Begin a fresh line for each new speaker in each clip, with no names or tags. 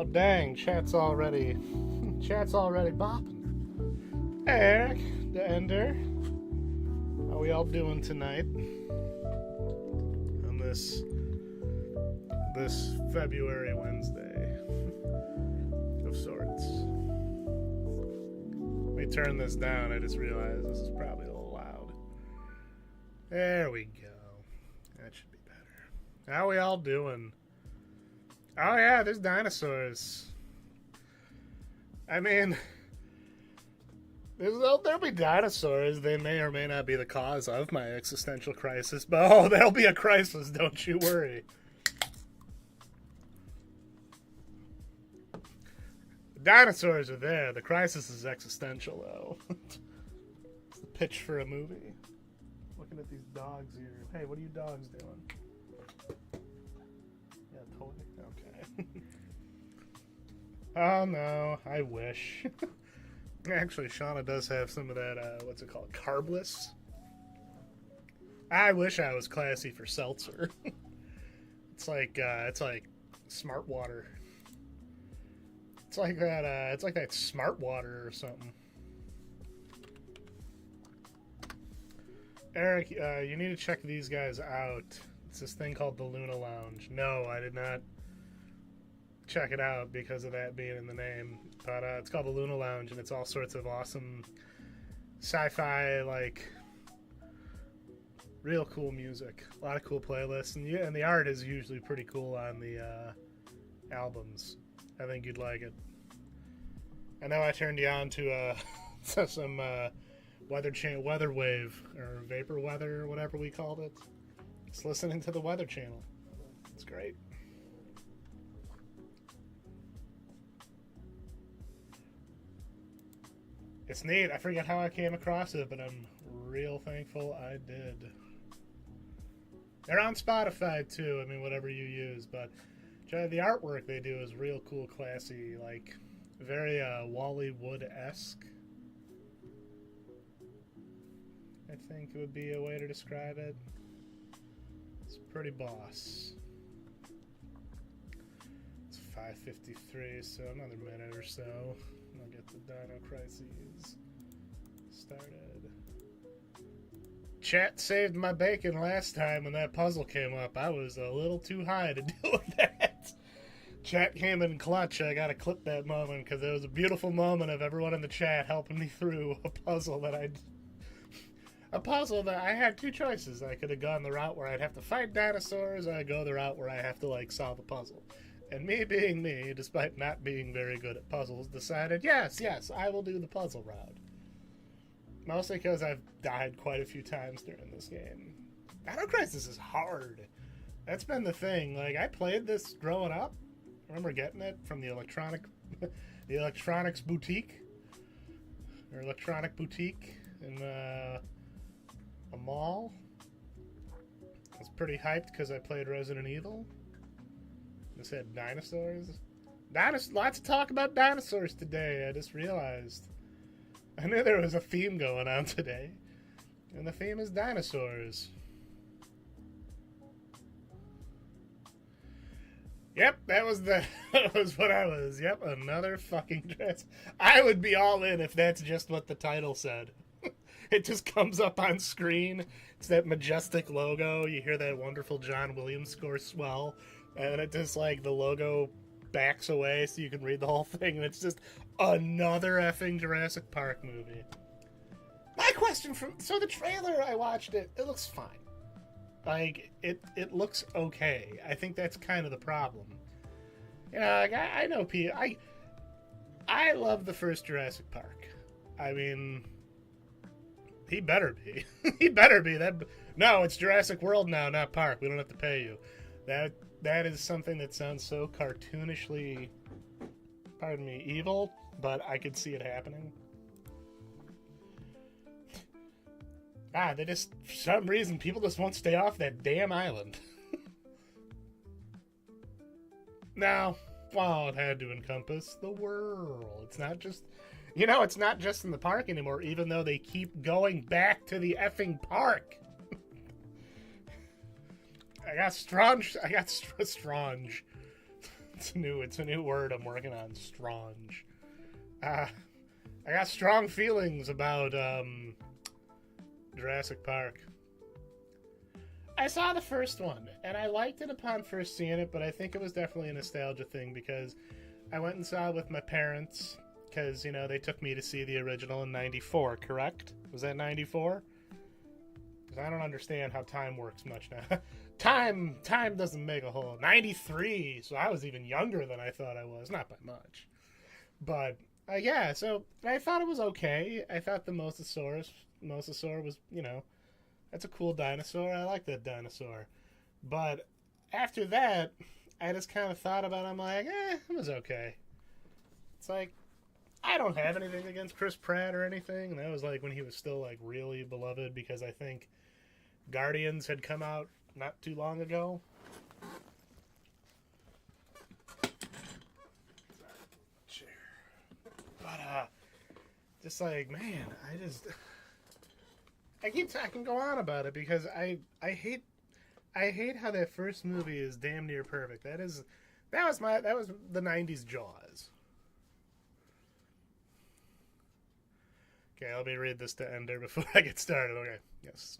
Oh dang, chat's already bopping. Hey Eric, the Ender. How we all doing tonight? On this February Wednesday of sorts. Let me turn this down, I just realized this is probably a little loud. There we go. That should be better. How we all doing? Oh yeah, there's dinosaurs. I mean, there'll be dinosaurs. They may or may not be the cause of my existential crisis, but oh, there'll be a crisis, don't you worry. The dinosaurs are there. The crisis is existential, though. It's the pitch for a movie. Looking at these dogs here. Hey, what are you dogs doing? Yeah, totally. Okay. Oh no, I wish. Actually, Shauna does have some of that, what's it called? Carbless? I wish I was classy for seltzer. It's like smart water. It's like that smart water or something. Eric, you need to check these guys out. It's this thing called the Luna Lounge. No, I did not check it out because of that being in the name. But it's called the Luna Lounge, and it's all sorts of awesome sci-fi, like, real cool music. A lot of cool playlists, and the art is usually pretty cool on the albums. I think you'd like it. I know I turned you on to some weather wave or vapor weather or whatever we called it. Just listening to the Weather Channel. It's great. It's neat. I forget how I came across it, but I'm real thankful I did. They're on Spotify too. I mean, whatever you use, but the artwork they do is real cool, classy, like very Wally Wood-esque. I think would be a way to describe it. It's pretty boss. It's 5:53, so another minute or so. I'll get the Dino Crises started. Chat saved my bacon last time when that puzzle came up. I was a little too high to deal with that. Chat came in clutch. I gotta clip that moment because it was a beautiful moment of everyone in the chat helping me through a puzzle that I had two choices. I could have gone the route where I'd have to fight dinosaurs, or I'd go the route where I have to, like, solve a puzzle. And me being me, despite not being very good at puzzles, decided, yes, I will do the puzzle route. Mostly because I've died quite a few times during this game. Dino Crisis is hard. That's been the thing. Like, I played this growing up. I remember getting it from the electronics boutique. Or electronic boutique in a mall. I was pretty hyped because I played Resident Evil. This had dinosaurs. Lots of talk about dinosaurs today, I just realized. I knew there was a theme going on today. And the theme is dinosaurs. Yep, that was what I was. Yep, another fucking dress. I would be all in if that's just what the title said. It just comes up on screen. It's that majestic logo. You hear that wonderful John Williams score swell. And it just, like, the logo backs away so you can read the whole thing. And it's just another effing Jurassic Park movie. My question so the trailer, I watched it. It looks fine. Like, it looks okay. I think that's kind of the problem. You know, like, I know people. I love the first Jurassic Park. I mean, he better be. He better be. No, it's Jurassic World now, not Park. We don't have to pay you. That is something that sounds so cartoonishly, pardon me, evil, but I could see it happening. They just, for some reason, people just won't stay off that damn island. Now, well, it had to encompass the world. It's not just, it's not just in the park anymore, even though they keep going back to the effing park. I got strange. It's a new word I'm working on. Strange. I got strong feelings about Jurassic Park. I saw the first one, and I liked it upon first seeing it, but I think it was definitely a nostalgia thing because I went and saw it with my parents because, you know, they took me to see the original in 94, correct? Was that 94? Because I don't understand how time works much now. Time doesn't make a whole. 93, so I was even younger than I thought I was. Not by much. But, yeah, so I thought it was okay. I thought the Mosasaur was, you know, that's a cool dinosaur. I like that dinosaur. But after that, I just kind of thought about it. I'm like, it was okay. It's like, I don't have anything against Chris Pratt or anything. And that was like when he was still like really beloved because I think Guardians had come out not too long ago. Chair. But just like, man, I can go on about it because I hate how that first movie is damn near perfect. That was the 90s Jaws. Okay, let me read this to Ender before I get started. Okay, yes.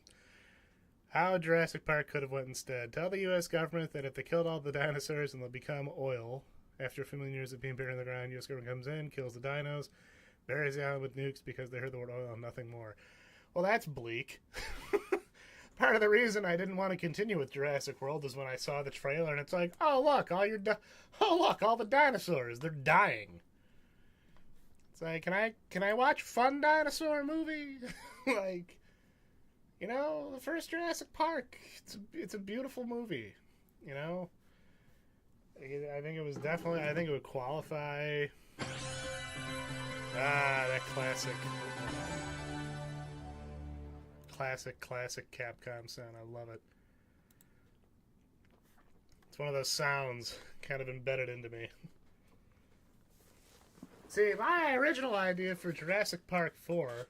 How Jurassic Park could have went instead. Tell the U.S. government that if they killed all the dinosaurs and they'll become oil, after a million years of being buried in the ground, U.S. government comes in, kills the dinos, buries the island with nukes because they heard the word oil and nothing more. Well, that's bleak. Part of the reason I didn't want to continue with Jurassic World is when I saw the trailer and it's like, oh look, all the dinosaurs, they're dying. It's like, can I watch fun dinosaur movie? Like, you know, the first Jurassic Park, it's a beautiful movie, you know. I think it would qualify. That classic Capcom sound. I love it. It's one of those sounds kind of embedded into me. See, my original idea for Jurassic Park 4...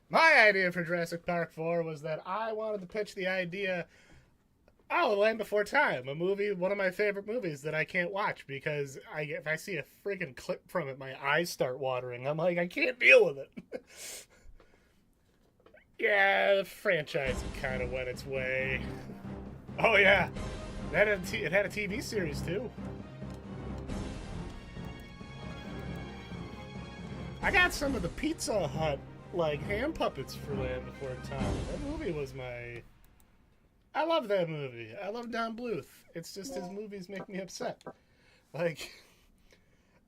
My idea for Jurassic Park 4 was that I wanted to pitch the idea... Oh, Land Before Time, a movie, one of my favorite movies that I can't watch because if I see a freaking clip from it, my eyes start watering. I'm like, I can't deal with it. Yeah, the franchise kind of went its way. Oh, yeah. It had a TV series, too. I got some of the Pizza Hut, hand puppets for Land Before Time. That movie was I love that movie. I love Don Bluth. It's just his movies make me upset. I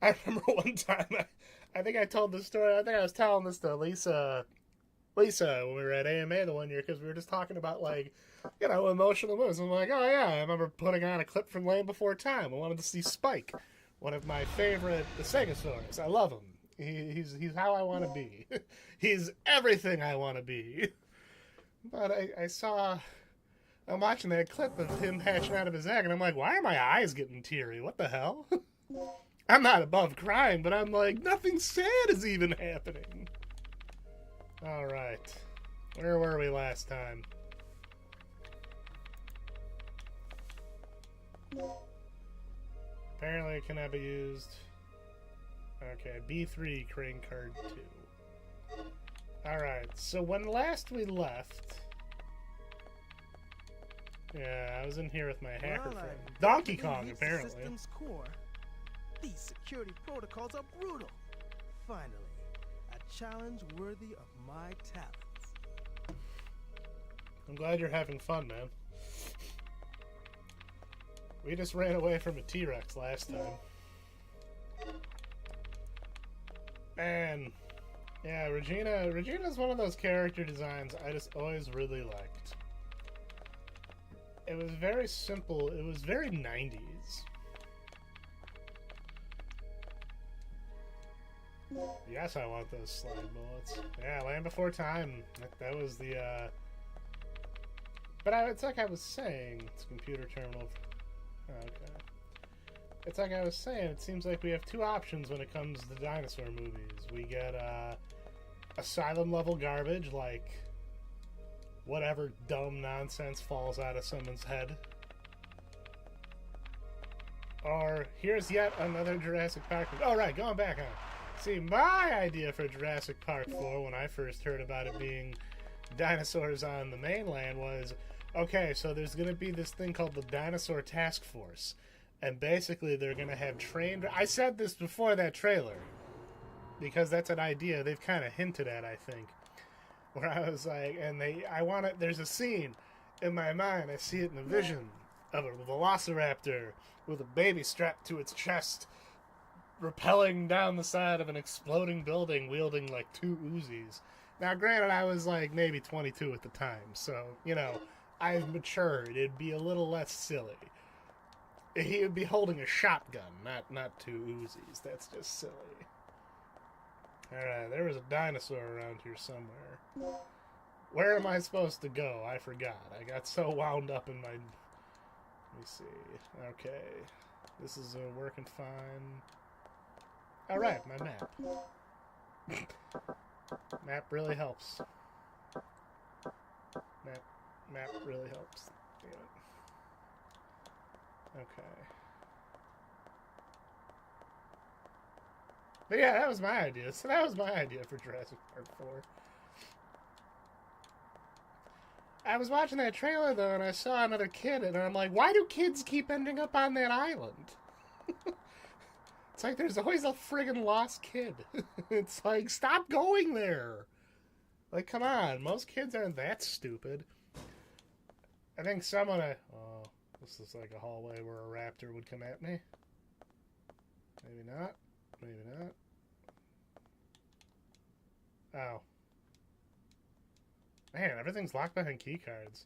remember one time, I think I told this story, I think I was telling this to Lisa, when we were at AMA the one year, because we were just talking about, emotional movies. I'm like, oh yeah, I remember putting on a clip from Land Before Time. I wanted to see Spike, one of my favorite, the Stegosaurus. I love him. He's how I want to be. He's everything I want to be. But I'm watching that clip of him hatching out of his egg, and I'm like, why are my eyes getting teary? What the hell? I'm not above crying, but I'm like, nothing sad is even happening. Alright. Where were we last time? Apparently it cannot be used. Okay, B3, Crane Card 2. Alright, so when last we left... Yeah, I was in here with my hacker friend. Donkey Kong, apparently. System's core.
These security protocols are brutal. Finally, a challenge worthy of my talents.
I'm glad you're having fun, man. We just ran away from a T-Rex last time. And, yeah, Regina's one of those character designs I just always really liked. It was very simple. It was very 90s. Yes, I want those slide bullets. Yeah, Land Before Time. That was the, But it's like I was saying. It's a computer terminal. Okay. It's like I was saying, it seems like we have two options when it comes to dinosaur movies. We get, asylum-level garbage, like... whatever dumb nonsense falls out of someone's head. Or here's yet another Jurassic Park. Oh, right, going back on. See, my idea for Jurassic Park 4 when I first heard about it being dinosaurs on the mainland was, okay, so there's going to be this thing called the Dinosaur Task Force. And basically they're going to have trained... I said this before that trailer. Because that's an idea they've kind of hinted at, I think. Where I was like, there's a scene in my mind, I see it in a vision of a velociraptor with a baby strapped to its chest, rappelling down the side of an exploding building, wielding like 2 Uzis. Now, granted, I was like maybe 22 at the time, so, you know, I've matured. It'd be a little less silly. He would be holding a shotgun, not 2 Uzis. That's just silly. Alright, there was a dinosaur around here somewhere. Where am I supposed to go? I forgot. I got so wound up in my... Let me see. Okay. This is working fine. Alright, my map. Map really helps. Map really helps. Damn it. Okay. But yeah, that was my idea. So that was my idea for Jurassic Park 4. I was watching that trailer, though, and I saw another kid, and I'm like, why do kids keep ending up on that island? It's like there's always a friggin' lost kid. It's like, stop going there. Like, come on. Most kids aren't that stupid. I think someone... Oh, this is like a hallway where a raptor would come at me. Maybe not. Maybe not. Oh. Man, everything's locked behind key cards.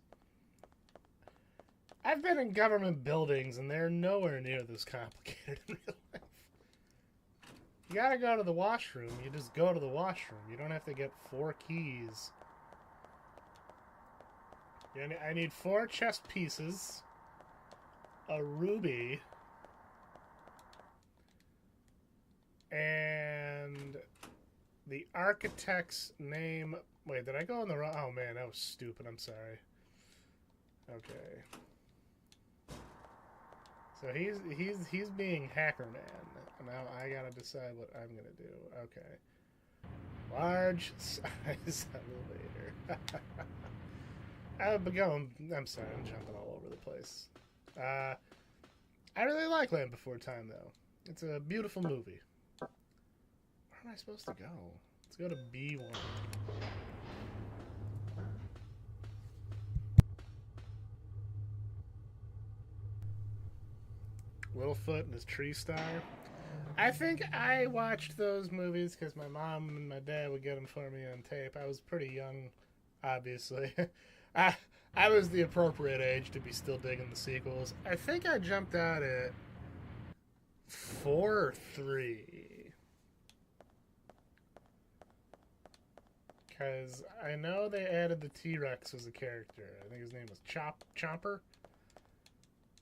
I've been in government buildings, and they're nowhere near this complicated in real life. You gotta go to the washroom. You just go to the washroom. You don't have to get 4 keys. I need 4 chess pieces, a ruby, and the architect's name. Wait, did I go on the wrong? Oh man, that was stupid. I'm sorry. Okay. So he's being Hacker Man. Now I gotta decide what I'm gonna do. Okay. Large size elevator. I'm sorry, I'm jumping all over the place. I really like Land Before Time, though. It's a beautiful movie. Where am I supposed to go? Let's go to B1. Littlefoot and his tree star. I think I watched those movies because my mom and my dad would get them for me on tape. I was pretty young, obviously. I was the appropriate age to be still digging the sequels. I think I jumped out at 4 or 3. Because I know they added the T-Rex as a character. I think his name was Chomper.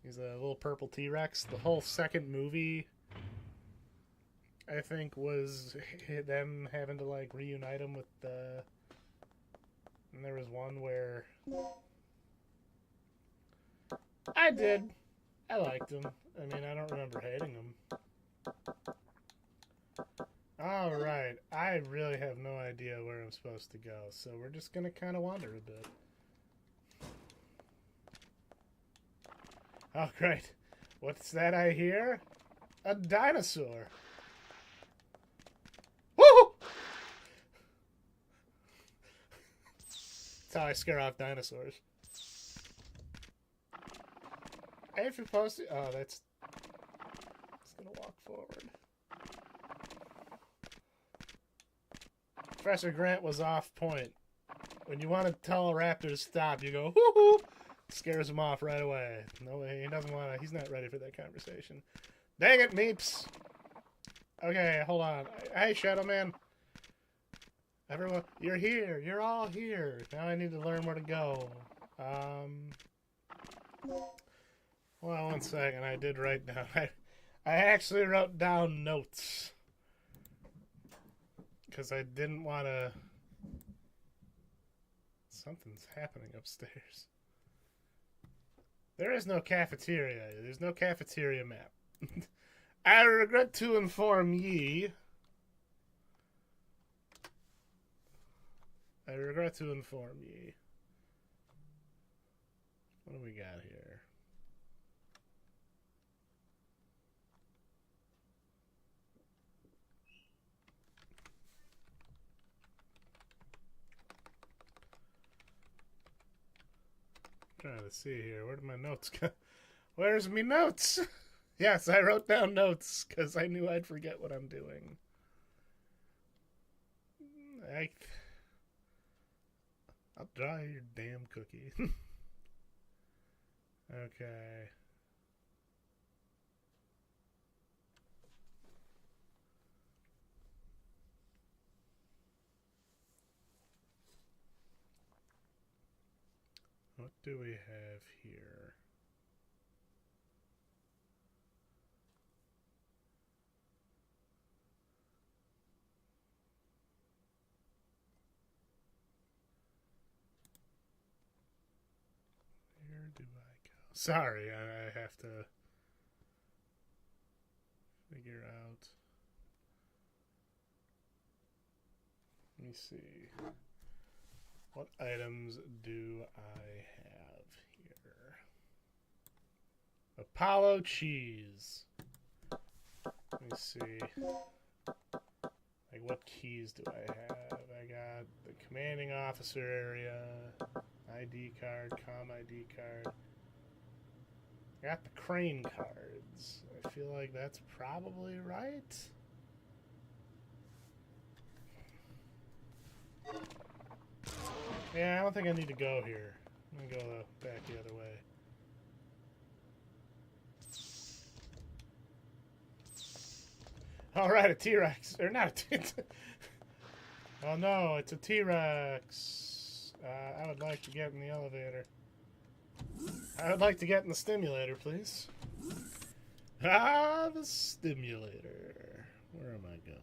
He's a little purple T-Rex. The whole second movie, I think, was them having to, like, reunite him with the... And there was one where... I did. I liked him. I mean, I don't remember hating him. Alright. I really have no idea where I'm supposed to go, so we're just gonna kind of wander a bit. Oh, great. What's that I hear? A dinosaur. Woo! That's how I scare off dinosaurs. If you're supposed to... Oh, that's... It's gonna walk forward. Professor Grant was off point. When you want to tell a raptor to stop, you go, hoo-hoo! Scares him off right away. No, he doesn't want to... He's not ready for that conversation. Dang it, Meeps! Okay, hold on. Hey, Shadow Man. Everyone, you're here. You're all here. Now I need to learn where to go. Well, one second. I did write down. I actually wrote down notes. Because I didn't want to... Something's happening upstairs. There is no cafeteria. There's no cafeteria map. I regret to inform ye. I regret to inform ye. What do we got here? Trying to see here. Where did my notes go? Where's me notes? Yes, I wrote down notes because I knew I'd forget what I'm doing. I'll draw your damn cookie. Okay. What do we have here? Where do I go? Sorry, I have to figure out. Let me see. What items do I have here? Apollo cheese. Let me see. Like, what keys do I have? I got the commanding officer area, ID card, comm ID card. I got the crane cards. I feel like that's probably right. Yeah, I don't think I need to go here. I'm gonna go back the other way. Alright, a T-Rex. Or not a T-Rex. Oh no, it's a T-Rex. I would like to get in the elevator. I would like to get in the stimulator, please. Ah, the stimulator. Where am I going?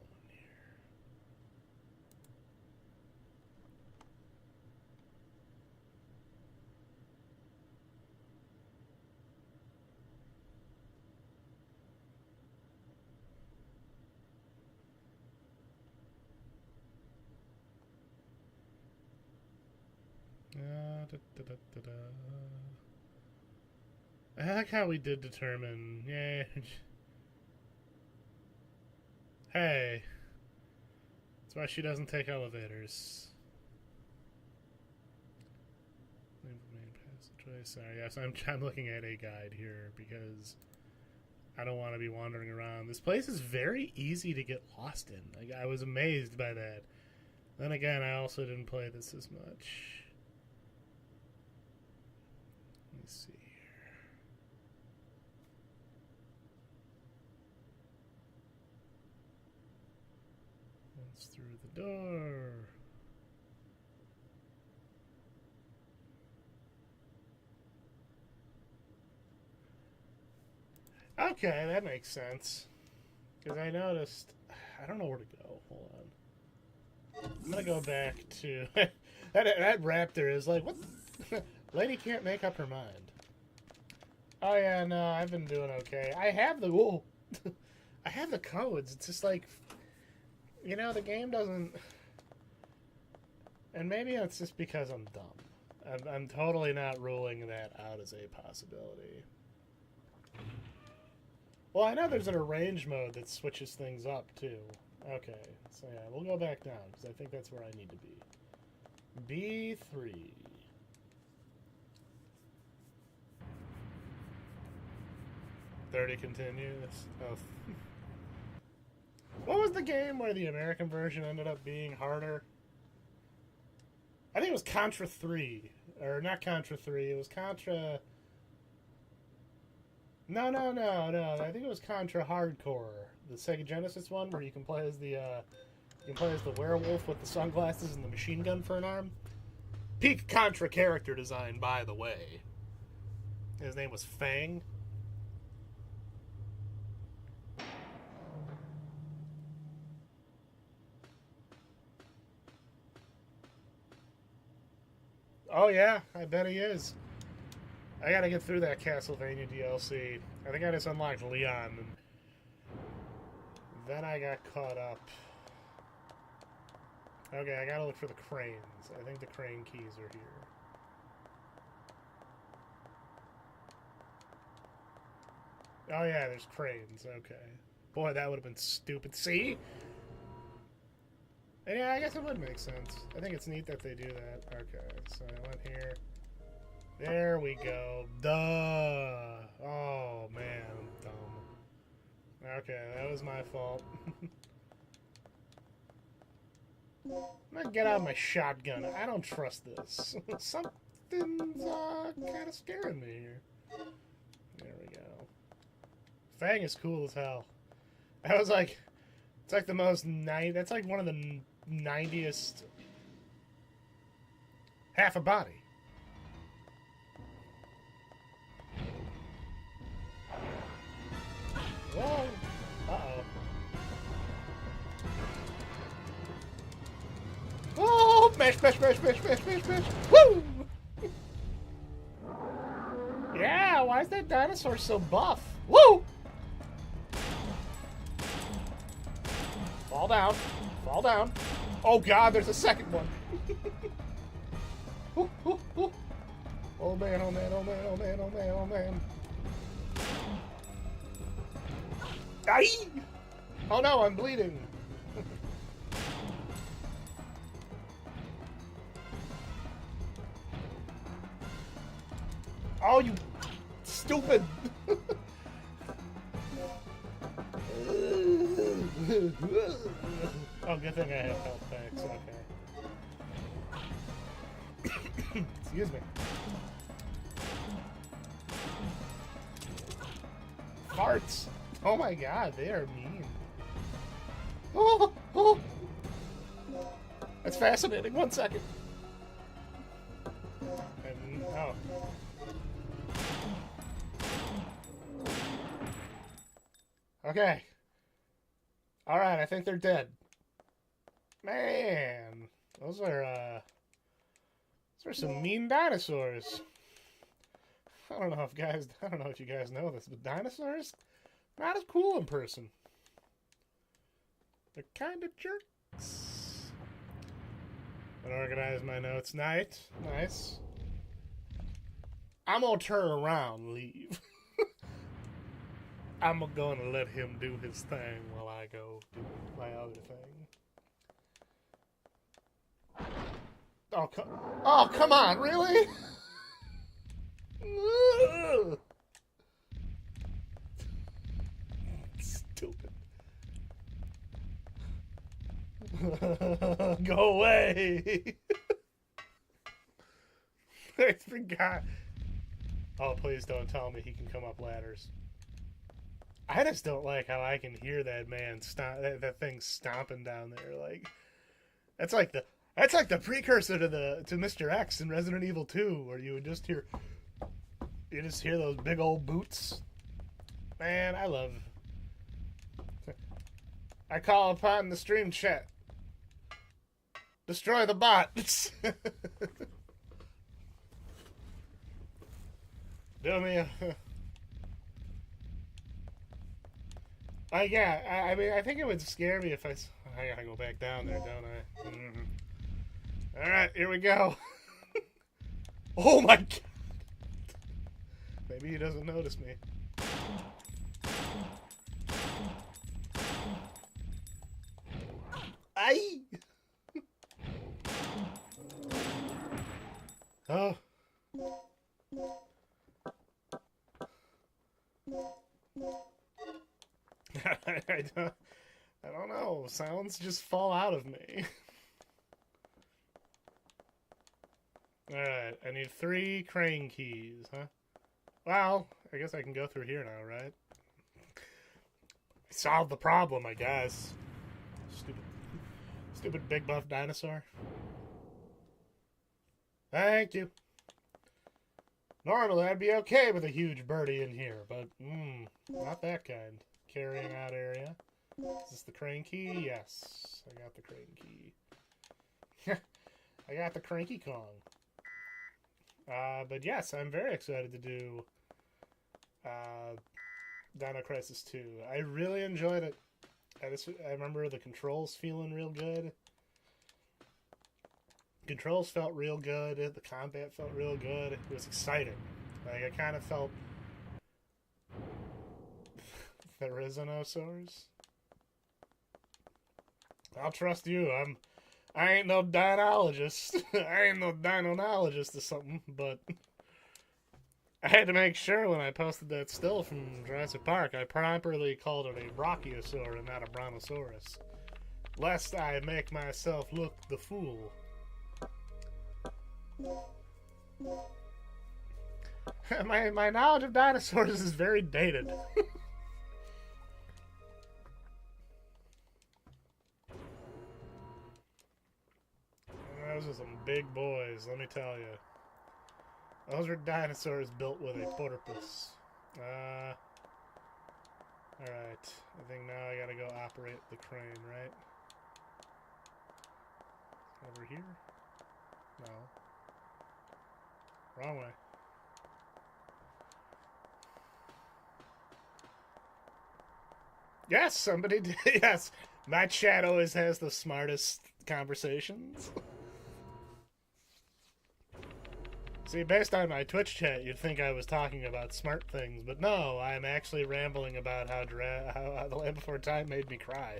I like how we did determine. Yeah. Hey. That's why she doesn't take elevators. Main passageway. Sorry, yes, I'm looking at a guide here because I don't want to be wandering around. This place is very easy to get lost in. Like, I was amazed by that. Then again, I also didn't play this as much. Let me see here. Once through the door. Okay, that makes sense. Because I noticed... I don't know where to go. Hold on. I'm gonna go back to... that raptor is like, what? Lady can't make up her mind. Oh yeah, no, I've been doing okay. I have the... Whoa! I have the codes. It's just like... You know, the game doesn't... And maybe it's just because I'm dumb. I'm totally not ruling that out as a possibility. Well, I know there's an arrange mode that switches things up, too. Okay, so yeah, we'll go back down, because I think that's where I need to be. B3. $30 continues. Oh. What was the game where the American version ended up being harder? I think it was Contra 3. Or not Contra 3, it was Contra... No. I think it was Contra Hardcore, the Sega Genesis one, where you can play as the werewolf with the sunglasses and the machine gun for an arm. Peak Contra character design, by the way. His name was Fang. Oh yeah, I bet he is. I gotta get through that Castlevania DLC. I think I just unlocked Leon, and then I got caught up. Okay, I gotta look for the cranes. I think the crane keys are here. Oh yeah, there's cranes. Okay. Boy, that would have been stupid. See? And yeah, I guess it would make sense. I think it's neat that they do that. Okay, so I went here. There we go. Duh. Oh, man, I'm dumb. Okay, that was my fault. I'm gonna get out my shotgun. I don't trust this. Something's kind of scaring me here. There we go. Fang is cool as hell. I was like, it's like the most that's like one of the 90st half a body. Whoa. Uh-oh. Oh, mash, mash, mash, mash, mash, mash, mash. Woo! Yeah, why is that dinosaur so buff? Woo! Fall down. Fall down. Oh, God, there's a second one. Ooh, ooh, ooh. Oh, man, oh, man, oh, man, oh, man, oh, man, oh, man. Aye! Oh, no, I'm bleeding. Oh, you stupid. Oh, good thing I have health packs. Okay. Excuse me. Farts. Oh my God, they are mean. Oh, oh. That's fascinating. 1 second. And, oh. Okay. Alright, I think they're dead. Man, those are some mean dinosaurs. I don't know if you guys know this, but dinosaurs, not as cool in person. They're kind of jerks. And organize my notes. Nice. I'm gonna turn around and leave. I'm gonna let him do his thing while I go do my other thing. Oh, come on, really? Stupid. Go away. I forgot. Oh, please don't tell me he can come up ladders. I just don't like how I can hear that man that thing stomping down there. Like that's like the precursor to Mr. X in Resident Evil 2, where you just hear those big old boots. Man, I call upon the stream chat. Destroy the bots. Do me a... yeah, I mean, I think it would scare me if I gotta go back down there, don't I? Mm-hmm. Alright, here we go. Oh my God. Maybe he doesn't notice me. Aye! Oh. I don't know. Sounds just fall out of me. Alright, I need 3 crane keys, huh? Well, I guess I can go through here now, right? Solve the problem, I guess. Stupid big buff dinosaur. Thank you. Normally, I'd be okay with a huge birdie in here, but, not that kind. Carrying out area. Is this the crane key? Yes. I got the crane key. I got the Cranky Kong. But yes, I'm very excited to do Dino Crisis 2. I really enjoyed it. I remember the controls feeling real good. Controls felt real good. The combat felt real good. It was exciting. Like, I kind of felt the Dinosaurs. I'll trust you. I ain't no dinologist. I ain't no dinonologist or something, but I had to make sure when I posted that still from Jurassic Park, I properly called it a brachiosaur and not a brontosaurus, lest I make myself look the fool. my knowledge of dinosaurs is very dated. Those are some big boys, let me tell you. Those are dinosaurs built with a porpoise. Alright. I think now I gotta go operate the crane, right? Over here? No. Wrong way. Yes, somebody did. Yes, my chat always has the smartest conversations. See, based on my Twitch chat, you'd think I was talking about smart things, but no, I'm actually rambling about how The Land Before Time made me cry.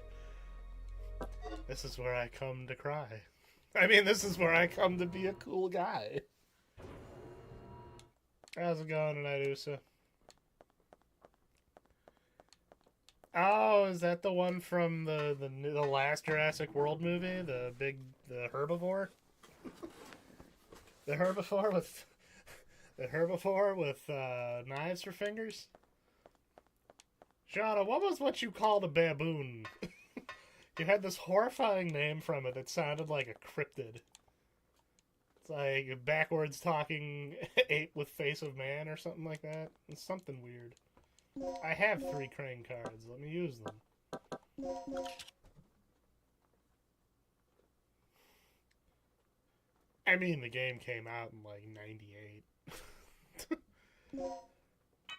This is where I come to cry. I mean, this is where I come to be a cool guy. How's it going tonight, Usa? Oh, is that the one from the last Jurassic World movie? The herbivore? The herbivore with knives for fingers? Shauna, what you called a baboon? You had this horrifying name from it that sounded like a cryptid. It's like a backwards talking ape with face of man or something like that. It's something weird. I have 3 crane cards. Let me use them. I mean, the game came out in like 98.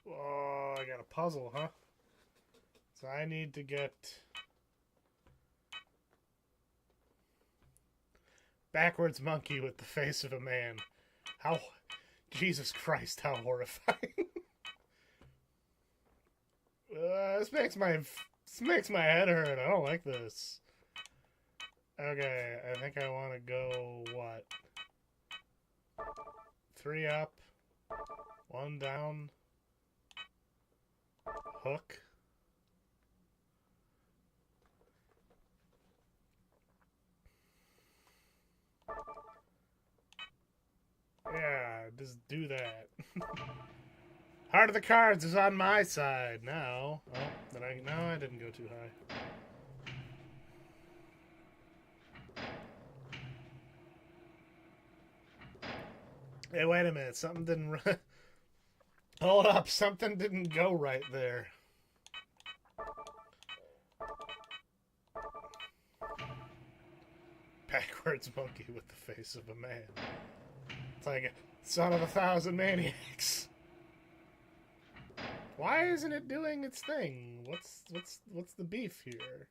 Oh, I got a puzzle, huh? So I need to get backwards monkey with the face of a man. How, Jesus Christ, how horrifying. This makes my head hurt. I don't like this. Okay, I think I want to go, what? 3 up, 1 down, hook. Yeah, just do that. Heart of the cards is on my side now. Oh, no, I didn't go too high. Hey, wait a minute. Something didn't... Hold up. Something didn't go right there. Backwards monkey with the face of a man. It's like a son of 1,000 maniacs. Why isn't it doing its thing? What's the beef here?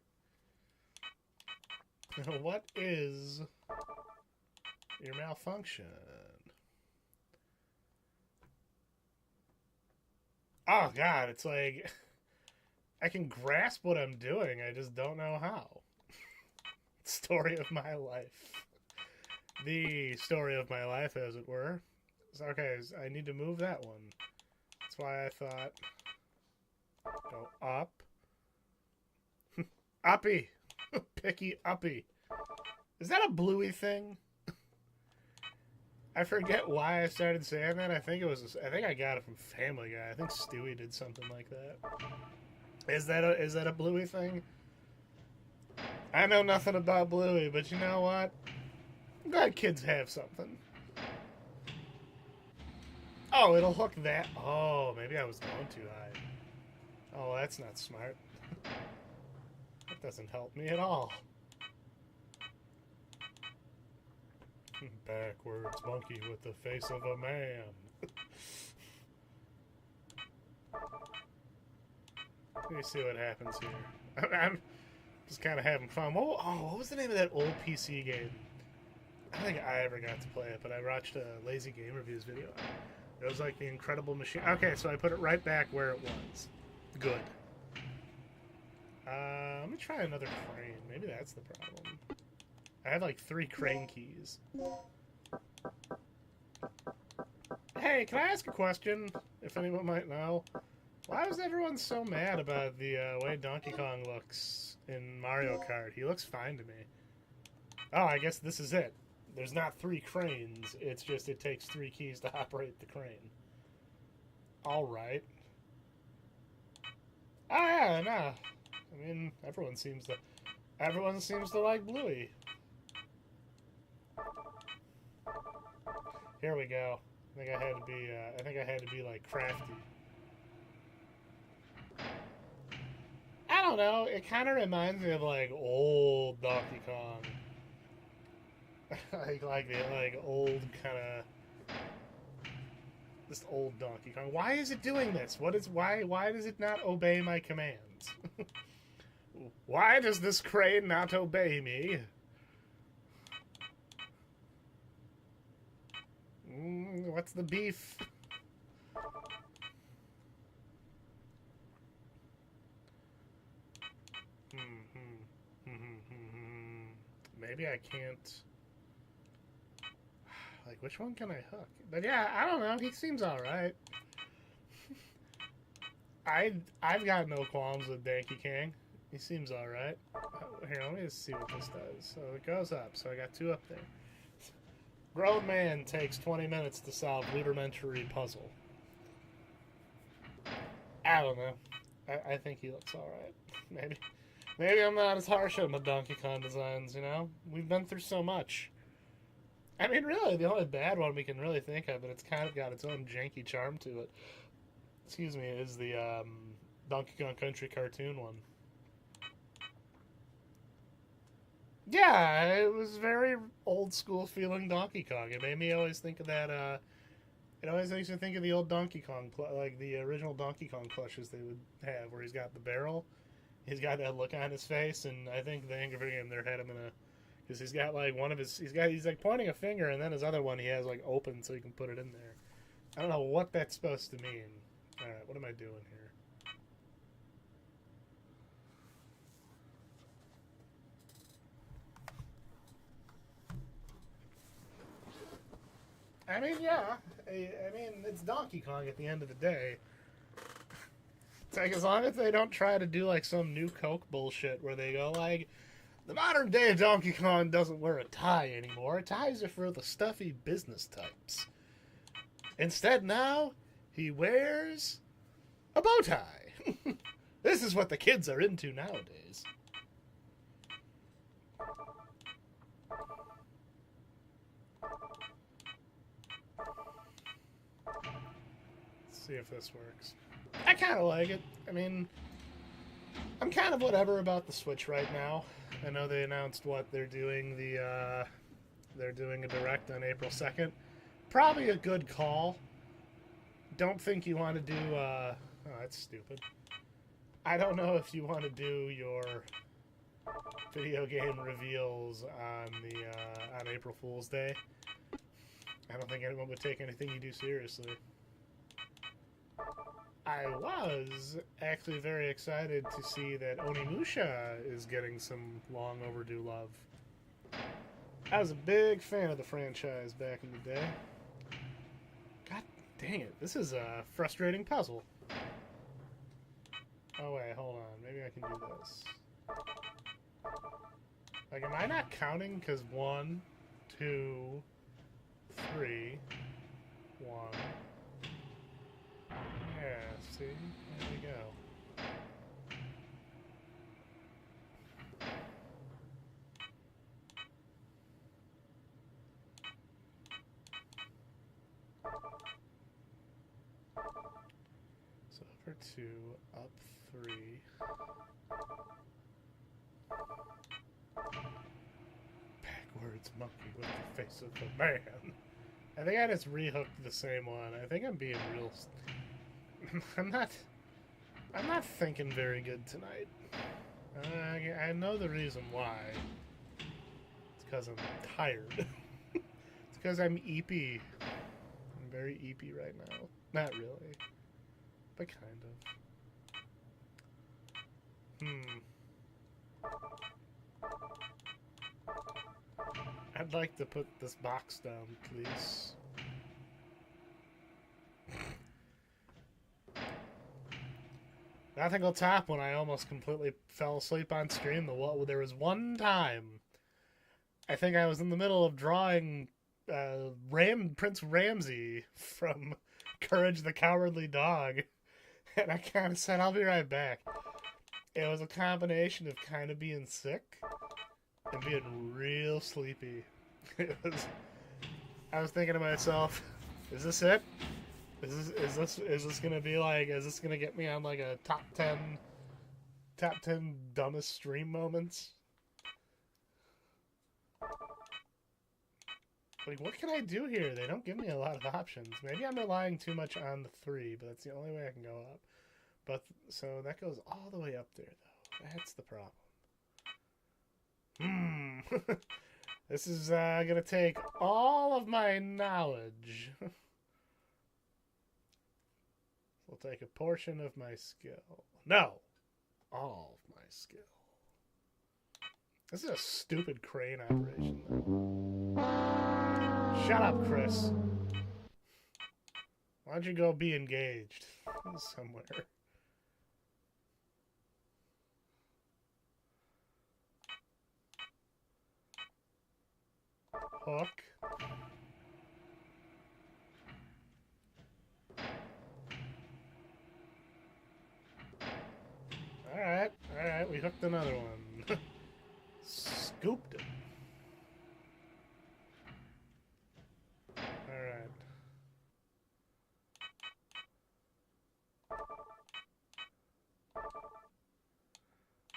What is your malfunction? Oh god, it's like I can grasp what I'm doing, I just don't know how. Story of my life. The story of my life, as it were. So, okay, I need to move that one. That's why I thought go up. Uppy! Picky uppy. Is that a bluey thing? I forget why I started saying that. I think I got it from Family Guy. I think Stewie did something like that. Is that a Bluey thing? I know nothing about Bluey, but you know what? I'm glad kids have something. Oh, it'll hook that. Oh, maybe I was going too high. Oh, that's not smart. That doesn't help me at all. Backwards monkey with the face of a man. Let me see what happens here. I'm just kind of having fun. What was the name of that old PC game? I don't think I ever got to play it, but I watched a Lazy Game Reviews video. It was like the Incredible Machine. Okay, so I put it right back where it was. Good. Let me try another crane. Maybe that's the problem. I have like 3 crane keys. Hey, can I ask a question? If anyone might know. Why was everyone so mad about the way Donkey Kong looks in Mario Kart? He looks fine to me. Oh, I guess this is it. There's not 3 cranes. It's just it takes 3 keys to operate the crane. Alright. Oh yeah, no. I mean, everyone seems to like Bluey. Here we go. I think I had to be like crafty. I don't know. It kind of reminds me of like old Donkey Kong. like old kind of this old Donkey Kong. Why is it doing this? Why does it not obey my commands? Why does this crane not obey me? What's the beef? Maybe I can't. Like, which one can I hook? But yeah, I don't know. He seems alright. I've got no qualms with Donkey Kong. He seems alright. Here, let me just see what this does. So it goes up. So I got 2 up there. Grown man takes 20 minutes to solve rudimentary puzzle. I don't know. I think he looks alright. Maybe I'm not as harsh on the Donkey Kong designs, you know? We've been through so much. I mean, really, the only bad one we can really think of, and it's kind of got its own janky charm to it, excuse me, is the Donkey Kong Country cartoon one. Yeah, it was very old school feeling Donkey Kong. It made me always think of that, it always makes me think of the old Donkey Kong, like the original Donkey Kong plushes they would have, where he's got the barrel, he's got that look on his face, and I think the Angry Video Game there had him in a, because he's got like one of his, he's like pointing a finger, and then his other one he has like open so he can put it in there. I don't know what that's supposed to mean. Alright, what am I doing here? I mean, yeah. I mean, it's Donkey Kong at the end of the day. It's like, as long as they don't try to do like some new Coke bullshit where they go like, the modern day Donkey Kong doesn't wear a tie anymore. Ties are for the stuffy business types. Instead now, he wears a bow tie. This is what the kids are into nowadays. Let's see if this works. I kind of like it. I mean, I'm kind of whatever about the Switch right now. I know they announced what they're doing. They're doing a direct on April 2nd. Probably a good call. Don't think you want to do. Oh, that's stupid. I don't know if you want to do your video game reveals on the on April Fool's Day. I don't think anyone would take anything you do seriously. I was actually very excited to see that Onimusha is getting some long overdue love. I was a big fan of the franchise back in the day. God dang it, this is a frustrating puzzle. Oh wait, hold on, maybe I can do this. Like, am I not counting? Because 1, 2, 3, 1... Yeah, see? There we go. So over 2, up 3. Backwards monkey with the face of a man. I think I just rehooked the same one. I think I'm being real... I'm I'm not thinking very good tonight. I know the reason why. It's because I'm tired. It's because I'm eepy. I'm very eepy right now. Not really, but kind of. I'd like to put this box down, please. Nothing will top when I almost completely fell asleep on screen. There was one time, I think I was in the middle of drawing Prince Ramsay from Courage the Cowardly Dog, and I kind of said, I'll be right back. It was a combination of kind of being sick and being real sleepy. I was thinking to myself, is this it? Is this gonna be like? Is this gonna get me on like a top 10 dumbest stream moments? Like, what can I do here? They don't give me a lot of options. Maybe I'm relying too much on the 3, but that's the only way I can go up. But so that goes all the way up there, though. That's the problem. This is gonna take all of my knowledge. We'll take a portion of my skill. No! All of my skill. This is a stupid crane operation, though. Shut up, Chris. Why don't you go be engaged somewhere? Hook. Alright, we hooked another one. Scooped it. Alright.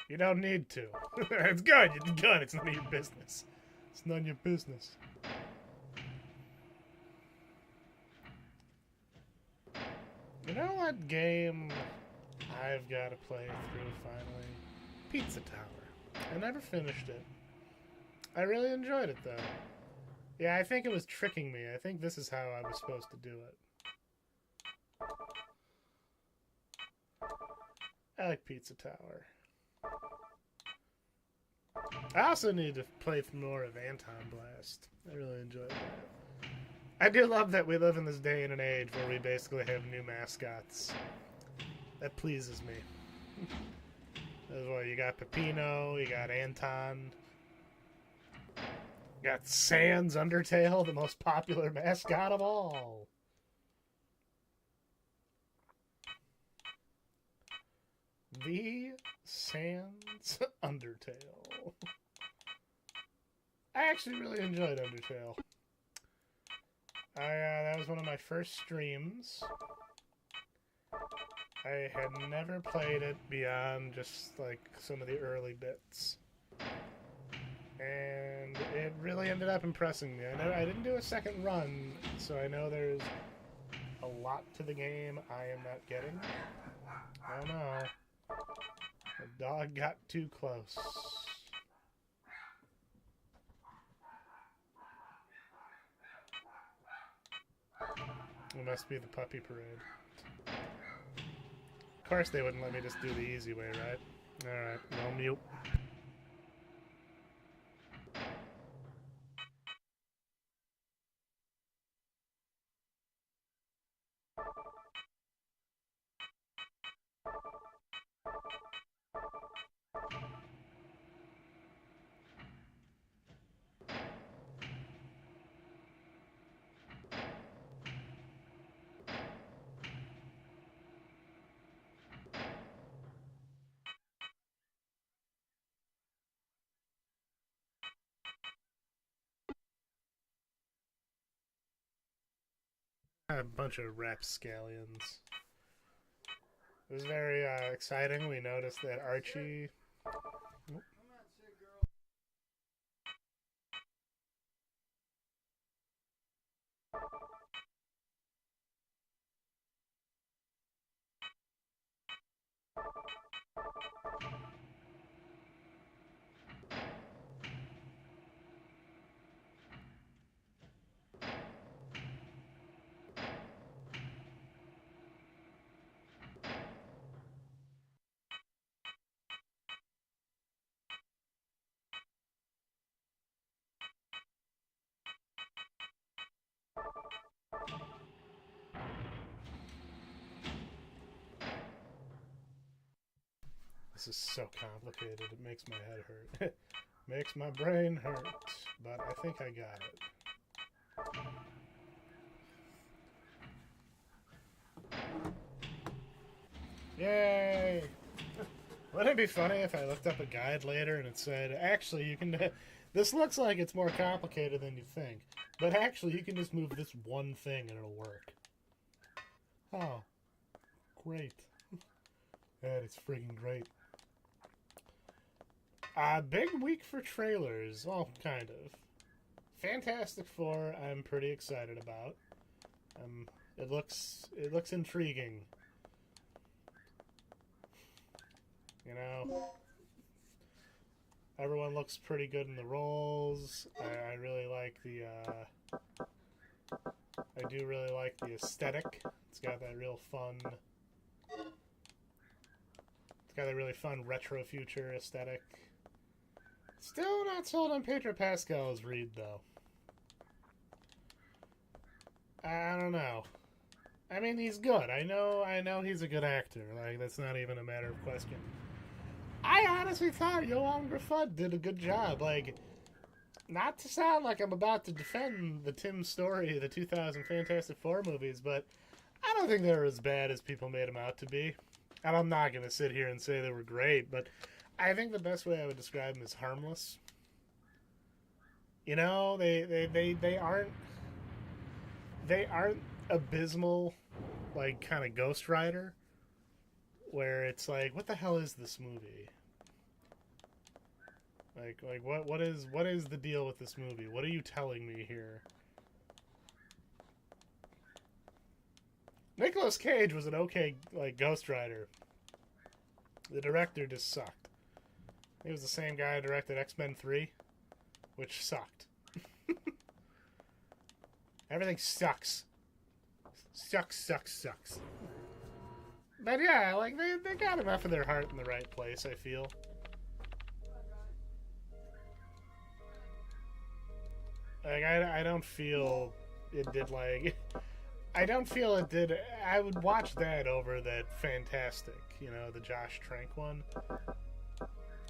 You don't need to. It's good, it's good, it's none of your business. It's none of your business. You know what game I've got to play through finally? Pizza Tower. I never finished it. I really enjoyed it though. Yeah, I think it was tricking me. I think this is how I was supposed to do it. I like Pizza Tower. I also need to play more of Anton Blast. I really enjoyed that. I do love that we live in this day and an age where we basically have new mascots. That pleases me. As well, you got Peppino, you got Anton, you got Sans Undertale, the most popular mascot of all. The Sans Undertale. I actually really enjoyed Undertale. That was one of my first streams. I had never played it beyond just like some of the early bits, and it really ended up impressing me. I didn't do a second run, so I know there's a lot to the game I am not getting. Oh no, the dog got too close. It must be the puppy parade. Of course they wouldn't let me just do the easy way, right? Alright, no mute. A bunch of rapscallions. It was very exciting. We noticed that Archie... Oh. This is so complicated. It makes my head hurt. Makes my brain hurt. But I think I got it. Yay! Wouldn't it be funny if I looked up a guide later and it said, actually, you can... This looks like it's more complicated than you think. But actually, you can just move this one thing and it'll work. Oh. Great. That is friggin' great. Big week for trailers. Well, kind of. Fantastic Four, I'm pretty excited about. It looks intriguing. You know, everyone looks pretty good in the roles. I really like the. I do really like the aesthetic. It's got that real fun. It's got that really fun retro future aesthetic. Still not sold on Pedro Pascal's Reed, though. I don't know. I mean, he's good. I know he's a good actor. Like, that's not even a matter of question. I honestly thought Johan Gruffudd did a good job. Like, not to sound like I'm about to defend the Tim Story, the 2000 Fantastic Four movies, but I don't think they were as bad as people made them out to be. And I'm not going to sit here and say they were great, but I think the best way I would describe them is harmless. You know, they aren't abysmal, like, kind of Ghost Rider, where it's like, what the hell is this movie? Like what is the deal with this movie? What are you telling me here? Nicolas Cage was an okay, like, Ghost Rider. The director just sucked. He was the same guy who directed X-Men 3, which sucked. Everything sucks. Sucks. But yeah, like, they got enough of their heart in the right place, I feel. Like, I don't feel it did, like... I don't feel it did... I would watch that over that Fantastic, you know, the Josh Trank one.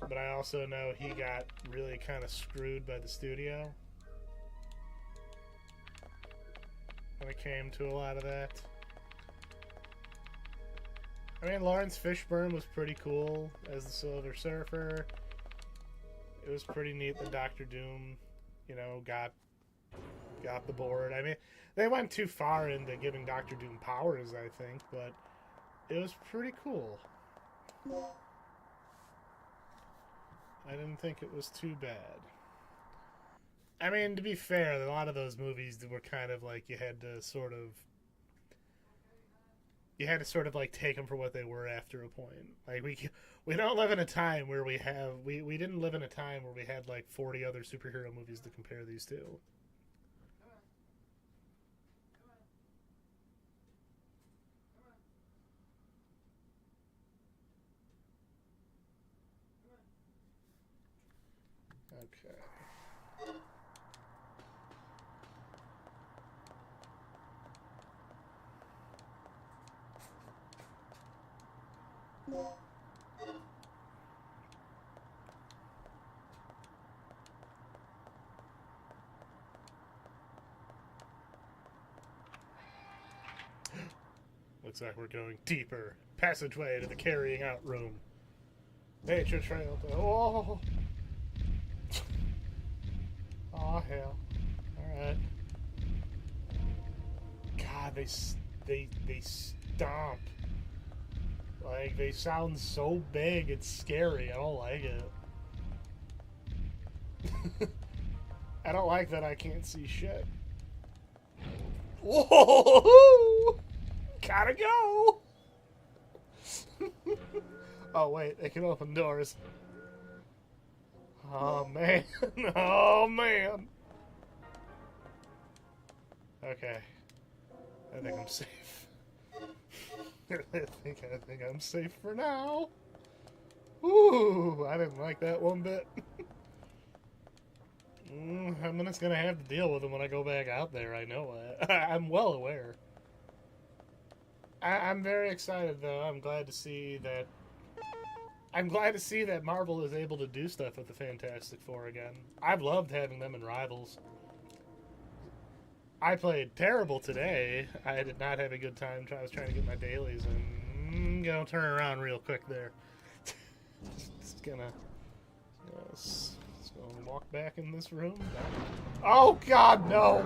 But I also know he got really kind of screwed by the studio when it came to a lot of that. I mean, Lawrence Fishburne was pretty cool as the Silver Surfer. It was pretty neat that Doctor Doom, you know, got the board. I mean, they went too far into giving Doctor Doom powers, I think, but it was pretty cool. I didn't think it was too bad. I mean, to be fair, a lot of those movies were kind of like you had to sort of like take them for what they were after a point. Like we don't live in a time where we didn't live in a time where we had like 40 other superhero movies to compare these to. Okay. Looks like we're going deeper. Passageway to the carrying out room. Nature trail to... Oh! Oh, hell. Alright. God, they stomp. Like, they sound so big, it's scary. I don't like it. I don't like that I can't see shit. Whoa! Gotta go! Oh, wait, they can open doors. Oh, man. Oh, man. Okay. I think I'm safe. I think I'm safe for now. Ooh, I didn't like that one bit. I'm just gonna have to deal with them when I go back out there. I know that. I'm well aware. I'm very excited, though. I'm glad to see that I'm glad to see that Marvel is able to do stuff with the Fantastic Four again. I've loved having them in Rivals. I played terrible today. I did not have a good time. I was trying to get my dailies, and I'm gonna turn around real quick there. Just gonna walk back in this room. Oh God, no!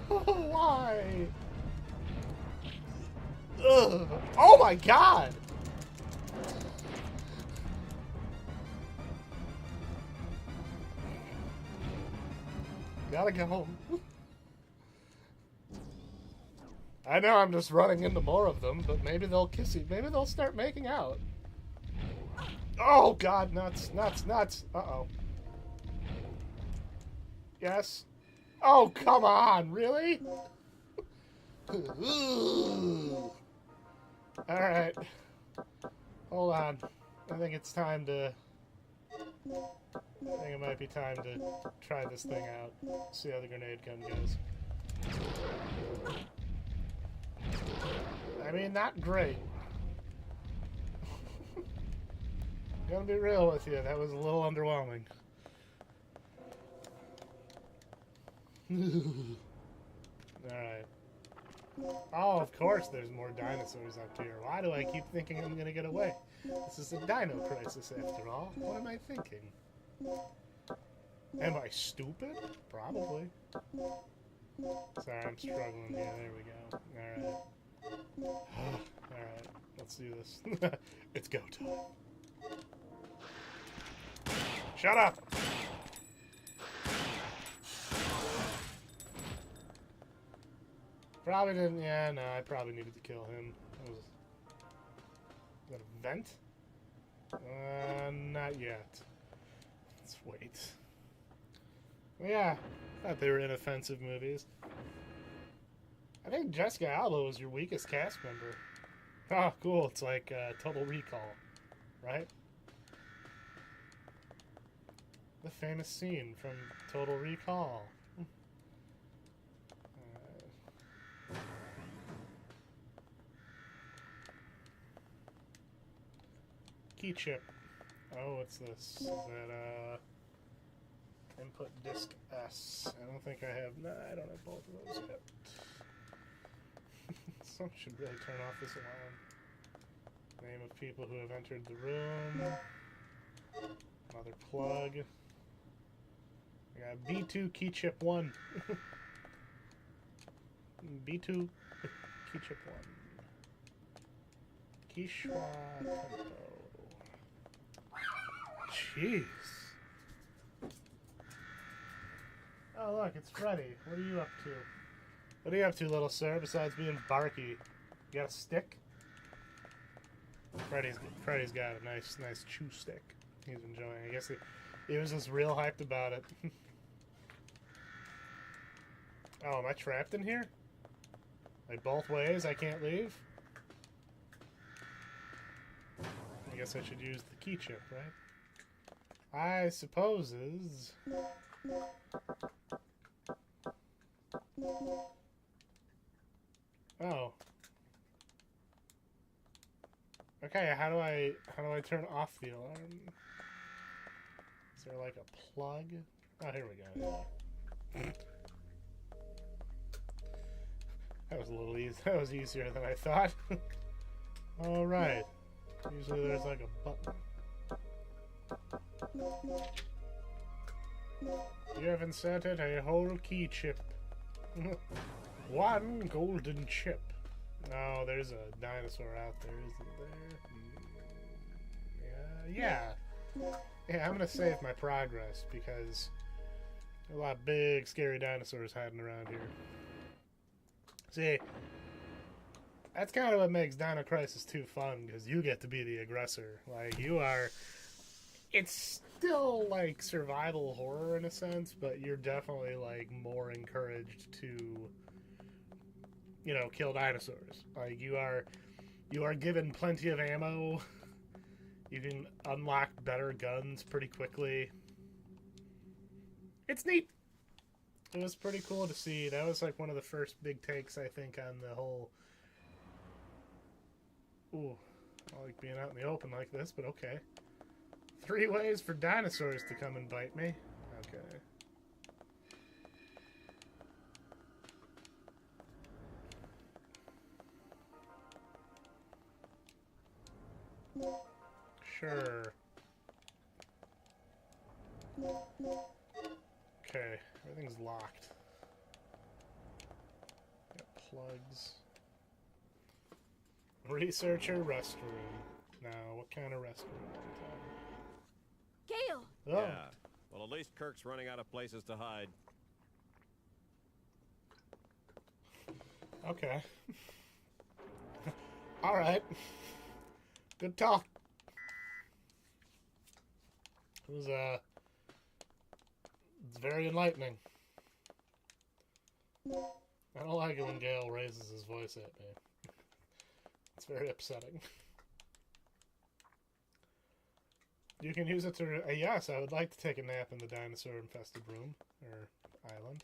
Why? Ugh. Oh my God! Gotta go home. I know I'm just running into more of them, but maybe they'll kiss you. Maybe they'll start making out. Oh God, nuts, nuts, nuts. Uh-oh. Yes. Oh, come on, really? Alright. Hold on. I think it's time to... I think it might be time to try this thing out. See how the grenade gun goes. I mean, not great. Gonna be real with you, that was a little underwhelming. Alright. Oh, of course there's more dinosaurs up here. Why do I keep thinking I'm gonna get away? This is a dino crisis after all. What am I thinking? Am I stupid? Probably. Sorry, I'm struggling. Yeah, there we go. Alright. Alright, let's do this. It's go time. Shut up! Probably didn't. Yeah, no, I probably needed to kill him. Is that a vent? Not yet. Let's wait. Yeah, thought they were inoffensive movies. I think Jessica Alba was your weakest cast member. Oh, cool. It's like Total Recall, right? The famous scene from Total Recall. Key chip. Oh, what's this? Is that input disk S? I don't think I have. No, I don't have both of those yet. Someone should really turn off this alarm. Name of people who have entered the room. Another plug. I got B2 key chip 1. B2 key chip 1. Kishwa Tempo. Jeez. Oh, look, it's Freddy. What are you up to? What are you up to, little sir, besides being barky? You got a stick? Freddy's got a nice chew stick. He's enjoying it. I guess he was just real hyped about it. Oh, am I trapped in here? Like both ways? I can't leave? I guess I should use the key chip, right? I supposes. Oh. Okay, how do I turn off the alarm? Is there like a plug? Oh, here we go. That was a little easy. That was easier than I thought. All right. Usually there's like a button. You have inserted a whole key chip. One golden chip. Oh, there's a dinosaur out there, isn't there? Yeah. Yeah, I'm gonna save my progress because there are a lot of big, scary dinosaurs hiding around here. See, that's kind of what makes Dino Crisis 2 fun, because you get to be the aggressor. Like, you are... It's still, like, survival horror in a sense, but you're definitely, like, more encouraged to, you know, kill dinosaurs. Like, you are given plenty of ammo. You can unlock better guns pretty quickly. It's neat. It was pretty cool to see. That was, like, one of the first big takes, I think, on the whole... Ooh. I like being out in the open like this, but okay. 3 ways for dinosaurs to come and bite me. Okay. Sure. Okay, everything's locked. Got plugs. Researcher restroom. Now, what kind of restroom are we
Gale!
talking? Oh,
Yeah. Well, at least Kirk's running out of places to hide.
okay. Alright. Good talk. It was, it's very enlightening. I don't like it when Gale raises his voice at me. It's very upsetting. You can use it to... yes, I would like to take a nap in the dinosaur-infested room. Or island.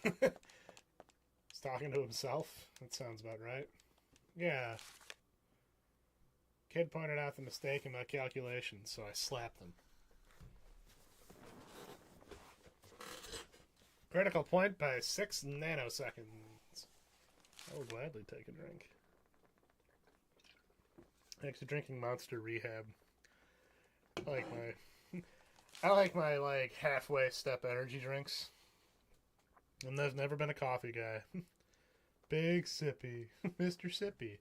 He's talking to himself. That sounds about right. Yeah. Kid pointed out the mistake in my calculations, so I slapped him. Critical point by 6 nanoseconds. I will gladly take a drink. Thanks to drinking Monster Rehab. I like my like halfway step energy drinks. And I've never been a coffee guy. Big Sippy. Mr. Sippy.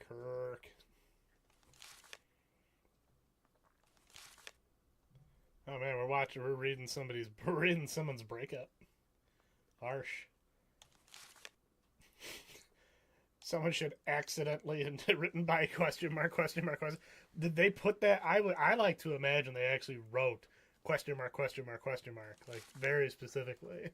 Kirk. Oh man, we're reading someone's breakup. Harsh. Someone should accidentally written by question mark. Did they put that? I like to imagine they actually wrote question mark, like very specifically.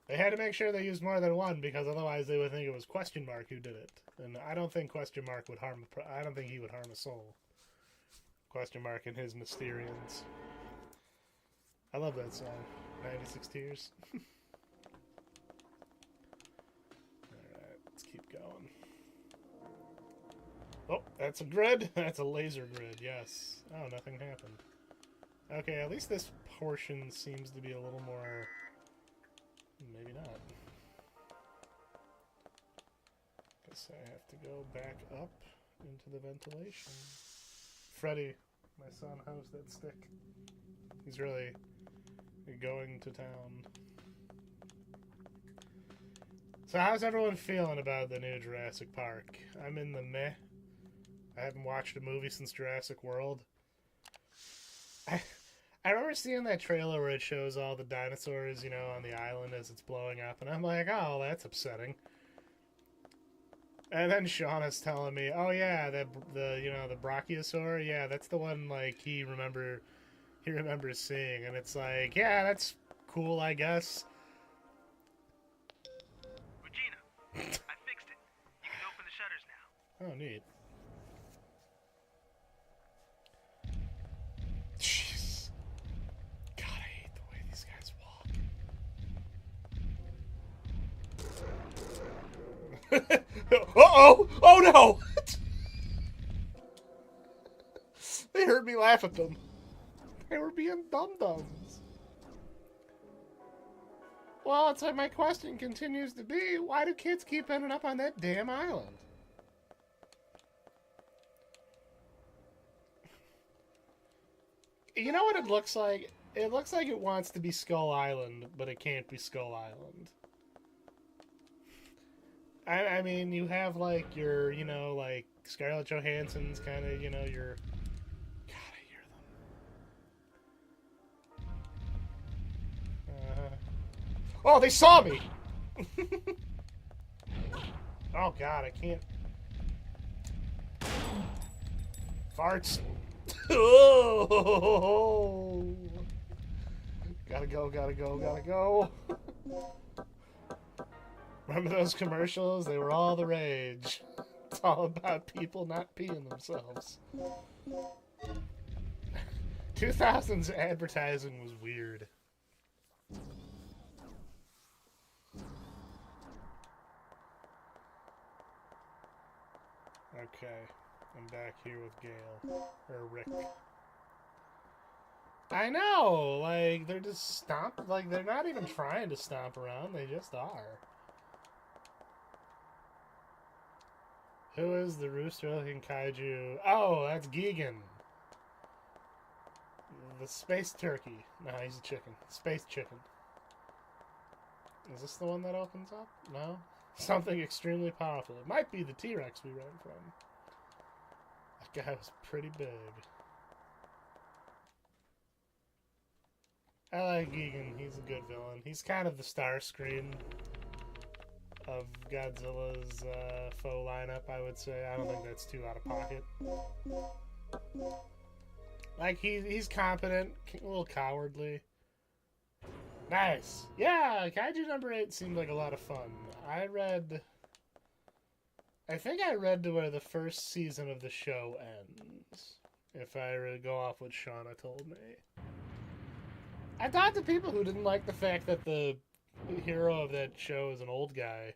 They had to make sure they used more than one because otherwise they would think it was question mark who did it. And I don't think question mark would harm. I don't think he would harm a soul. Question mark and his Mysterians. I love that song. 96 Tears. Alright, let's keep going. Oh, that's a grid. That's a laser grid, yes. Oh, nothing happened. Okay, at least this portion seems to be a little more... Maybe not. Guess I have to go back up into the ventilation. Freddy, my son, how's that stick? He's really going to town. So how's everyone feeling about the new Jurassic Park? I'm in the meh. I haven't watched a movie since Jurassic World. I remember seeing that trailer where it shows all the dinosaurs, you know, on the island as it's blowing up, and I'm like, oh, that's upsetting. And then Sean is telling me, oh yeah, the Brachiosaur, yeah, that's the one like he remembers seeing, and it's like, yeah, that's cool, I guess.
Regina, I fixed it. You can open the shutters now.
Oh, neat. Jeez. God, I hate the way these guys walk. Uh-oh! Oh no! They heard me laugh at them. They were being dum-dums. Well, it's like my question continues to be, why do kids keep ending up on that damn island? You know what it looks like? It looks like it wants to be Skull Island, but it can't be Skull Island. I mean, you have, like, your, you know, like, Scarlett Johansson's kind of, you know, your... God, I hear them. Oh, they saw me! Oh, God, I can't... Farts. Oh! Gotta go. Remember those commercials? They were all the rage. It's all about people not peeing themselves. 2000s advertising was weird. Okay. I'm back here with Gale. Or Rick. I know! Like, they're just like, they're not even trying to stomp around, they just are. Who is the rooster-looking kaiju? Oh, that's Gigan. The space turkey. No, he's a chicken. Space chicken. Is this the one that opens up? No? Something extremely powerful. It might be the T-Rex we ran from. That guy was pretty big. I like Gigan. He's a good villain. He's kind of the Starscream of Godzilla's foe lineup, I would say. I don't think that's too out of pocket. Like, he's competent, a little cowardly. Nice. Yeah, Kaiju number 8 seemed like a lot of fun. I think I read to where the first season of the show ends. If I really go off what Shauna told me. I thought the people who didn't like the fact that the hero of that show is an old guy.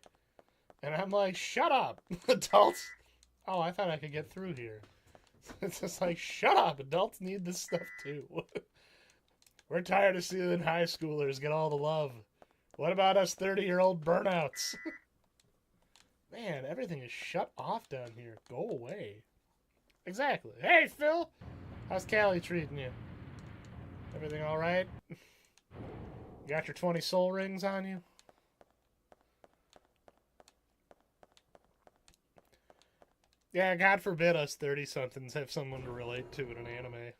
And I'm like, shut up, adults. Oh, I thought I could get through here. It's just like, shut up, adults need this stuff too. We're tired of seeing high schoolers get all the love. What about us 30-year-old burnouts? Man, everything is shut off down here. Go away. Exactly. Hey, Phil! How's Callie treating you? Everything alright? You got your 20 soul rings on you? Yeah, God forbid us 30-somethings have someone to relate to in an anime.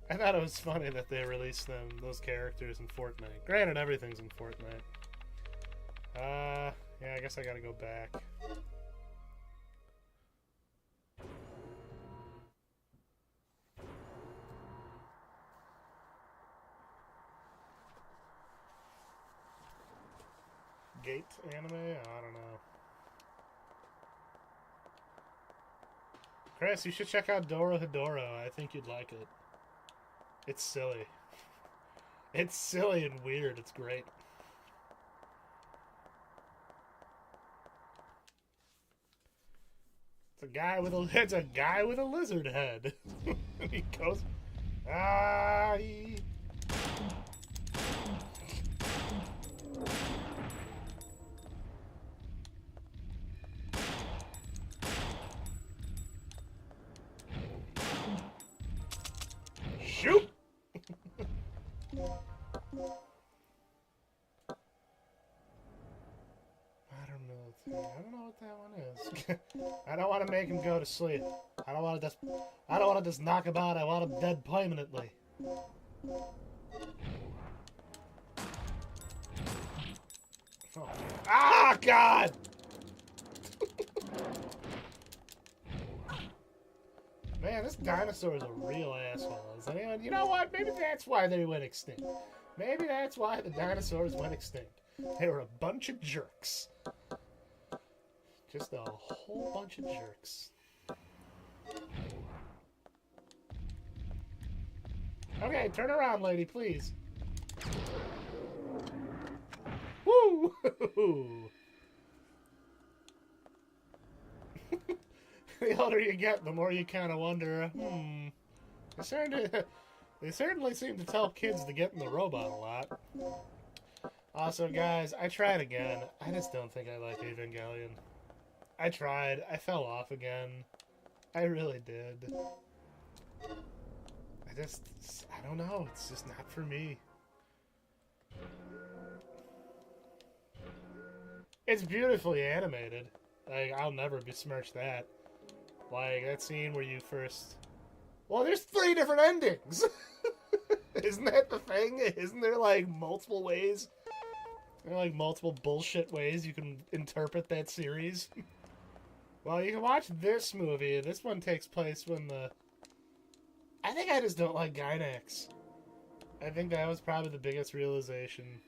I thought it was funny that they released those characters in Fortnite. Granted, everything's in Fortnite. Yeah, I guess I gotta go back. Gate anime? I don't know. Chris, you should check out Dorohedoro. I think you'd like it. It's silly. It's silly and weird. It's great. It's a guy with a lizard head. He goes, shoot! I don't know what that one is. I don't want to make him go to sleep. I don't want to just knock him out. I want him dead permanently. Oh. Ah, God! Man, this dinosaur is a real asshole. Is anyone? You know what? Maybe that's why they went extinct. Maybe that's why the dinosaurs went extinct. They were a bunch of jerks. Just a whole bunch of jerks. Okay, turn around, lady, please. Woo! The older you get, the more you kind of wonder, They certainly seem to tell kids to get in the robot a lot. Also, guys, I tried again. I just don't think I like Evangelion. I tried. I fell off again. I really did. I don't know. It's just not for me. It's beautifully animated. Like, I'll never besmirch that. Like, that scene where you first... Well, there's 3 different endings! Isn't that the thing? Isn't there, like, multiple ways? There are, like, multiple bullshit ways you can interpret that series? Well, you can watch this movie. This one takes place when the... I think I just don't like Gainax. I think that was probably the biggest realization.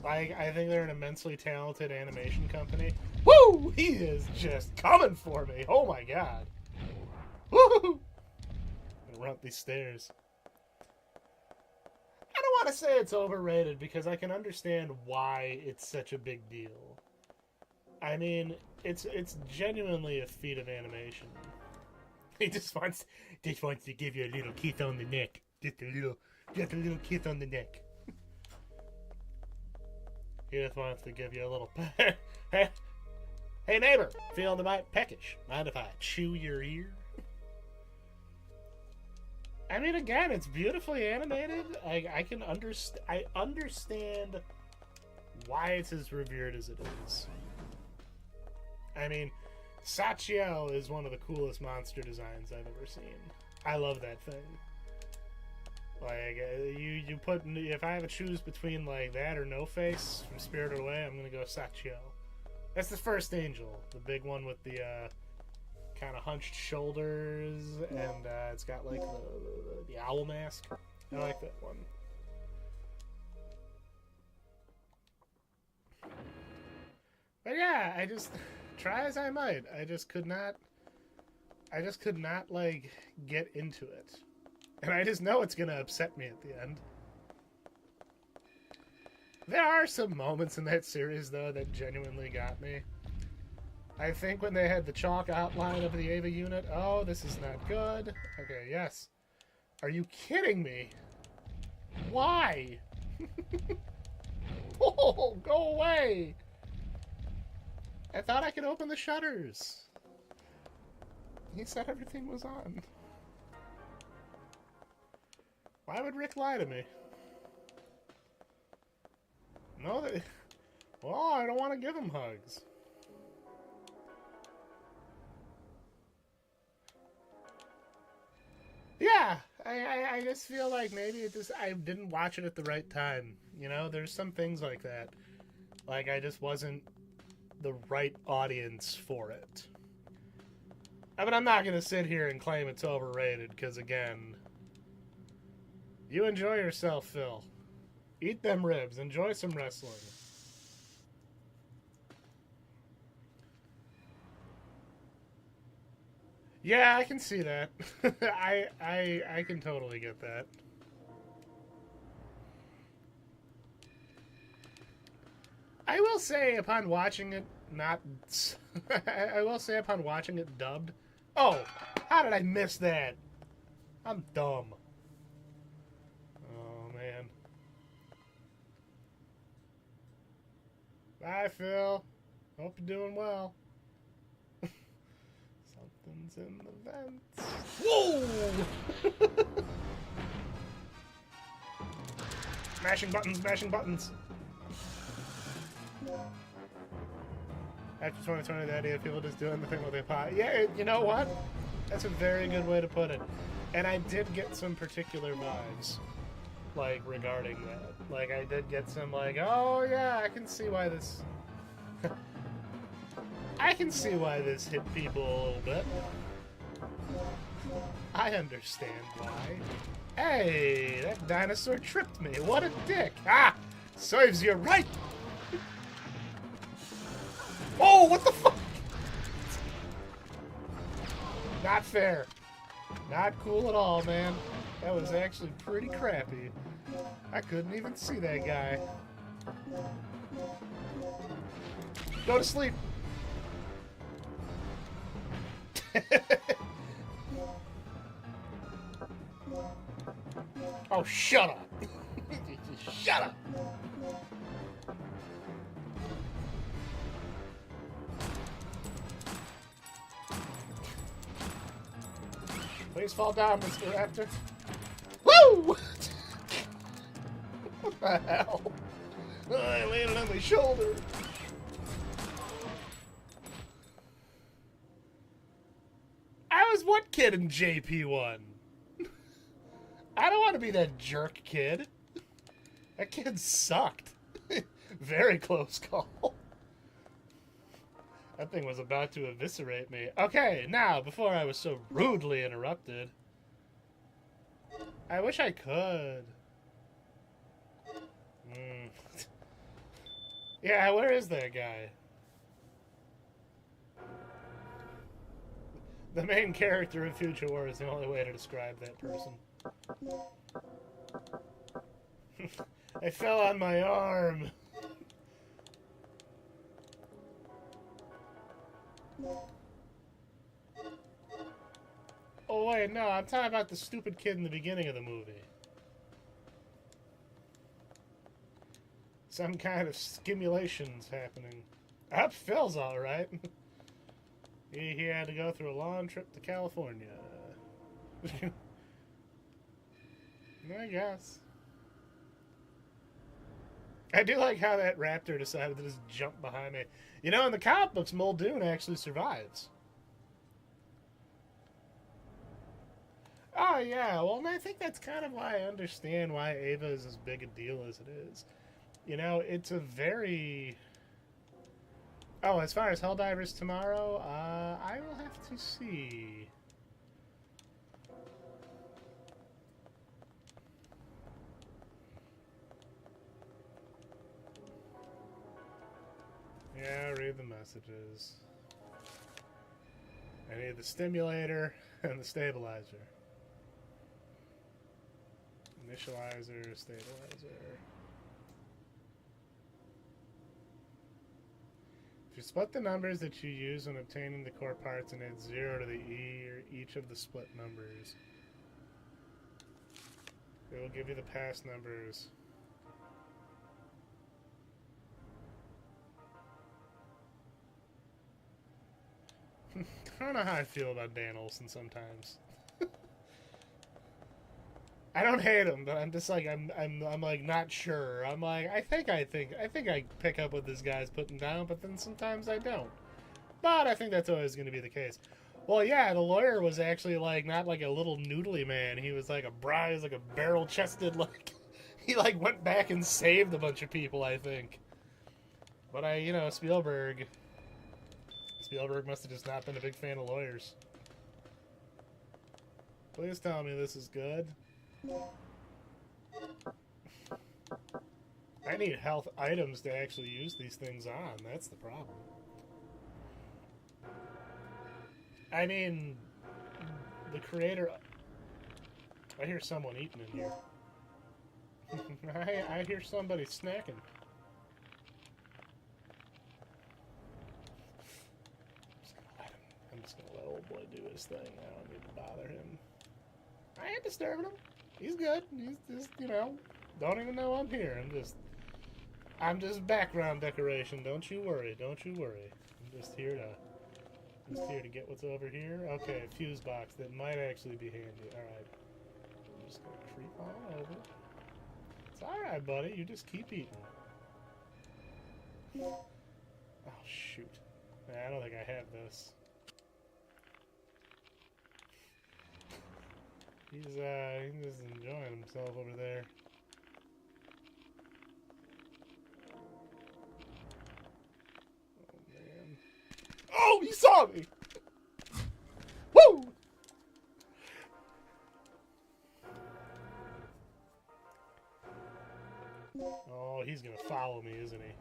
Like, I think they're an immensely talented animation company. Woo! He is just coming for me. Oh my god. Woo! I'm gonna run up these stairs. I don't want to say it's overrated because I can understand why it's such a big deal. I mean, it's genuinely a feat of animation. He just wants to give you a little kiss on the neck. Just a little kiss on the neck. He just wants to give you a little hey neighbor, feeling the bite peckish. Mind if I chew your ear? I mean, again, it's beautifully animated. I understand why it's as revered as it is. I mean, Sachiel is one of the coolest monster designs I've ever seen. I love that thing. Like, you put, if I have to choose between, like, that or No Face from Spirited Away, I'm gonna go Sachiel. That's the first angel, the big one with the, kind of hunched shoulders, and, it's got, like, the owl mask. I like that one. But yeah, I just, try as I might, I just could not, like, get into it. And I just know it's going to upset me at the end. There are some moments in that series, though, that genuinely got me. I think when they had the chalk outline of the Ava unit. Oh, this is not good. Okay, yes. Are you kidding me? Why? Oh, go away! I thought I could open the shutters. He said everything was on. Why would Rick lie to me? No, that... Well, I don't want to give him hugs. Yeah, I just feel like maybe I didn't watch it at the right time. You know, there's some things like that. Like, I just wasn't the right audience for it. But I'm not going to sit here and claim it's overrated, because again, you enjoy yourself, Phil. Eat them ribs. Enjoy some wrestling. Yeah, I can see that. I can totally get that. I will say upon watching it I will say upon watching it dubbed. Oh, how did I miss that? I'm dumb. Oh man. Bye, Phil. Hope you're doing well. Something's in the vents. Whoa! Mashing buttons, mashing buttons. After 2020, the idea of people just doing the thing with their pot. Yeah, you know what? That's a very good way to put it. And I did get some particular vibes, like, regarding that. Like, I did get some, like, oh, yeah, I can see why this... I can see why this hit people a little bit. I understand why. Hey, that dinosaur tripped me. What a dick. Ah! Serves you right! Oh, what the fuck? Not fair. Not cool at all, man. That was actually pretty crappy. I couldn't even see that guy. Go to sleep. Oh, shut up. Shut up. Please fall down, Mr. Raptor. Woo! What the hell? Oh, I landed on my shoulder. I was what kid in JP1? I don't want to be that jerk kid. That kid sucked. Very close call. That thing was about to eviscerate me. Okay, now, before I was so rudely interrupted. I wish I could. Yeah, where is that guy? The main character of Future War is the only way to describe that person. I fell on my arm. Oh wait, no, I'm talking about the stupid kid in the beginning of the movie. Some kind of stimulation's happening. Up, Phil's alright. He had to go through a long trip to California. I guess. I do like how that raptor decided to just jump behind me. You know, in the comic books, Muldoon actually survives. Oh, yeah. Well, and I think that's kind of why I understand why Ava is as big a deal as it is. You know, it's a very... Oh, as far as Helldivers tomorrow, I will have to see. Yeah, read the messages. I need the stimulator and the stabilizer. Initializer, stabilizer. If you split the numbers that you use when obtaining the core parts and add 0 to the E or each of the split numbers, it will give you the past numbers. I don't know how I feel about Dan Olsen sometimes. I don't hate him, but I'm just like I'm like not sure. I'm like I think I pick up what this guy's putting down, but then sometimes I don't. But I think that's always going to be the case. Well, yeah, the lawyer was actually like not like a little noodly man. He was like a barrel-chested like he like went back and saved a bunch of people, I think. But Spielberg must have just not been a big fan of lawyers. Please tell me this is good. I need health items to actually use these things on. That's the problem. I mean, the creator... I hear someone eating in here. I hear somebody snacking. I'm just gonna let old boy do his thing. I don't need to bother him. I ain't disturbing him. He's good. He's just, don't even know I'm here. I'm just background decoration. Don't you worry. Don't you worry. I'm just here to get what's over here. Okay, a fuse box that might actually be handy. Alright. I'm just gonna creep on over. It's alright, buddy. You just keep eating. Oh, shoot. I don't think I have this. He's just enjoying himself over there. Oh, man. Oh, he saw me! Woo! Oh, he's gonna follow me, isn't he?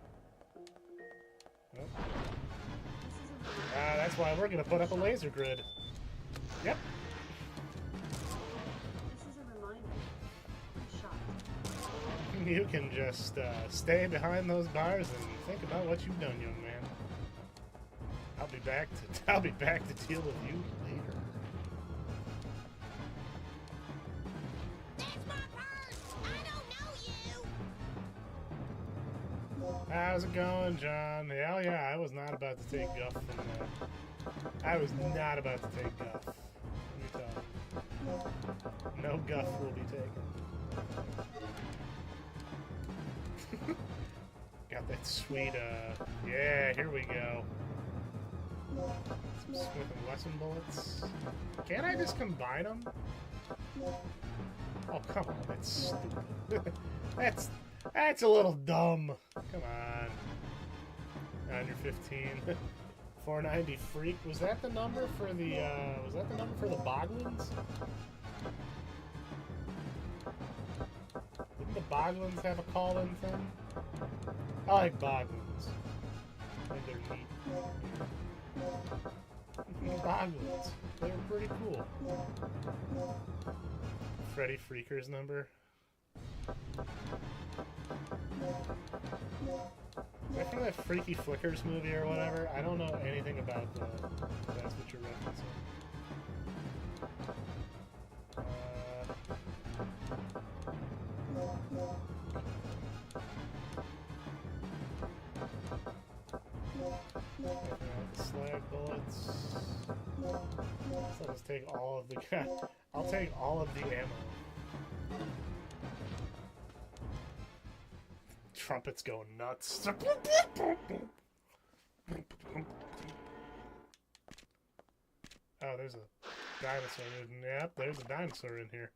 Oh. That's why we're gonna put up a laser grid. Yep. You can just stay behind those bars and think about what you've done, young man. I'll be back to deal with you later.
That's my purse! I don't know you!
How's it going, John? Hell yeah, I was not about to take guff from that. I was not about to take guff. Let me tell you. No guff will be taken. Got that sweet, yeah, here we go. Some Smith & Wesson bullets. Can't I just combine them? Oh, come on, that's stupid. That's a little dumb. Come on. 915. 490 Freak. Was that the number for the, Boglins? Didn't the Boglins have a call-in thing? I like Boglins. I think they're neat. Boglins. They were pretty cool. Freddy Freaker's number. that Freaky Flickers movie or whatever? I don't know anything about that. That's what you're referencing. Slag bullets. So let's take all of the. I'll take all of the ammo. Trumpets going nuts. Oh, there's a dinosaur. Yep, there's a dinosaur in here.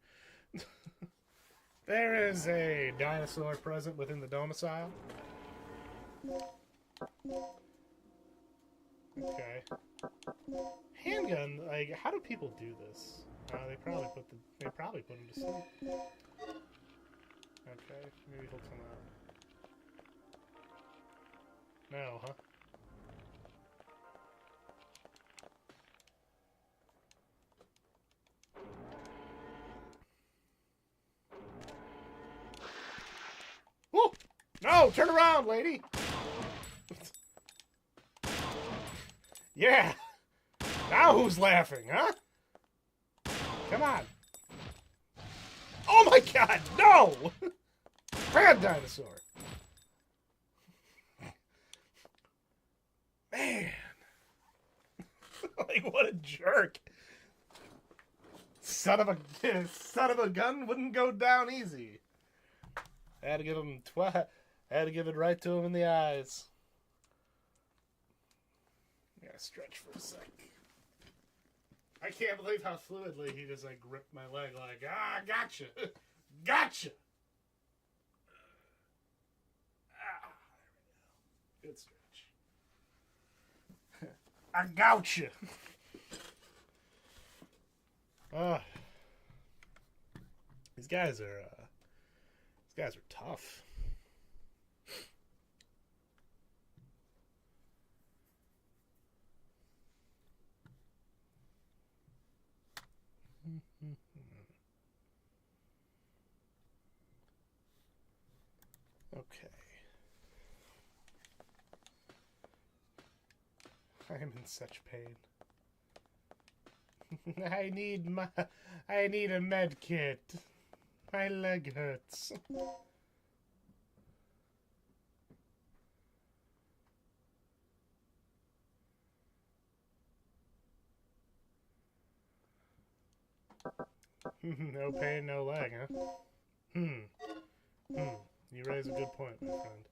There is a dinosaur present within the domicile. Okay. Handgun, like, how do people do this? They probably put them to sleep. Okay, maybe he'll come out. No, huh? Woo! No, turn around, lady! Yeah! Now who's laughing, huh? Come on. Oh my god, no! Bad dinosaur. Man. Like, what a jerk. Son of a gun wouldn't go down easy. Had to give him had to give it right to him in the eyes. I gotta stretch for a sec. I can't believe how fluidly he just like gripped my leg like, gotcha. Gotcha. Good stretch. I gotcha. These guys are tough. Okay. I am in such pain. I need a med kit. My leg hurts. No pain, no leg, huh? You raise a good point, my friend.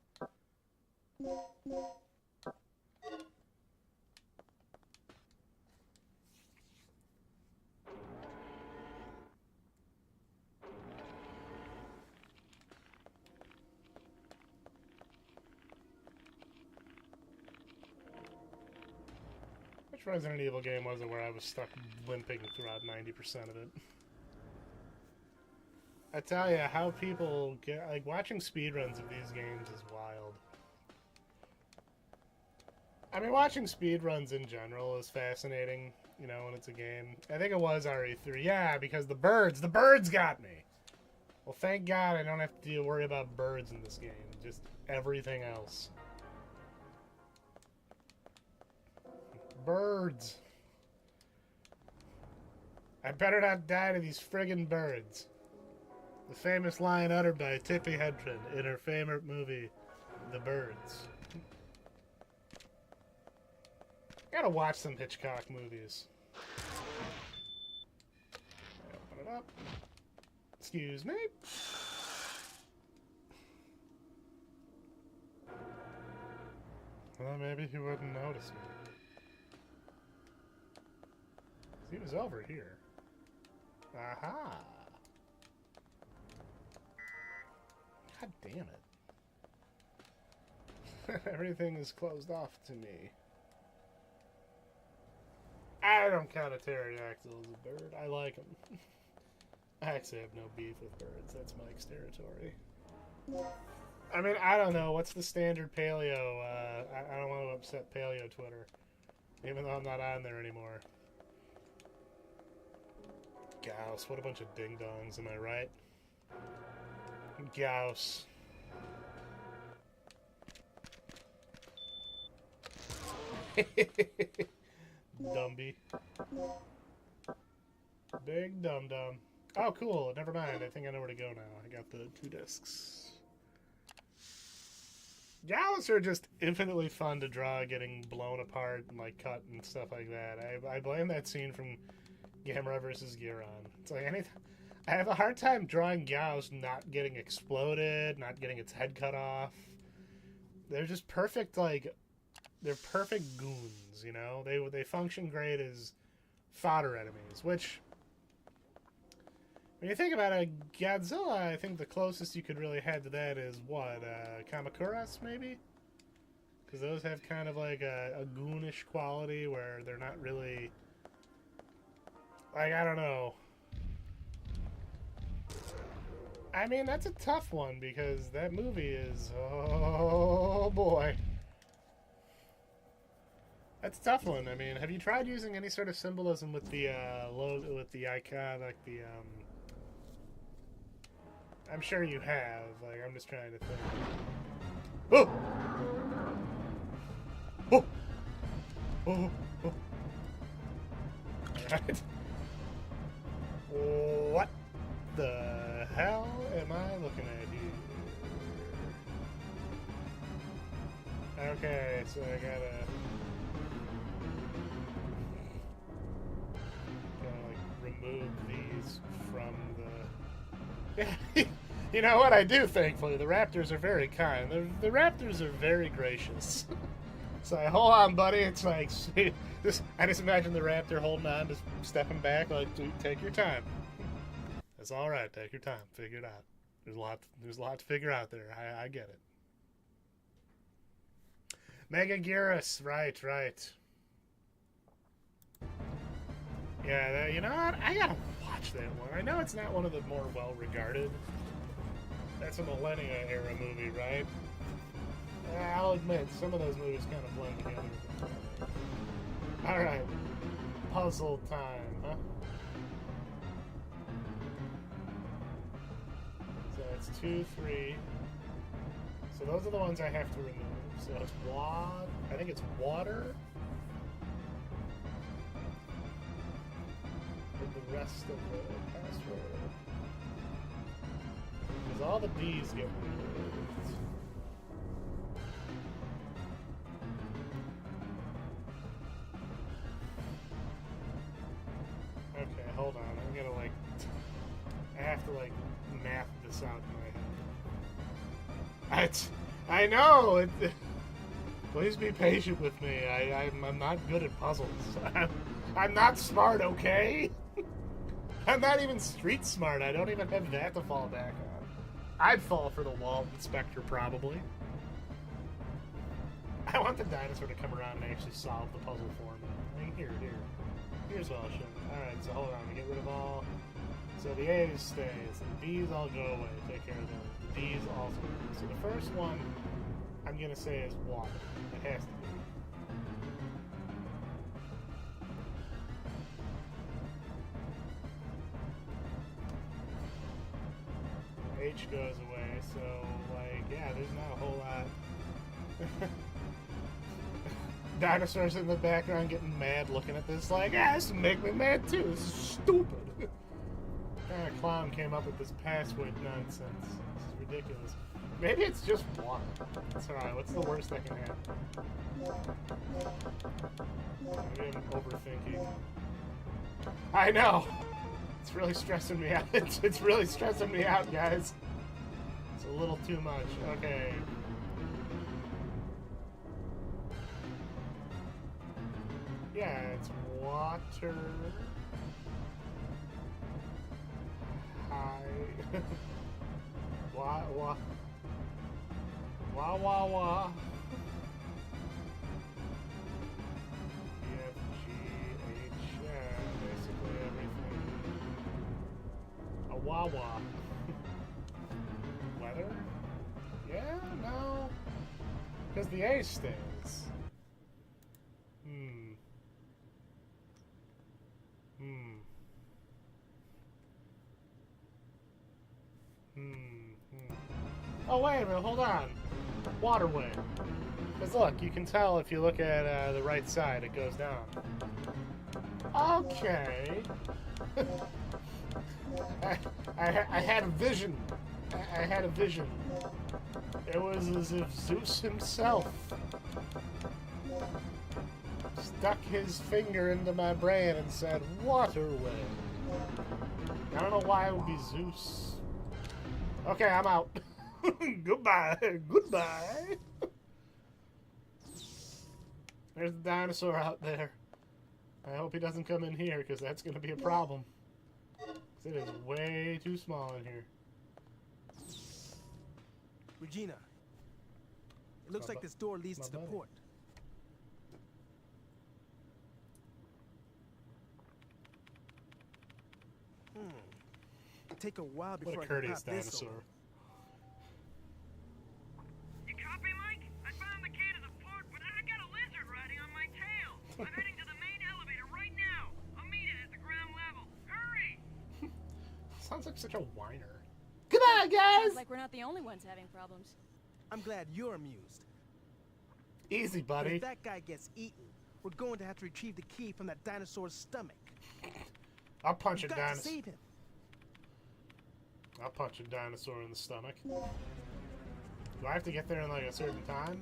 Which Resident Evil game was it where I was stuck limping throughout 90% of it? I tell you, how people get, like, watching speedruns of these games is wild. I mean, watching speedruns in general is fascinating, you know, when it's a game. I think it was RE3. Yeah, because the birds got me. Well, thank God I don't have to worry about birds in this game. Just everything else. Birds. I better not die to these friggin' birds. The famous line uttered by Tippi Hedren in her favorite movie, The Birds. Gotta watch some Hitchcock movies. Open it up. Excuse me. Well, maybe he wouldn't notice me. He was over here. Aha! God damn it. Everything is closed off to me. I don't count a pterodactyl as a bird. I like them. I actually have no beef with birds. That's Mike's territory. I mean, I don't know. What's the standard paleo? I don't want to upset paleo Twitter. Even though I'm not on there anymore. Gauss. What a bunch of ding-dongs, am I right? Gauss. Dumby. Big dum-dum. Oh, cool. Never mind. I think I know where to go now. I got the 2 discs. Gallus are just infinitely fun to draw, getting blown apart and like cut and stuff like that. I blame that scene from Gamera versus Giron. It's like I have a hard time drawing Gauss not getting exploded, not getting its head cut off. They're just perfect, like they're perfect goons, you know? They function great as fodder enemies, which when you think about it, Godzilla, I think the closest you could really head to that is what, Kamakuras, maybe? Because those have kind of like a goonish quality where they're not really, like, I don't know. I mean, that's a tough one because that movie is, oh boy. That's a tough one. I mean, have you tried using any sort of symbolism with the logo, with the icon, like the I'm sure you have. Like, I'm just trying to think. Oh! Oh! Oh! Oh! Alright. What the hell am I looking at here? Okay, so I gotta like remove these from the. Yeah. You know what? I do, thankfully. The Raptors are very kind. The Raptors are very gracious. It's like, hold on, buddy. It's like, I just imagine the Raptor holding on, just stepping back, like, dude, take your time. That's all right. Take your time. Figure it out. There's a lot to figure out there. I get it. Mega Gyarus. Right. Yeah, you know what? I gotta watch that one. I know it's not one of the more well-regarded. That's a Millennia era movie, right? I'll admit, some of those movies kind of blend together. Alright. Puzzle time, huh? So it's 2, 3. So those are the ones I have to remove. So it's I think it's water. With the rest of the password. Because all the D's get removed. Okay, hold on. I'm gonna like. I have to like map this out in my head. I know! Please be patient with me. I'm not good at puzzles. I'm not smart, okay? I'm not even street smart. I don't even have that to fall back on. I'd fall for the wall inspector, probably. I want the dinosaur to come around and actually solve the puzzle for me. I mean, here's what I'll show you. Alright, so hold on. We get rid of all. So the A's stays. The B's all go away. Take care of those. The D's also go. So the first one I'm going to say is water. It has to be. H goes away, so, like, yeah, there's not a whole lot. Dinosaurs in the background getting mad looking at this, like, this will make me mad too. This is stupid. What kind of clown came up with this password nonsense? This is ridiculous. Maybe it's just water. It's alright, what's the worst that can happen? Maybe I'm overthinking. I know! It's really stressing me out. It's really stressing me out, guys. It's a little too much. Okay. Yeah, it's water. Hi. Wah. F, G, H, yeah, basically everything. A Wawa. Weather? Yeah, no. Because the A stays. Oh, wait a minute, hold on. Waterway. Because look, you can tell if you look at the right side, it goes down. Okay. I had a vision. I had a vision. It was as if Zeus himself stuck his finger into my brain and said, Waterway. I don't know why it would be Zeus. Okay, I'm out. Goodbye. Goodbye. There's the dinosaur out there. I hope he doesn't come in here, because that's going to be a problem. It is way too small in here.
Regina, it looks like this door leads to the
buddy.
port. It'll take a while before
What a
I can
courteous
pop this
dinosaur.
open.
You copy, Mike? I found the key to the port, but I got a lizard riding on my tail. I'm heading to the main elevator right now. I'll meet it at the ground level. Hurry!
Sounds like such a whiner. Goodbye, guys!
Sounds like we're not the only ones having problems.
I'm glad you're amused.
Easy,
But
buddy.
if that guy gets eaten, we're going to have to retrieve the key from that dinosaur's stomach.
I'll punch a
You've got to
dinosaur.
save him.
I'll punch a dinosaur in the stomach. Do I have to get there in like a certain time?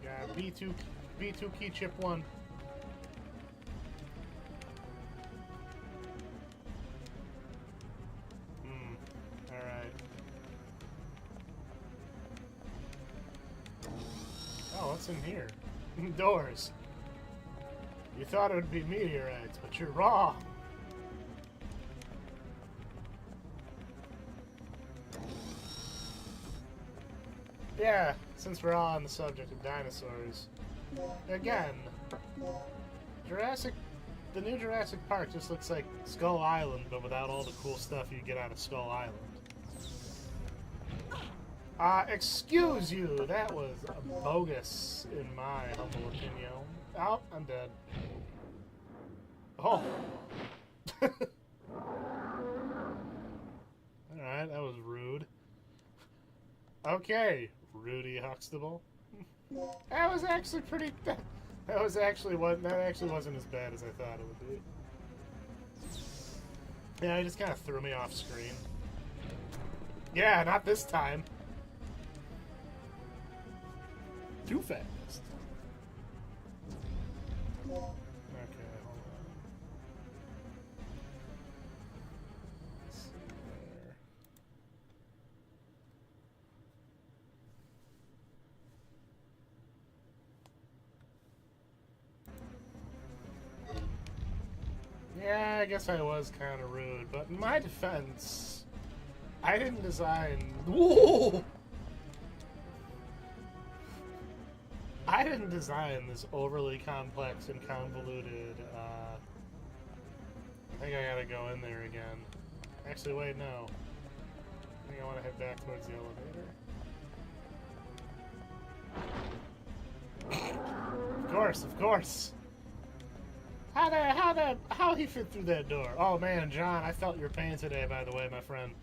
Yeah, B2 key chip 1. Alright. Oh, what's in here? Doors. You thought it would be meteorites, but you're wrong. Yeah, since we're all on the subject of dinosaurs, again, the new Jurassic Park just looks like Skull Island, but without all the cool stuff you get out of Skull Island. Excuse you, that was bogus in my humble opinion. Oh, I'm dead. Oh. Alright, that was rude. Okay, Rudy Huxtable. That was actually pretty... That actually wasn't as bad as I thought it would be. Yeah, he just kind of threw me off screen. Yeah, not this time. Too fast. Okay, hold on. Let's see there. Yeah, I guess I was kind of rude, but in my defense, I didn't design... Whoa! I didn't design this overly complex and convoluted, I think I gotta go in there again. Actually, wait, no. I think I want to head back towards the elevator. Of course, of course! How he fit through that door? Oh man, John, I felt your pain today, by the way, my friend.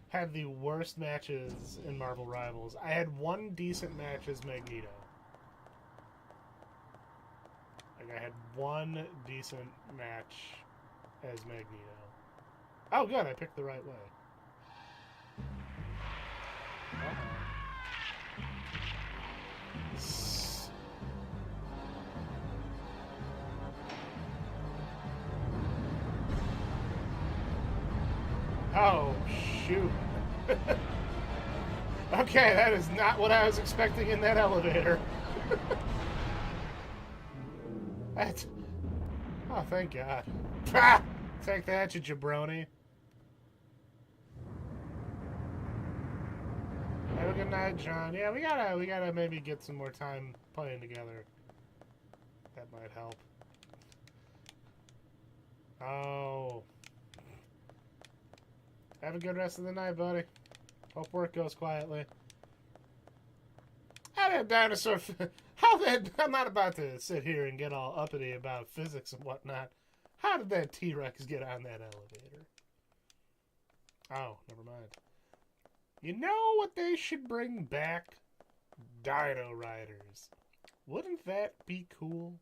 Had the worst matches in Marvel Rivals. I had one decent match as Magneto. Like, I had one decent match as Magneto. Oh, good, I picked the right way. Oh, shoot. Okay, that is not what I was expecting in that elevator. That's... Oh, thank God. Ah! Take that, you jabroni. Have a good night, John. Yeah, we gotta maybe get some more time playing together. That might help. Oh. Have a good rest of the night, buddy. Hope work goes quietly. How that dinosaur... I'm not about to sit here and get all uppity about physics and whatnot. How did that T-Rex get on that elevator? Oh, never mind. You know what they should bring back? Dino Riders. Wouldn't that be cool?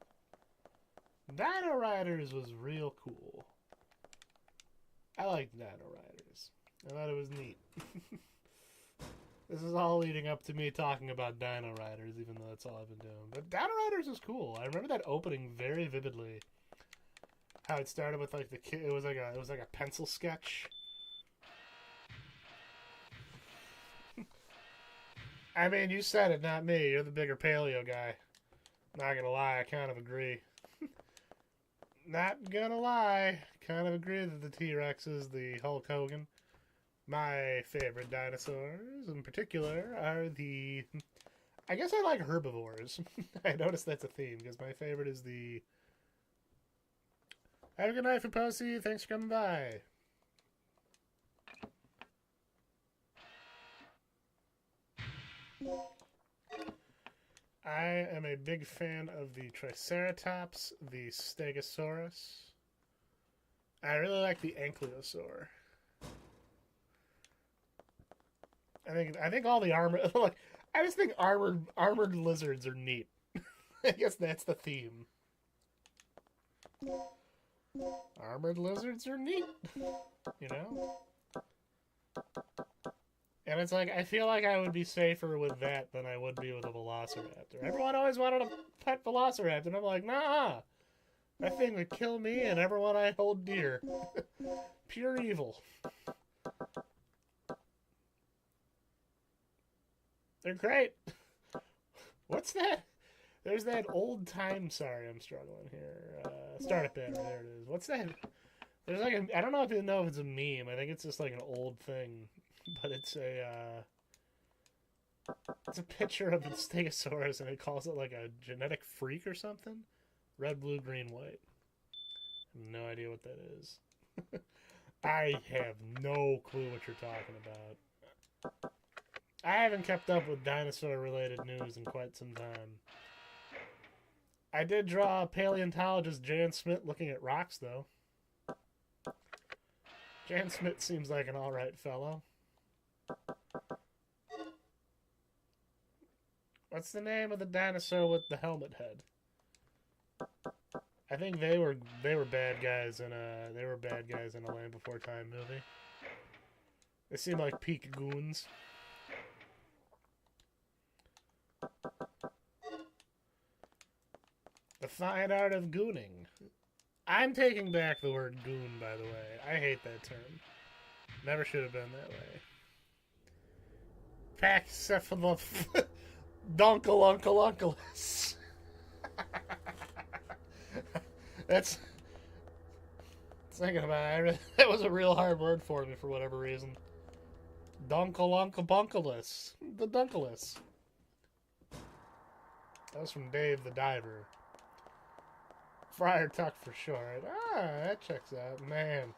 Dino Riders was real cool. I liked Dino Riders. I thought it was neat. This is all leading up to me talking about Dino Riders, even though that's all I've been doing. But Dino Riders was cool. I remember that opening very vividly. How it started with like the kid. It was like a pencil sketch. I mean, you said it, not me. You're the bigger paleo guy. Not gonna lie, I kind of agree. Not gonna lie, kind of agree that the T-Rex is the Hulk Hogan. My favorite dinosaurs, in particular, are the... I guess I like herbivores. I noticed that's a theme, because my favorite is the... Have a good night, Fuposi. Thanks for coming by. I am a big fan of the Triceratops, the Stegosaurus. I really like the Ankylosaur. I think all the armor. Look, I just think armored lizards are neat. I guess that's the theme. Armored lizards are neat, you know. And it's like, I feel like I would be safer with that than I would be with a Velociraptor. Everyone always wanted a pet Velociraptor, and I'm like, nah. That thing would kill me and everyone I hold dear. Pure evil. They're great. What's that? There's that old time... Sorry, I'm struggling here. Startup banner, there it is. What's that? There's like a... I don't know if you know if it's a meme. I think it's just like an old thing. But it's a picture of a Stegosaurus, and it calls it like a genetic freak or something. Red, blue, green, white. I have no idea what that is. I have no clue what you're talking about. I haven't kept up with dinosaur-related news in quite some time. I did draw paleontologist Jan Smith looking at rocks, though. Jan Smith seems like an alright fellow. What's the name of the dinosaur with the helmet head? I think they were bad guys in a Land Before Time movie. They seem like peak goons. The fine art of gooning. I'm taking back the word goon, by the way. I hate that term. Never should have been that way. Pachycephalus Donkalunkalunkalus. That's thinking about it. That was a real hard word for me for whatever reason. Donkalunkalunkalus. The Dunkalus. That was from Dave the Diver. Friar Tuck for short. Ah, that checks out. Man,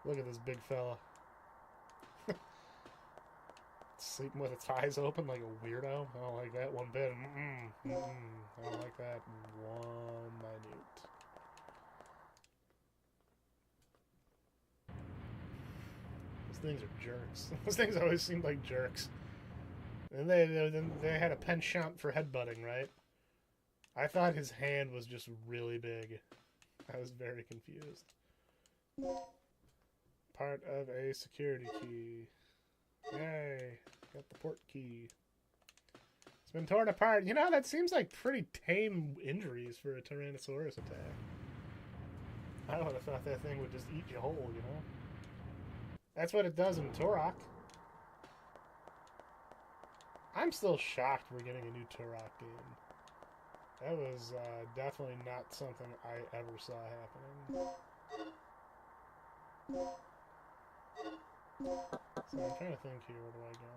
look at this big fella. Sleeping with its eyes open like a weirdo. I don't like that one bit. I don't like that one minute. Those things are jerks. Those things always seemed like jerks. And they had a penchant for headbutting, right? I thought his hand was just really big. I was very confused. Part of a security key. Yay. Got the port key. It's been torn apart. You know, that seems like pretty tame injuries for a Tyrannosaurus attack. I would have thought that thing would just eat you whole, you know? That's what it does in Turok. I'm still shocked we're getting a new Turok game. That was definitely not something I ever saw happening. So I'm trying to think here, where do I go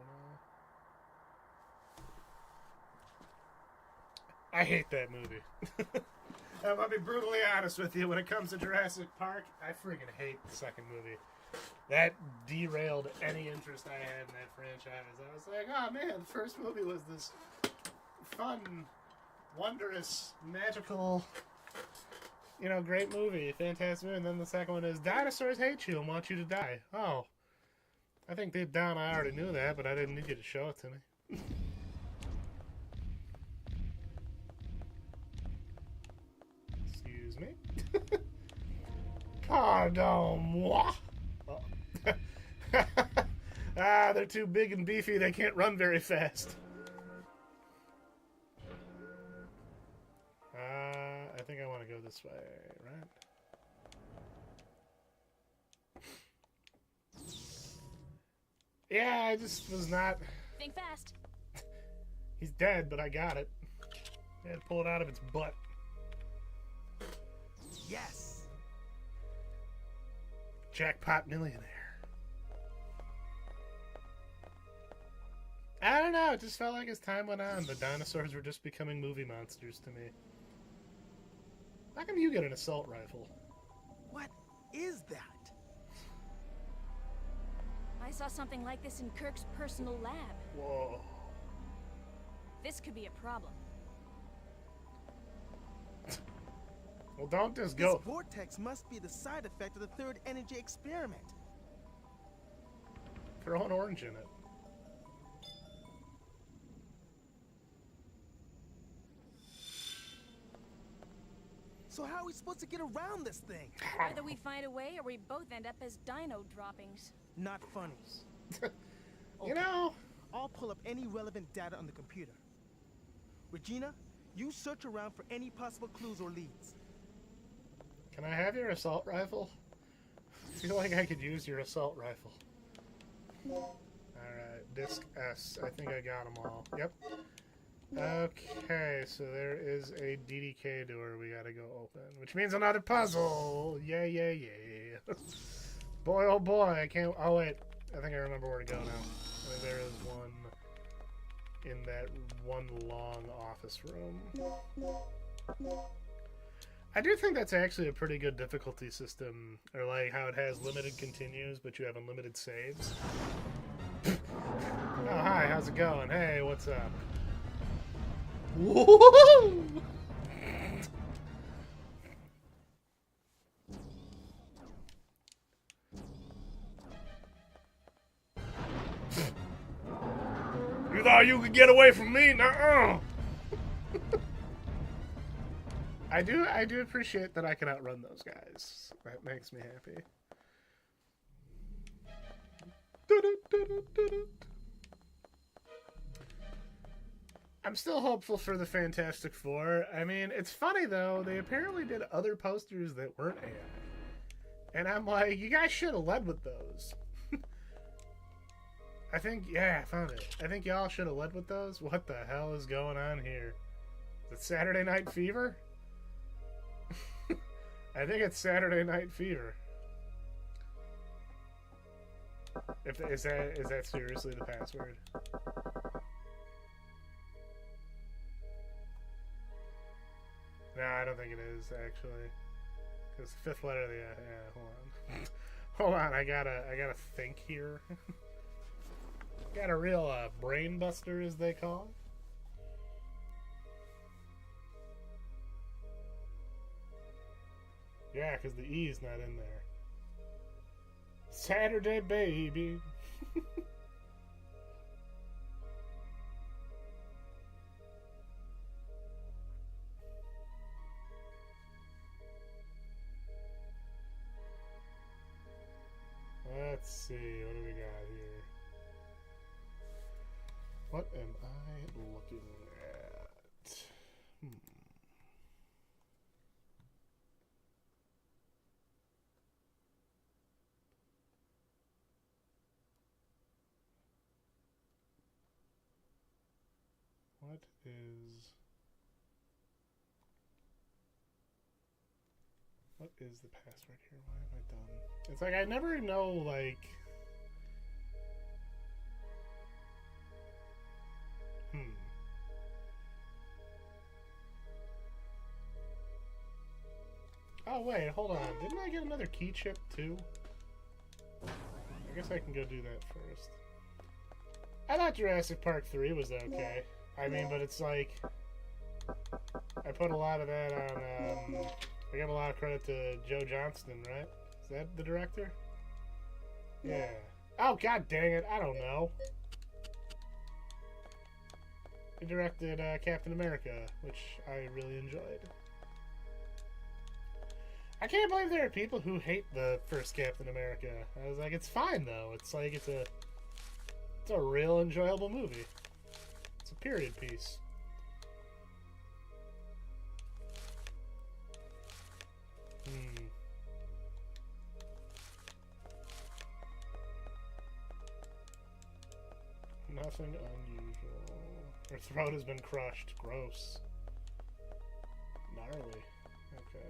now? I hate that movie. I'm gonna be brutally honest with you. When it comes to Jurassic Park, I freaking hate the second movie. That derailed any interest I had in that franchise. I was like, oh man, the first movie was this fun, wondrous, magical, you know, great movie, fantastic movie. And then the second one is dinosaurs hate you and want you to die. Oh, I think deep down I already knew that, but I didn't need you to show it to me. Excuse me. Pardon moi. Oh. Ah, they're too big and beefy. They can't run very fast. I think I want to go this way, right? Yeah, I just was not...
Think fast.
He's dead, but I got it. I had to pull it out of its butt.
Yes.
Jackpot millionaire. I don't know, it just felt like as time went on, the dinosaurs were just becoming movie monsters to me. How come you get an assault rifle?
What is that?
I saw something like this in Kirk's personal lab.
Whoa.
This could be a problem.
Well, don't just
This
go.
vortex must be the side effect of the third energy experiment.
Throw an orange in it.
So how are we supposed to get around this thing?
Either we find a way or we both end up as dino droppings.
Not funny.
You know,
I'll pull up any relevant data on the computer. Regina, you search around for any possible clues or leads.
can I have your assault rifle? I feel like I could use your assault rifle. Alright, disc S. I think I got them all. Yep. Okay, so there is a DDK door we gotta go open, which means another puzzle! Yay, yay, yay. Boy, oh boy, I can't... Oh, wait. I think I remember where to go now. I think there is one in that one long office room. I do think that's actually a pretty good difficulty system, or like how it has limited continues, but you have unlimited saves. Oh, hi, how's it going? Hey, what's up? Woo-hoo-hoo! You thought you could get away from me? Nuh-uh! I do appreciate that I can outrun those guys. That makes me happy. I'm still hopeful for the Fantastic Four. I mean, it's funny though, they apparently did other posters that weren't AI. And I'm like, you guys should have led with those. I think, yeah, I found it. I think y'all should have led with those. What the hell is going on here? Is it Saturday Night Fever? I think it's Saturday Night Fever. Is that seriously the password? No, I don't think it is actually. Because the fifth letter of the yeah, hold on. Hold on, I gotta think here. Got a real brain buster, as they call it. Yeah, because the E's not in there. Saturday, baby. Let's see, what do we got here? What am I looking at? What is the password here? Why am I dumb? It's like I never know, like... Oh, wait, hold on. Didn't I get another key chip, too? I guess I can go do that first. I thought Jurassic Park 3 was okay. I mean, but it's like... I put a lot of that on, I give a lot of credit to Joe Johnston, right? Is that the director? Yeah. Oh, god dang it. I don't know. He directed Captain America, which I really enjoyed. I can't believe there are people who hate the first Captain America. I was like, it's fine though. It's like it's a real enjoyable movie. It's a period piece. Nothing unusual. Her throat has been crushed. Gross. Gnarly. Okay.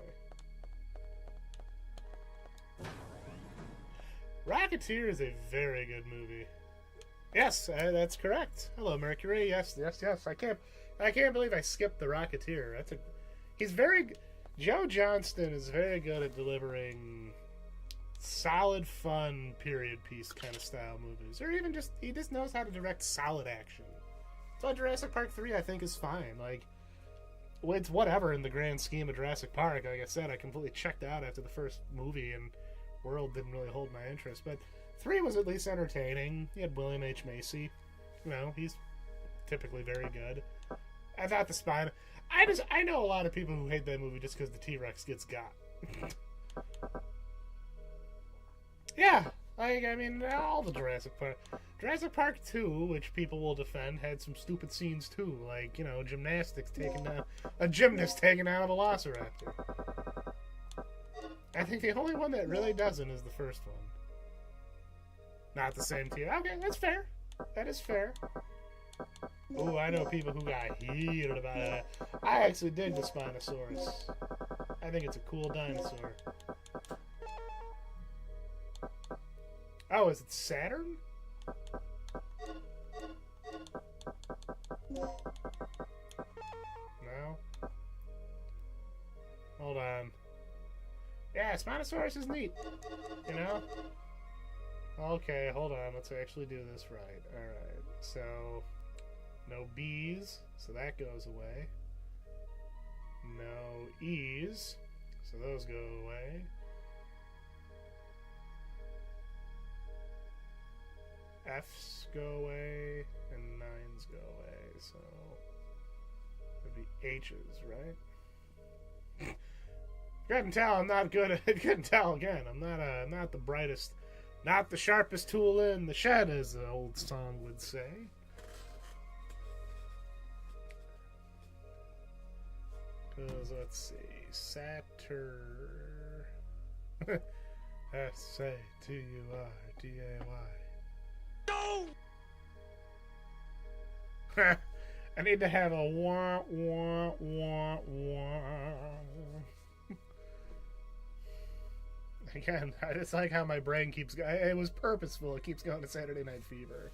Rocketeer is a very good movie. Yes, that's correct. Hello, Mercury. Yes. I can't believe I skipped the Rocketeer. He's very. Joe Johnston is very good at delivering solid, fun period piece kind of style movies, or even he just knows how to direct solid action. So Jurassic Park 3, I think, is fine. Like, it's whatever in the grand scheme of Jurassic Park. Like I said, I completely checked out after the first movie, and World didn't really hold my interest. But 3 was at least entertaining. You had William H. Macy. You know, he's typically very good. I thought the spine. I know a lot of people who hate that movie just because the T-Rex gets got. Yeah, like, I mean, all the Jurassic Park 2, which people will defend, had some stupid scenes too, like, you know, a gymnast taking down a velociraptor. I think the only one that really doesn't is the first one. Not the same tier. Okay, that's fair. That is fair. Ooh, I know people who got heated about it. I actually dig the Spinosaurus. I think it's a cool dinosaur. Oh, is it Saturn? No? Hold on. Yeah, Spinosaurus is neat. You know? Okay, hold on. Let's actually do this right. Alright, so... no B's, so that goes away. No E's, so those go away. F's go away, and 9's go away, so it'd be H's, right? Couldn't tell. I'm not good at. Couldn't tell again. I'm not the brightest, not the sharpest tool in the shed, as the old song would say. Because let's see, Saturn. S-A-T-U-R-D-A-Y.
No!
I need to have a wah wah wah wah. Again, I just like how my brain keeps going. It was purposeful. It keeps going to Saturday Night Fever.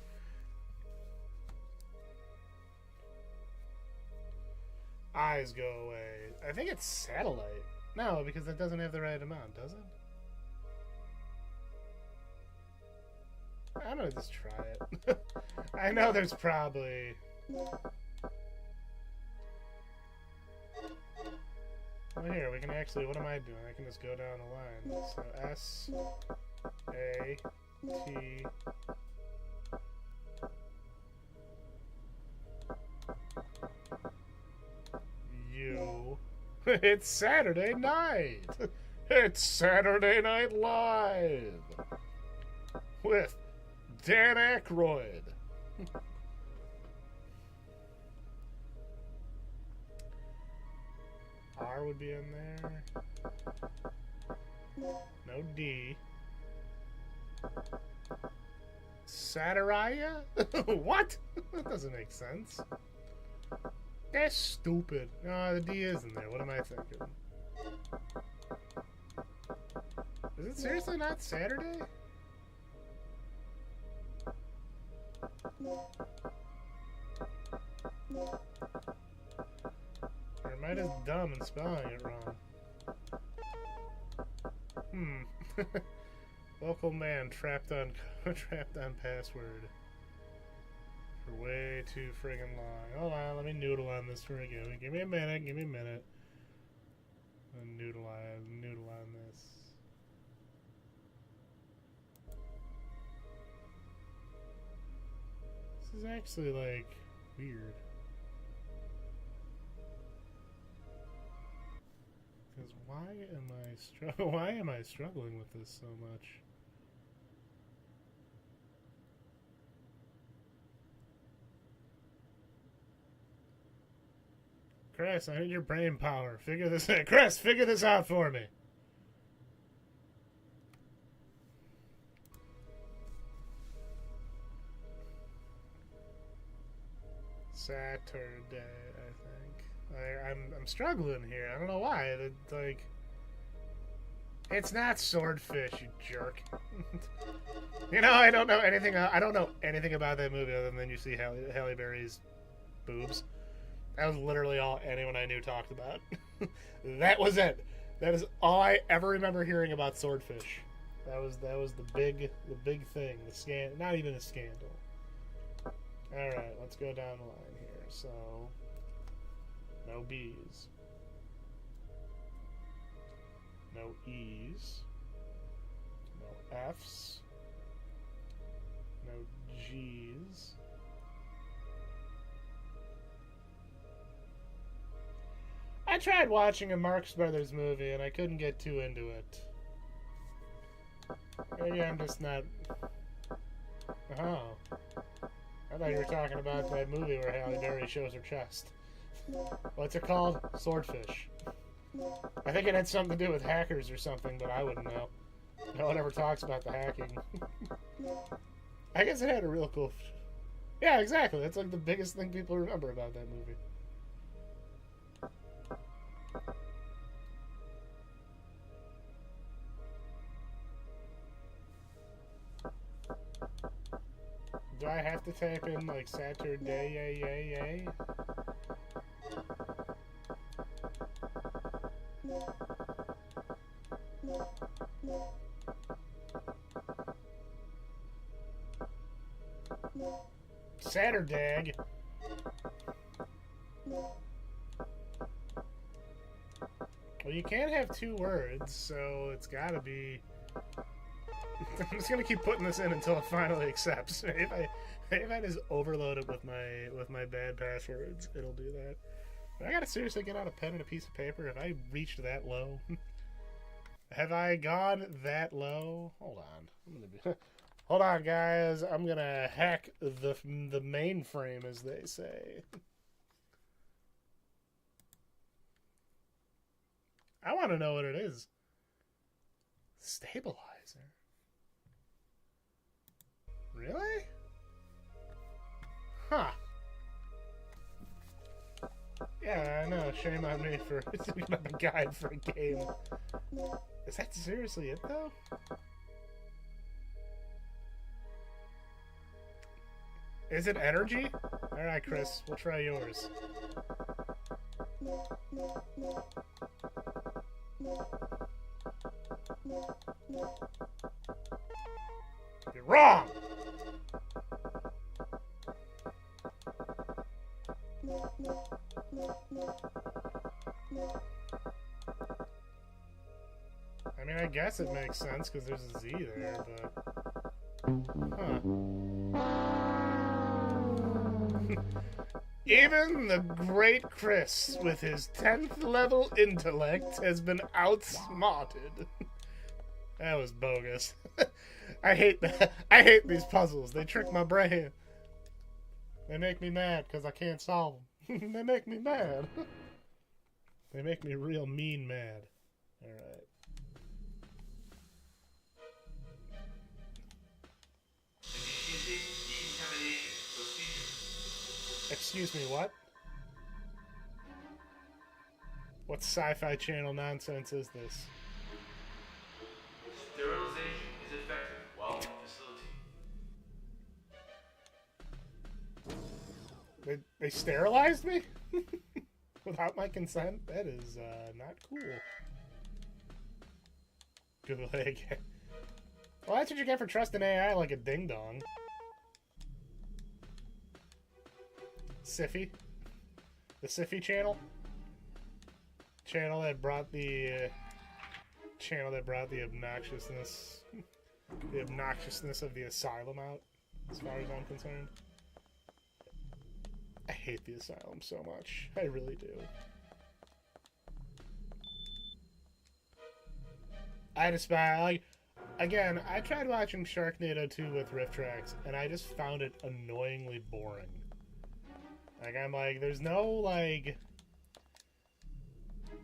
Eyes go away. I think it's Satellite. No, because that doesn't have the right amount, does it? I'm gonna just try it. I know there's probably... Well, here, we can actually... What am I doing? I can just go down the line. So, S... A... T... U... It's Saturday night! It's Saturday Night Live! With Dan Aykroyd. R would be in there. No D. Saturaya? What? That doesn't make sense. That's stupid. No, the D is in there. What am I thinking? Is it seriously not Saturday? Or am I just dumb and spelling it wrong? Local man trapped on password for way too friggin' long. Hold on, let me noodle on this for a give. Give me a minute. Noodle on this. is actually, like, weird. Because why am I struggling with this so much? Chris, I need your brain power. Figure this out. Chris, figure this out for me. Saturday, I think. I'm struggling here. I don't know why. Like, it's not swordfish, you jerk. You know, I don't know anything. I don't know anything about that movie other than you see Halle Berry's boobs. That was literally all anyone I knew talked about. That was it. That is all I ever remember hearing about swordfish. That was the big thing. Not even a scandal. All right, let's go down the line here. So, no B's, no E's, no F's, no G's. I tried watching a Marx Brothers movie and I couldn't get too into it. Maybe I'm just not... Oh. I thought you were talking about that movie where Halle Berry shows her chest. What's it called? Swordfish. I think it had something to do with hackers or something, but I wouldn't know. No one ever talks about the hacking. I guess it had a real cool... Yeah, exactly. That's like the biggest thing people remember about that movie. Do I have to type in, like, Saturday, yay, yay, yay? Saturdag. Well, you can't have two words, so it's gotta be... I'm just gonna keep putting this in until it finally accepts. If I just overload it with my bad passwords, it'll do that. But I gotta seriously get out a pen and a piece of paper. Have I reached that low? Have I gone that low? Hold on. Hold on, guys. I'm gonna hack the mainframe, as they say. I want to know what it is. Stabilizer. Really? Huh. Yeah, I know. Shame on me for thinking up a guide for a game. Is that seriously it, though? Is it energy? Alright, Chris. We'll try yours. You're wrong! I mean, I guess it makes sense because there's a Z there, but... Huh. Even the great Chris, with his 10th level intellect, has been outsmarted. That was bogus. I hate these puzzles. They trick my brain. They make me mad because I can't solve them. They make me mad. They make me real mean mad. Alright. Excuse me, what? What sci-fi channel nonsense is this?
Sterilization is effective while in the facility.
They sterilized me? Without my consent? That is not cool. Good leg. Well, that's what you get for trusting AI like a ding-dong. Siffy. The Siffy channel. Channel that brought the obnoxiousness of the asylum out, as far as I'm concerned. I hate the Asylum so much. I really do. I despise, like, again, I tried watching Sharknado 2 with riff tracks, and I just found it annoyingly boring. Like, I'm like, there's no, like...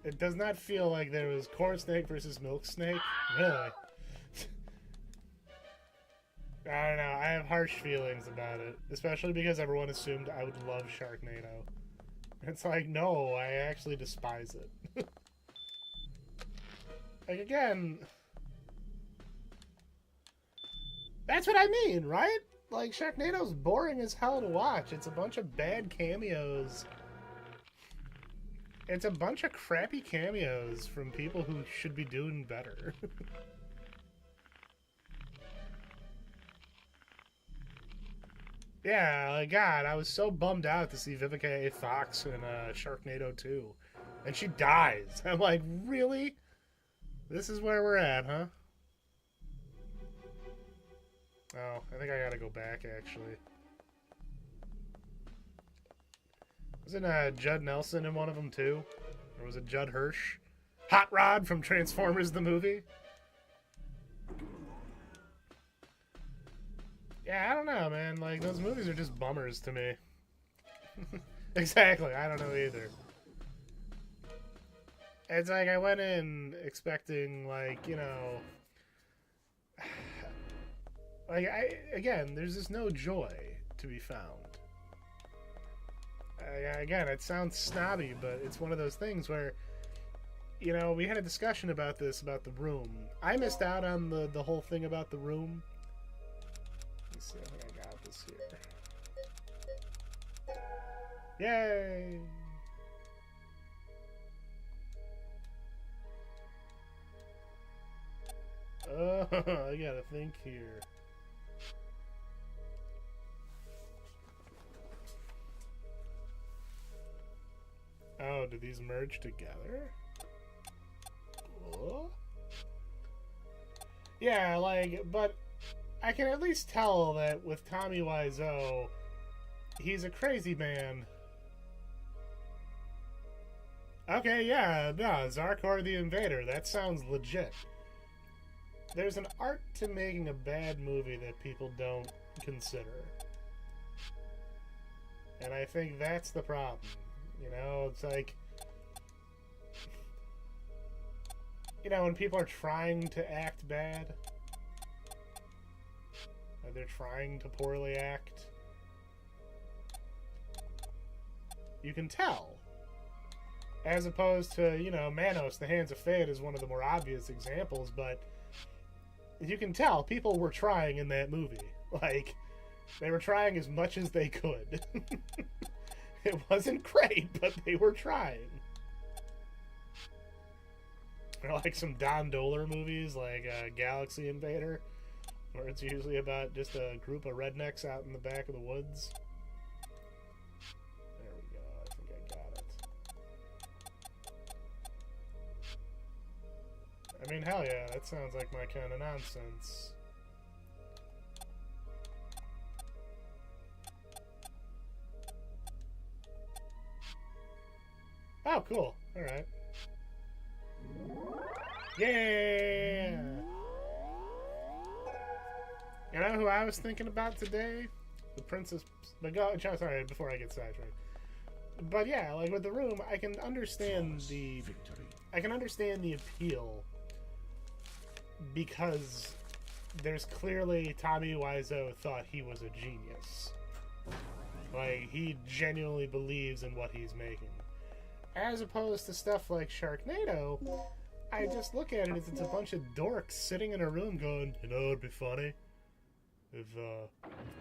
It does not feel like there was Corn Snake versus Milk Snake. Really. I don't know, I have harsh feelings about it. Especially because everyone assumed I would love Sharknado. It's like, no, I actually despise it. Like, again... That's what I mean, right? Like, Sharknado's boring as hell to watch. It's a bunch of bad cameos. It's a bunch of crappy cameos from people who should be doing better. Yeah, like, God, I was so bummed out to see Vivica A. Fox in Sharknado 2. And she dies. I'm like, really? This is where we're at, huh? Oh, I think I gotta go back, actually. Wasn't Judd Nelson in one of them, too? Or was it Judd Hirsch? Hot Rod from Transformers the movie? Yeah, I don't know, man. Like, those movies are just bummers to me. Exactly, I don't know either. It's like I went in expecting, like, you know... Like, again, there's just no joy to be found. Again, it sounds snobby, but it's one of those things where, you know, we had a discussion about this, about The Room. I missed out on the whole thing about The Room. Let's see, I think I got this here. Yay! Oh, I gotta think here. Oh, do these merge together? Cool. Yeah, like, but I can at least tell that with Tommy Wiseau, he's a crazy man. Okay, yeah, no, Zarkor the Invader, that sounds legit. There's an art to making a bad movie that people don't consider. And I think that's the problem. You know, it's like... You know, when people are trying to act bad, or they're trying to poorly act, you can tell. As opposed to, you know, Manos, The Hands of Fate is one of the more obvious examples, but you can tell people were trying in that movie. Like, they were trying as much as they could. It wasn't great, but they were trying. Or like some Don Dohler movies, like Galaxy Invader, where it's usually about just a group of rednecks out in the back of the woods. There we go, I think I got it. I mean, hell yeah, that sounds like my kind of nonsense. Oh, cool. Alright. Yeah! You know who I was thinking about today? The Princess... Sorry, before I get sidetracked. But yeah, like with The Room, I can understand the... I can understand the appeal because there's clearly Tommy Wiseau thought he was a genius. Like, he genuinely believes in what he's making. As opposed to stuff like Sharknado, I just look at it as it's a bunch of dorks sitting in a room going, you know, it'd be funny if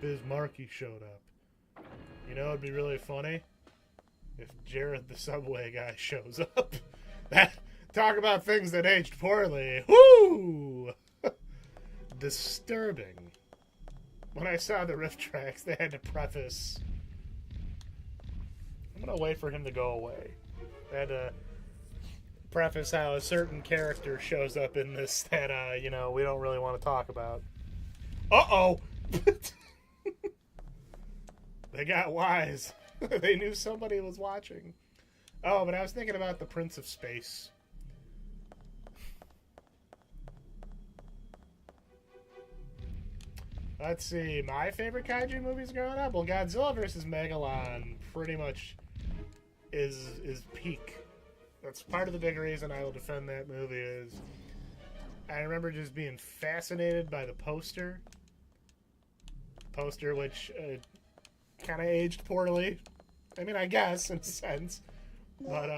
Biz Markie showed up. You know, it'd be really funny if Jared the Subway guy shows up. Talk about things that aged poorly. Woo! Disturbing. When I saw the riff tracks, they had to preface... I'm gonna wait for him to go away. They had to preface how a certain character shows up in this that, you know, we don't really want to talk about. Uh-oh! They got wise. They knew somebody was watching. Oh, but I was thinking about the Prince of Space. Let's see, my favorite kaiju movies growing up? Well, Godzilla vs. Megalon pretty much is peak. That's part of the big reason I will defend that movie is I remember just being fascinated by the poster. Poster which kind of aged poorly. I mean, I guess, in a sense. But,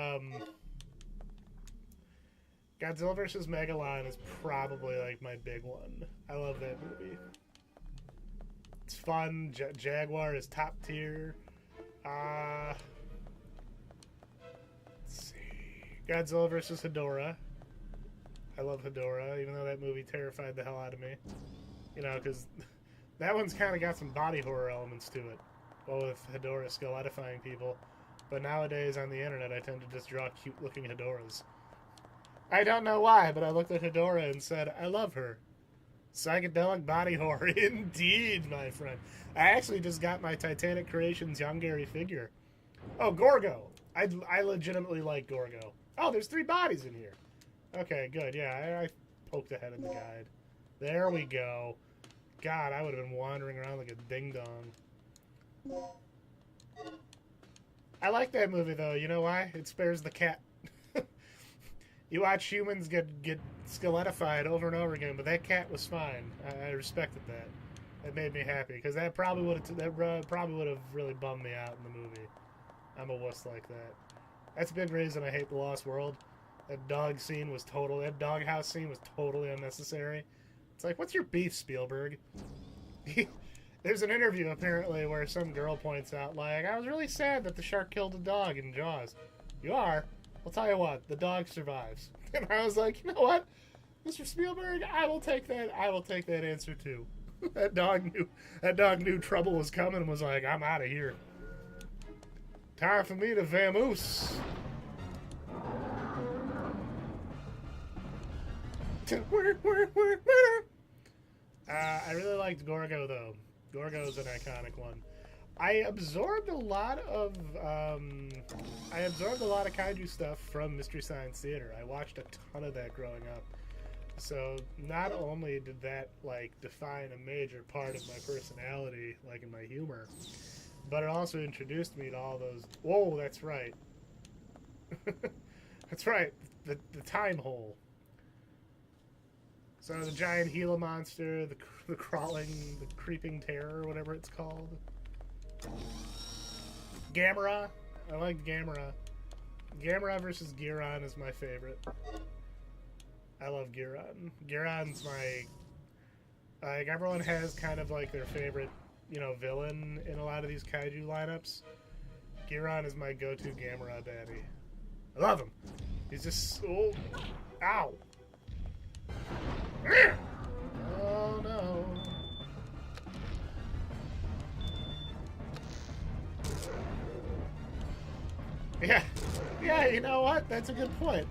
Godzilla vs. Megalon is probably, like, my big one. I love that movie. It's fun. Jaguar is top tier. Let's see. Godzilla vs. Hedorah. I love Hedorah, even though that movie terrified the hell out of me. You know, because that one's kind of got some body horror elements to it. Well, with Hedorah skeletifying people. But nowadays on the internet, I tend to just draw cute-looking Hedorahs. I don't know why, but I looked at Hedorah and said, I love her. Psychedelic body horror, indeed, my friend. I actually just got my Titanic Creations Young Gary figure. Oh, Gorgo. I legitimately like Gorgo. Oh, there's 3 bodies in here. Okay, good. Yeah, I poked ahead in the guide. There we go. God, I would have been wandering around like a ding-dong. I like that movie, though. You know why? It spares the cat. You watch humans get skeletified over and over again, but that cat was fine. I respected that. That made me happy because that probably would have really bummed me out in the movie. I'm a wuss like that. That's a big reason I hate The Lost World. That doghouse scene was totally unnecessary. It's like, what's your beef, Spielberg? There's an interview apparently where some girl points out, like, I was really sad that the shark killed a dog in Jaws. You are? I'll tell you what, the dog survives. And I was like, you know what, Mr. Spielberg, I will take that answer too. That dog knew trouble was coming and was like, I'm out of here. Time for me to vamoose. I really liked Gorgo though. Gorgo's an iconic one. I absorbed a lot of kaiju stuff from Mystery Science Theater. I watched a ton of that growing up. So not only did that like define a major part of my personality, like in my humor, but it also introduced me to all those. Whoa, that's right. That's right. The time hole. So the giant Gila monster, the creeping terror, whatever it's called. Gamera. I like Gamera. Gamera versus Giron is my favorite. I love Giron. Giron's my... Like, everyone has kind of like their favorite, you know, villain in a lot of these kaiju lineups. Giron is my go-to Gamera baddie. I love him. He's just so... Ow! Oh, no. Yeah, you know what? That's a good point.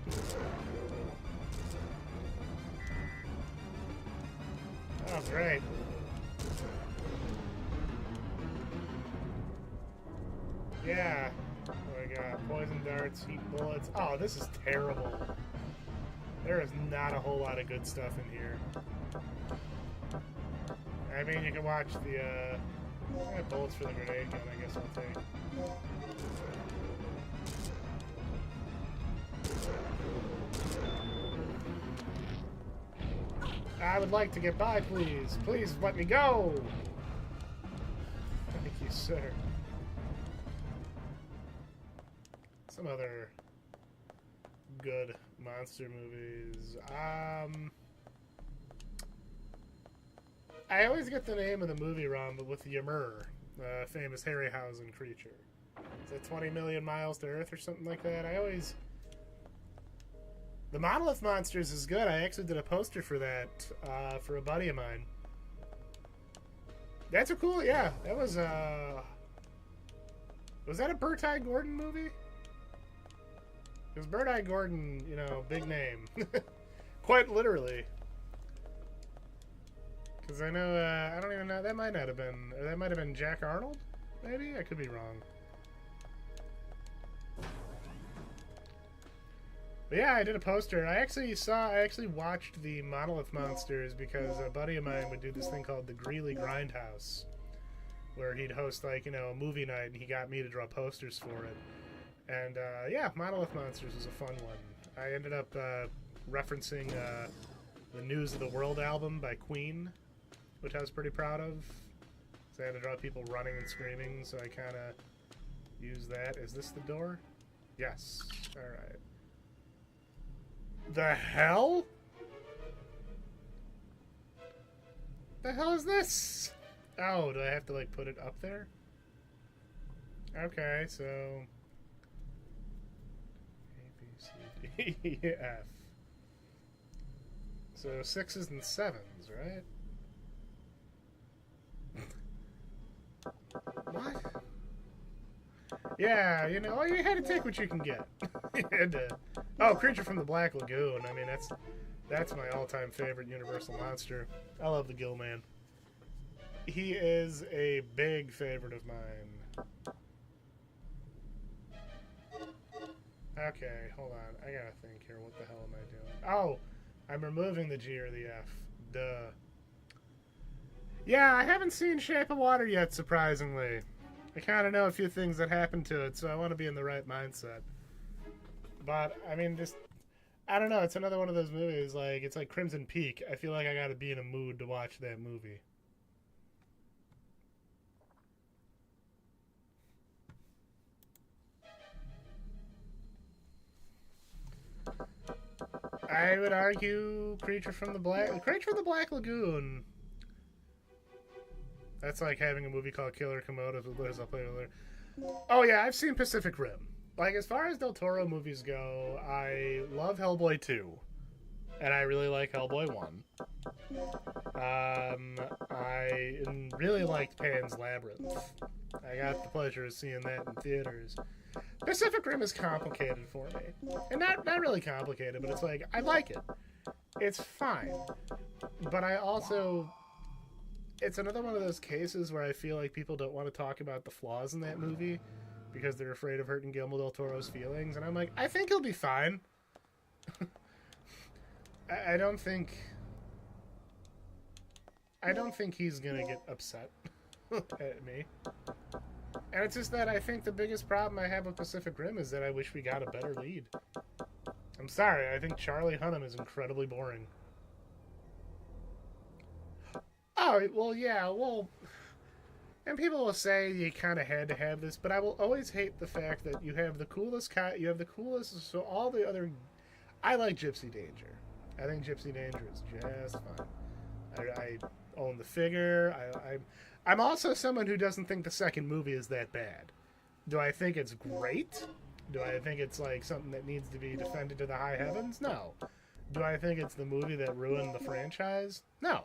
Oh, great. Yeah. Oh my god. Poison darts, heat bullets. Oh, this is terrible. There is not a whole lot of good stuff in here. I mean, you can watch the, bullets for the grenade gun, I guess I'll take. I would like to get by, please. Please let me go. Thank you, sir. Some other good monster movies. I always get the name of the movie wrong, but with Ymir, the famous Harryhausen creature. Is that 20 million miles to Earth or something like that? The Monolith Monsters is good. I actually did a poster for that for a buddy of mine. That's a cool, yeah. That was that a Bertie Gordon movie? Because Bertie Gordon, you know, big name. Quite literally. Because I know, I don't even know, that might have been Jack Arnold, maybe? I could be wrong. But yeah, I did a poster. I actually watched the Monolith Monsters because a buddy of mine would do this thing called the Greeley Grindhouse, where he'd host like, a movie night, and he got me to draw posters for it. And yeah, Monolith Monsters was a fun one. I ended up referencing the News of the World album by Queen, which I was pretty proud of. So I had to draw people running and screaming, so I kind of used that. Is this the door? Yes. Alright. The hell? The hell is this? Oh, do I have to, like, put it up there? Okay, so... A, B, C, D, E, F. So 6s and 7s, right? What? Yeah, you had to take what you can get. Oh, Creature from the Black Lagoon. I mean, that's my all-time favorite Universal monster. I love the Gill Man. He is a big favorite of mine. Okay, hold on. I gotta think here. What the hell am I doing? Oh, I'm removing the G or the F. Duh. Yeah, I haven't seen Shape of Water yet, surprisingly. I kind of know a few things that happened to it, so I want to be in the right mindset. But, I mean, I don't know, it's another one of those movies, it's like Crimson Peak. I feel like I gotta be in a mood to watch that movie. I would argue Creature from the Black Lagoon. That's like having a movie called Killer Komodos with Liz. I'll play with her. Oh yeah, I've seen Pacific Rim. Like, as far as Del Toro movies go, I love Hellboy 2. And I really like Hellboy 1. I really liked Pan's Labyrinth. I got the pleasure of seeing that in theaters. Pacific Rim is complicated for me. And not really complicated, but it's like, I like it. It's fine. But I also... It's another one of those cases where I feel like people don't want to talk about the flaws in that movie because they're afraid of hurting Guillermo del Toro's feelings. And I'm like, I think he'll be fine. I don't think he's going to get upset at me. And it's just that I think the biggest problem I have with Pacific Rim is that I wish we got a better lead. I'm sorry, I think Charlie Hunnam is incredibly boring. Oh, well, yeah, well... And people will say you kind of had to have this, but I will always hate the fact that you have the coolest so all the other... I like Gypsy Danger. I think Gypsy Danger is just fine. I own the figure. I'm also someone who doesn't think the second movie is that bad. Do I think it's great? Do I think it's like something that needs to be defended to the high heavens? No. Do I think it's the movie that ruined the franchise? No.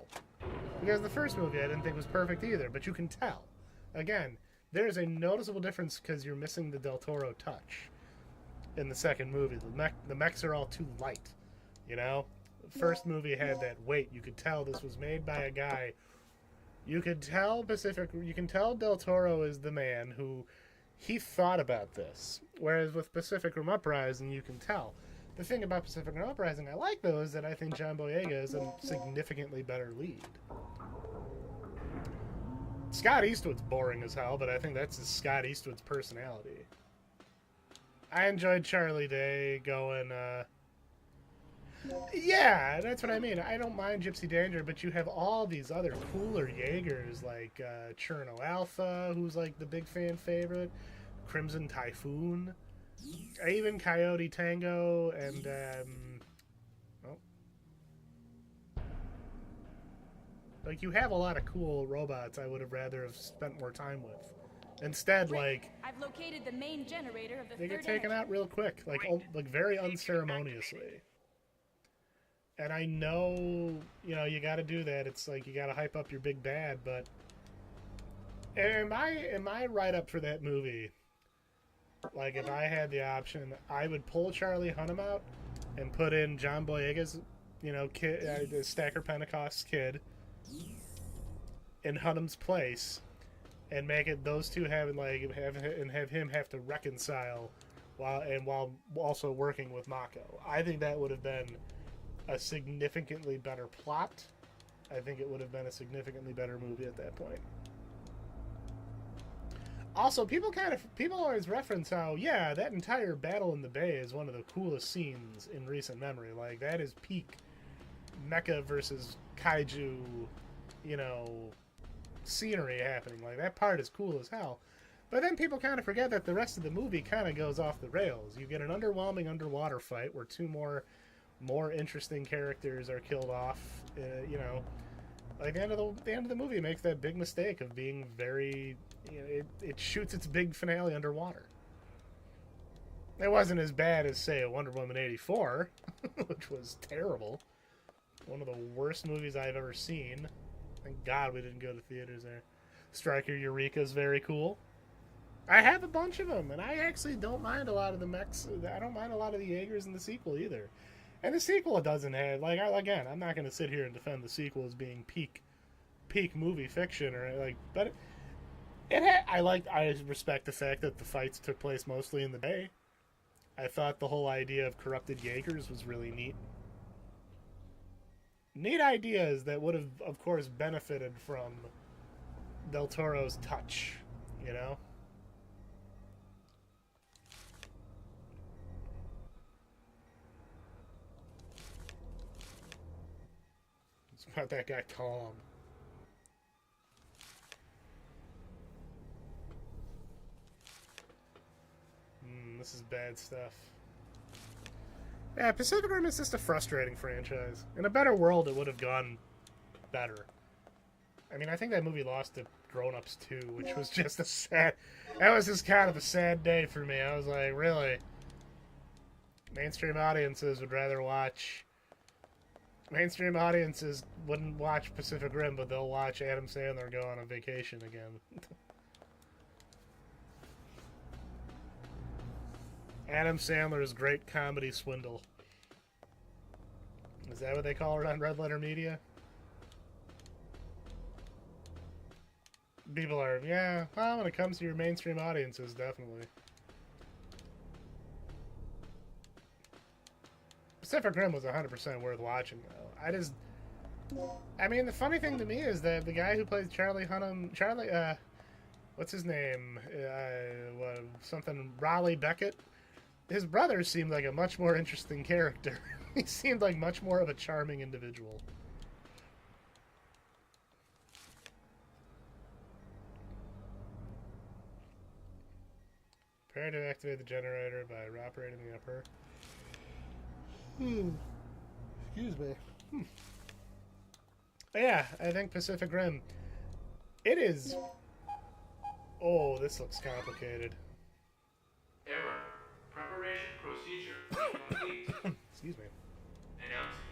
Because the first movie I didn't think was perfect either, but you can tell. Again, there's a noticeable difference because you're missing the Del Toro touch in the second movie. The mechs are all too light, you know? The first movie had that weight. You could tell this was made by a guy. You can tell Del Toro is the man who he thought about this. Whereas with Pacific Rim Uprising, you can tell. The thing about Pacific Rim Uprising I like, though, is that I think John Boyega is a significantly better lead. Scott Eastwood's boring as hell, but I think that's Scott Eastwood's personality. I enjoyed Charlie Day going, yeah, that's what I mean. I don't mind Gypsy Danger, but you have all these other cooler Jaegers, like Cherno Alpha, who's like the big fan favorite, Crimson Typhoon, even Coyote Tango, and like, you have a lot of cool robots I would have rather have spent more time with. Instead, like,
I've located the main generator of the
they get
third
taken
energy.
out real quick, like very unceremoniously. And I know, you got to do that. It's like you got to hype up your big bad, but am I right up for that movie? Like, if I had the option, I would pull Charlie Hunnam out and put in John Boyega's, kid, Stacker Pentecost's kid, in Hunnam's place, and make it those two have him have to reconcile while also working with Mako. I think that would have been a significantly better plot. I think it would have been a significantly better movie at that point. Also, people always reference how, yeah, that entire battle in the bay is one of the coolest scenes in recent memory. Like, that is peak mecha versus kaiju, you know, scenery happening. Like, that part is cool as hell. But then people kind of forget that the rest of the movie kind of goes off the rails. You get an underwhelming underwater fight where two more interesting characters are killed off. You know, like the end of the movie makes that big mistake of being very, you know, it shoots its big finale underwater. It wasn't as bad as, say, a Wonder Woman 84, which was terrible. One of the worst movies I've ever seen. Thank God we didn't go to theaters there. Striker Eureka's very cool. I have a bunch of them, and I actually don't mind a lot of the mechs. I don't mind a lot of the Jaegers in the sequel either. And the sequel doesn't have, like, again, I'm not going to sit here and defend the sequel as being peak movie fiction or like, but I respect the fact that the fights took place mostly in the bay. I thought the whole idea of corrupted Jaegers was really neat. Neat ideas that would have, of course, benefited from Del Toro's touch, you know? It's about that guy Tom. This is bad stuff. Yeah, Pacific Rim is just a frustrating franchise. In a better world, it would have gone better. I mean, I think that movie lost to Grown Ups 2, which was just a sad... That was just kind of a sad day for me. I was like, really? Mainstream audiences would rather watch... Mainstream audiences wouldn't watch Pacific Rim, but they'll watch Adam Sandler go on a vacation again. Adam Sandler's great comedy swindle. Is that what they call it on Red Letter Media? People are, yeah, well, when it comes to your mainstream audiences, definitely. Pacific Rim was 100% worth watching, though. I mean, the funny thing to me is that the guy who plays Charlie Hunnam, what's his name? Raleigh Beckett? His brother seemed like a much more interesting character. He seemed like much more of a charming individual. Prepare to activate the generator by operating the upper. Excuse me. But yeah, I think Pacific Rim. It is. Oh, this looks complicated.
Error. Preparation procedure incomplete.
Excuse me.
Announcement.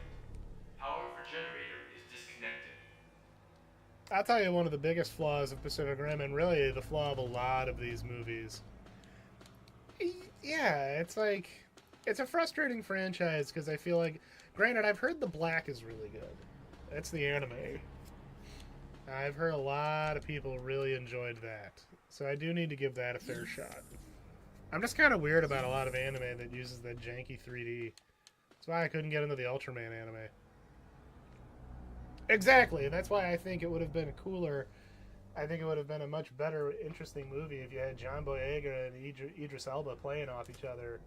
Power for generator is disconnected.
I'll tell you one of the biggest flaws of Pacific Rim, and really the flaw of a lot of these movies. Yeah, it's like, it's a frustrating franchise because I feel like, granted, I've heard The Black is really good. That's the anime. I've heard a lot of people really enjoyed that. So I do need to give that a fair shot. I'm just kind of weird about a lot of anime that uses that janky 3D. That's why I couldn't get into the Ultraman anime. Exactly. That's why I think it would have been cooler. I think it would have been a much better, interesting movie if you had John Boyega and Idris Elba playing off each other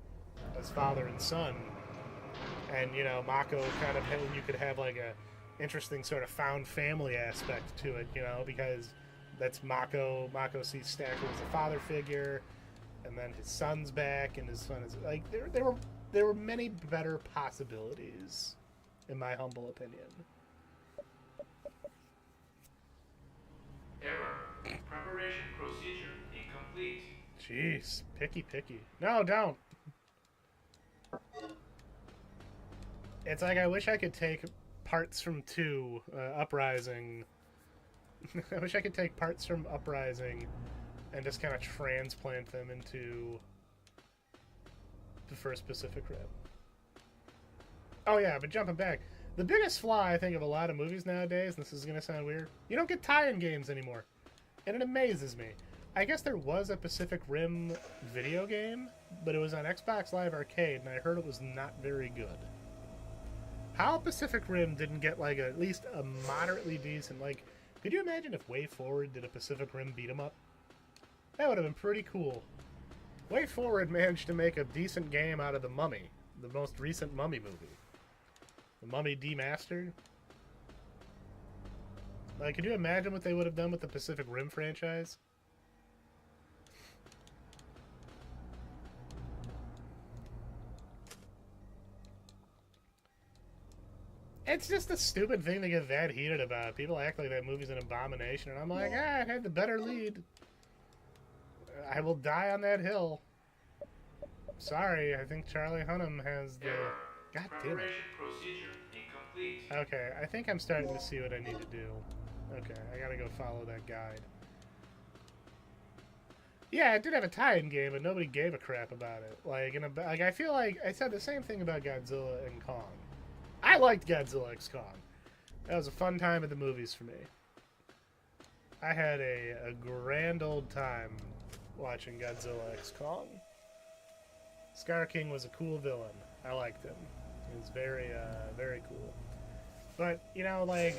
as father and son. And, you know, Mako kind of, you could have like a interesting sort of found family aspect to it, you know, because that's Mako. Mako sees Stacker as a father figure. And then his son's back, and his son is like there were many better possibilities, in my humble opinion.
Error. Preparation procedure incomplete.
Jeez, picky. No, don't. It's like I wish I could take parts from 2, Uprising. I wish I could take parts from Uprising and just kind of transplant them into the first Pacific Rim. Oh yeah, but jumping back, the biggest flaw I think of a lot of movies nowadays, and this is going to sound weird, you don't get tie-in games anymore. And it amazes me. I guess there was a Pacific Rim video game, but it was on Xbox Live Arcade, and I heard it was not very good. How Pacific Rim didn't get, like, at least a moderately decent, like, could you imagine if Way Forward did a Pacific Rim beat-em-up? That would have been pretty cool. Way Forward managed to make a decent game out of The Mummy, the most recent Mummy movie. The Mummy Demastered. Like, could you imagine what they would have done with the Pacific Rim franchise? It's just a stupid thing to get that heated about. People act like that movie's an abomination, and I'm like, it had the better lead. I will die on that hill. Sorry, I think Charlie Hunnam has the...
Error.
God damn it.
Preparation procedure incomplete.
Okay, I think I'm starting to see what I need to do. Okay, I gotta go follow that guide. Yeah, it did have a tie-in game, but nobody gave a crap about it. Like, I feel like I said the same thing about Godzilla and Kong. I liked Godzilla x Kong. That was a fun time at the movies for me. I had a grand old time watching Godzilla x Kong. Scar King was a cool villain. I liked him. He was very, very cool. But, you know, like,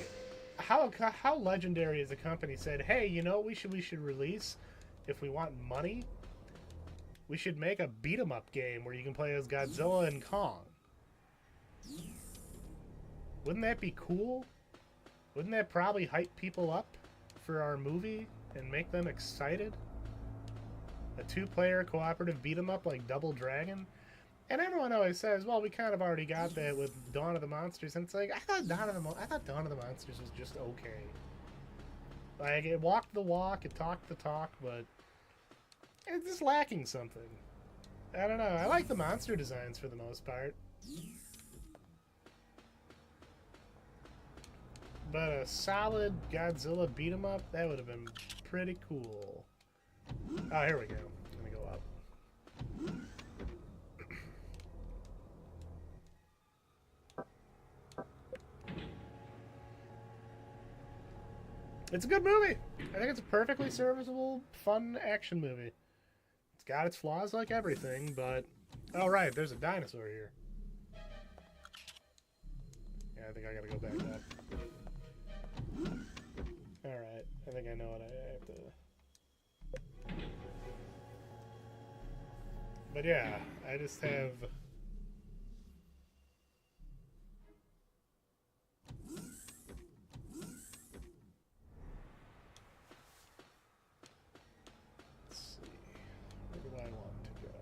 how legendary is a company said, hey, you know what we should release if we want money? We should make a beat-em-up game where you can play as Godzilla and Kong. Wouldn't that be cool? Wouldn't that probably hype people up for our movie and make them excited? A two-player cooperative beat-em-up like Double Dragon? And everyone always says, well, we kind of already got that with Dawn of the Monsters. And it's like, I thought Dawn of the Monsters was just okay. Like, it walked the walk, it talked the talk, but it's just lacking something. I don't know. I like the monster designs for the most part. But a solid Godzilla beat-em-up, that would have been pretty cool. Oh, here we go. I'm gonna go up. It's a good movie. I think it's a perfectly serviceable, fun action movie. It's got its flaws like everything, but... Oh, right, there's a dinosaur here. Yeah, I think I gotta go back up. Alright, I think I know what I have to... But yeah, I just have... Let's see, where do I want to go?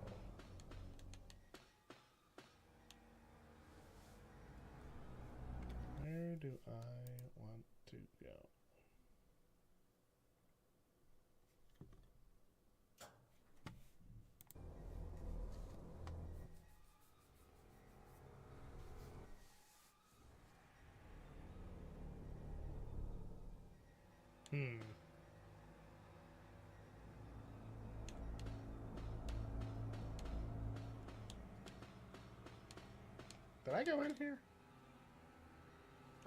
Where do I want to go? Did I go in here?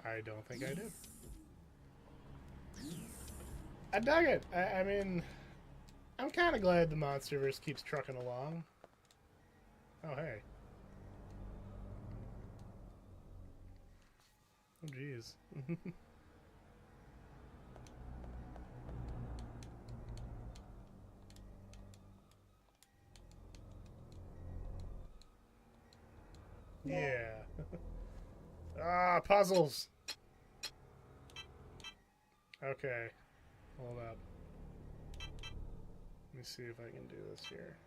I don't think I did. I dug it. I mean, I'm kind of glad the Monsterverse keeps trucking along. Oh, hey. Oh, jeez. Yeah. Ah, puzzles. Okay. Hold up. Let me see if I can do this here.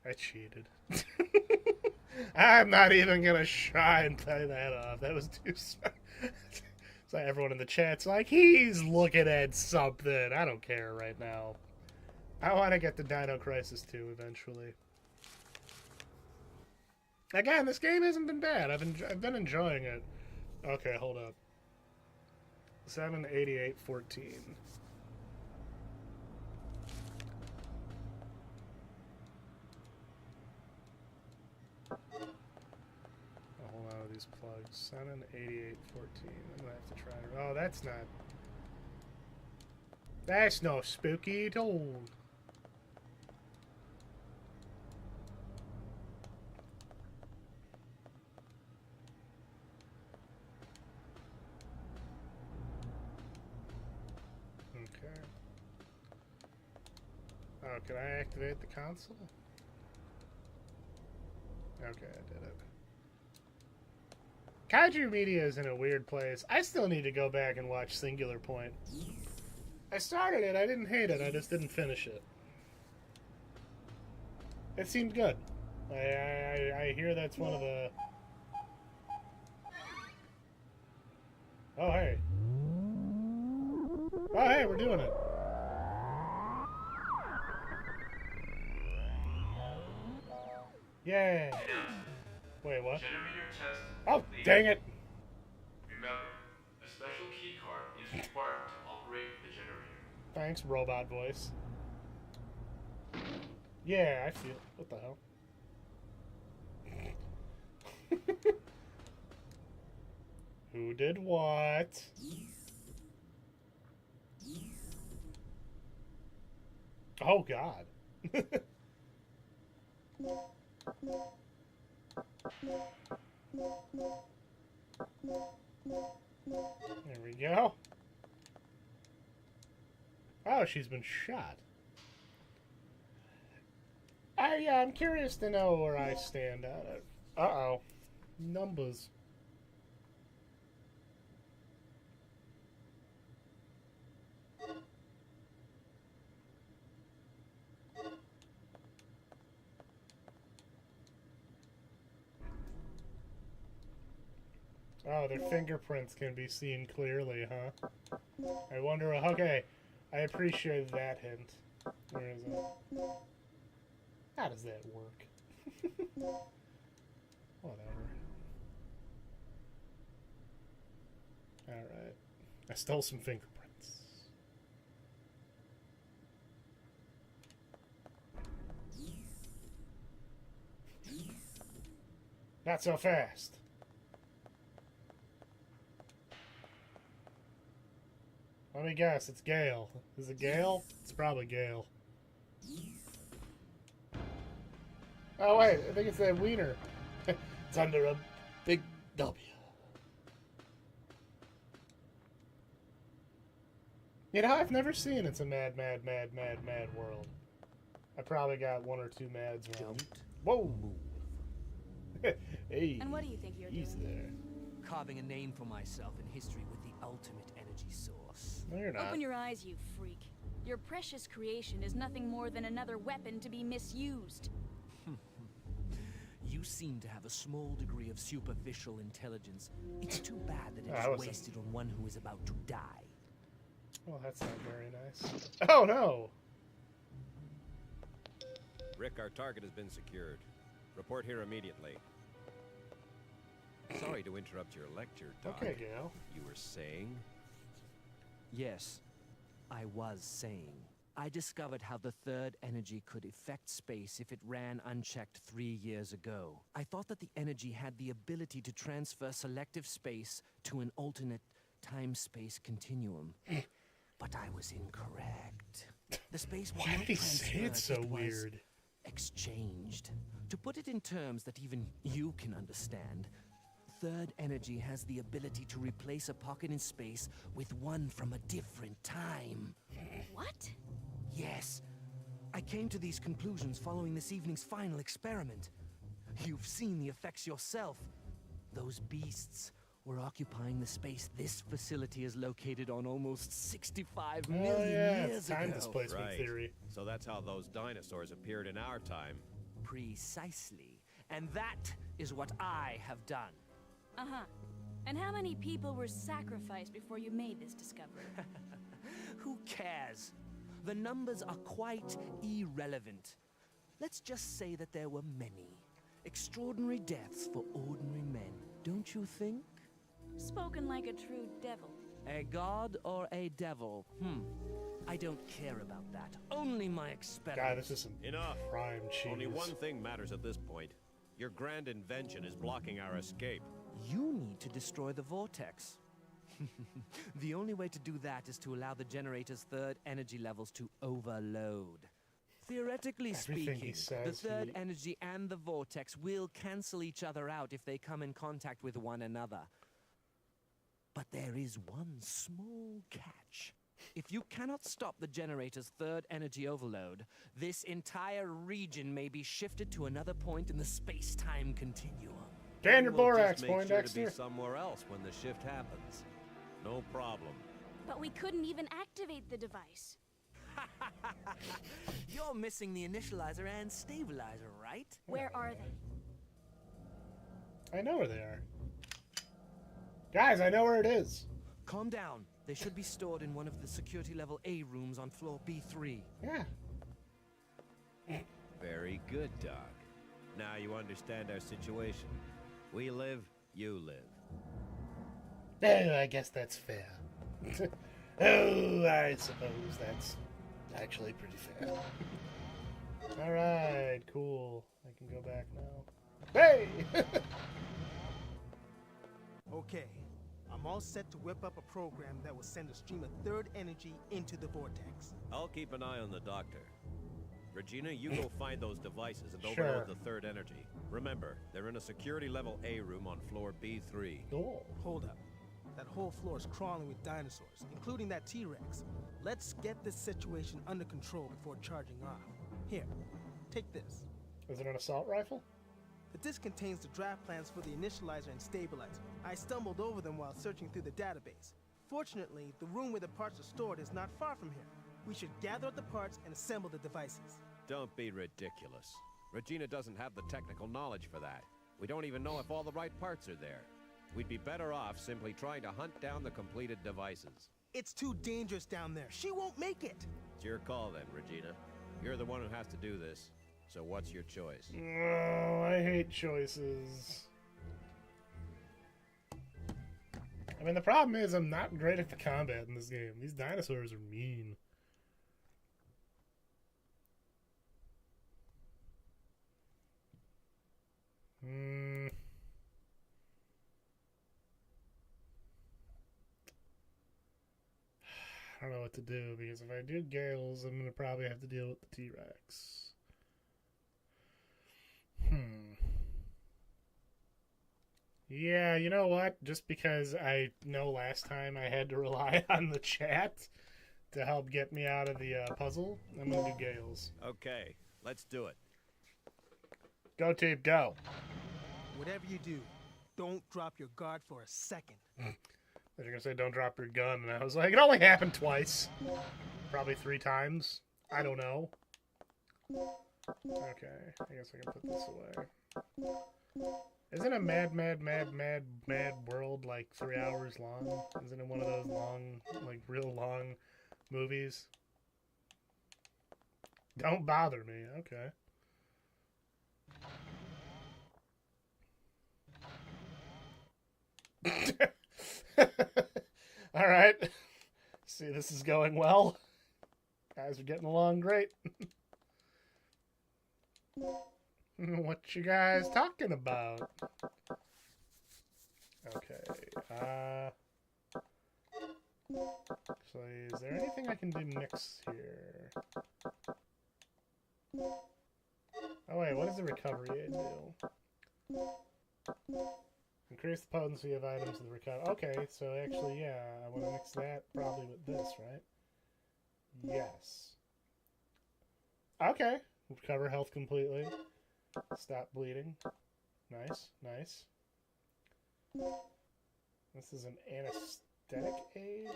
I cheated. I'm not even gonna try and play that off. That was too smart. So everyone in the chat's like, he's looking at something. I don't care right now. I want to get to Dino Crisis 2 eventually. Again, this game hasn't been bad. I've been enjoying it. Okay, hold up. 78814. Hold on to these plugs. 78814. I'm gonna have to try to. Oh, that's not. That's no spooky at all. Okay. Oh, can I activate the console? Okay, I did it. Kaiju Media is in a weird place. I still need to go back and watch Singular Point. I started it, I didn't hate it, I just didn't finish it. It seemed good. I hear that's one of the... Oh, hey. Oh, hey, we're doing it. Yay. Wait, what?
Generator test
Oh,
complete.
dang it.
Remember, a special key card is required to operate the generator.
Thanks, robot voice. Yeah, I feel. What the hell? Who did what? Oh, God. There we go. Oh, she's been shot. I'm curious to know where I stand on it. Uh-oh. Numbers. Oh, their fingerprints can be seen clearly, huh? I wonder... Okay, I appreciate that hint. Where is it? How does that work? Whatever. Alright. I stole some fingerprints. Not so fast. Let me guess, it's Gale. Is it Gale? It's probably Gale. Oh wait, I think it's that wiener. It's under a big W. You know, I've never seen It's a Mad, Mad, Mad, Mad, Mad World. I probably got one or two mads wrong. Whoa! Hey,
And what do you think you're
he's
doing?
there.
Carving a name for myself in history with the ultimate energy source.
No, you're not.
Open your eyes, you freak. Your precious creation is nothing more than another weapon to be misused.
You seem to have a small degree of superficial intelligence. It's too bad that
I
it's
wasn't-
wasted on one who is about to die.
Well, that's not very nice. Oh no!
Rick, our target has been secured. Report here immediately. Sorry to interrupt your lecture, Doc.
Okay, Gale.
You were saying?
Yes, I was saying. I discovered how the third energy could affect space if it ran unchecked 3 years ago. I thought that the energy had the ability to transfer selective space to an alternate time-space continuum. But I was incorrect. The space was
Why
not
did he say
transferred,
it so
was
weird?
exchanged. To put it in terms that even you can understand, third energy has the ability to replace a pocket in space with one from a different time.
What?
Yes, I came to these conclusions following this evening's final experiment. You've seen the effects yourself. Those beasts were occupying the space this facility is located on almost 65
Oh
million
yeah,
years
it's time
ago.
displacement
Right.
theory.
So that's how those dinosaurs appeared in our time.
Precisely. And that is what I have done.
Uh-huh. And how many people were sacrificed before you made this discovery?
Who cares? The numbers are quite irrelevant. Let's just say that there were many. Extraordinary deaths for ordinary men, don't you think?
Spoken like a true devil.
A god or a devil? I don't care about that. Only my experiment.
God, this is some
Enough.
prime cheese.
Only one thing matters at this point. Your grand invention is blocking our escape.
You need to destroy the vortex. The only way to do that is to allow the generator's third energy levels to overload. Theoretically
Everything he
speaking, the
says,
third energy and the vortex will cancel each other out if they come in contact with one another. But there is one small catch. If you cannot stop the generator's third energy overload, this entire region may be shifted to another point in the space-time continuum.
Dan your
We'll
borax,
just make sure to
Poindexter.
be somewhere else when the shift happens. No problem.
But we couldn't even activate the device.
You're missing the initializer and stabilizer, right?
Where are they?
I know where they are. Guys, I know where it is.
Calm down. They should be stored in one of the security level A rooms on floor B3.
Yeah.
Very good, Doc. Now you understand our situation. We live, you live.
Oh, I guess that's fair. Oh, I suppose that's actually pretty fair. Alright, cool. I can go back now. Hey!
Okay, I'm all set to whip up a program that will send a stream of third energy into the vortex.
I'll keep an eye on the doctor. Regina, you go find those devices and
Sure.
overload the third energy. Remember, they're in a security level A room on floor B3.
Cool.
Hold up. That whole floor is crawling with dinosaurs, including that T-Rex. Let's get this situation under control before charging off. Here, take this.
Is it an assault rifle?
The disc contains the draft plans for the initializer and stabilizer. I stumbled over them while searching through the database. Fortunately, the room where the parts are stored is not far from here. We should gather up the parts and assemble the devices.
Don't be ridiculous. Regina doesn't have the technical knowledge for that. We don't even know if all the right parts are there. We'd be better off simply trying to hunt down the completed devices.
It's too dangerous down there. She won't make it.
It's your call then, Regina. You're the one who has to do this. So what's your choice?
Oh, I hate choices. I mean, the problem is I'm not great at the combat in this game. These dinosaurs are mean. I don't know what to do, because if I do Gales, I'm going to probably have to deal with the T-Rex. Yeah, you know what? Just because I know last time I had to rely on the chat to help get me out of the puzzle, I'm going to do Gales.
Okay, let's do it.
Go, team, go.
Whatever you do, don't drop your guard for a second.
You're going to say don't drop your gun, and I was like, it only happened twice. Probably 3 times. I don't know. Okay, I guess I can put this away. Isn't a Mad World like 3 hours long? Isn't it one of those long, like real long movies? Don't bother me, okay. Alright. See, this is going well. Guys are getting along great. What you guys talking about? Okay. Actually, is there anything I can do next here? Oh wait, what does the recovery aid do? Increase the potency of items in the recovery. Okay, so actually, yeah, I want to mix that probably with this, right? Yes. Okay. Recover health completely. Stop bleeding. Nice, nice. This is an anesthetic aid.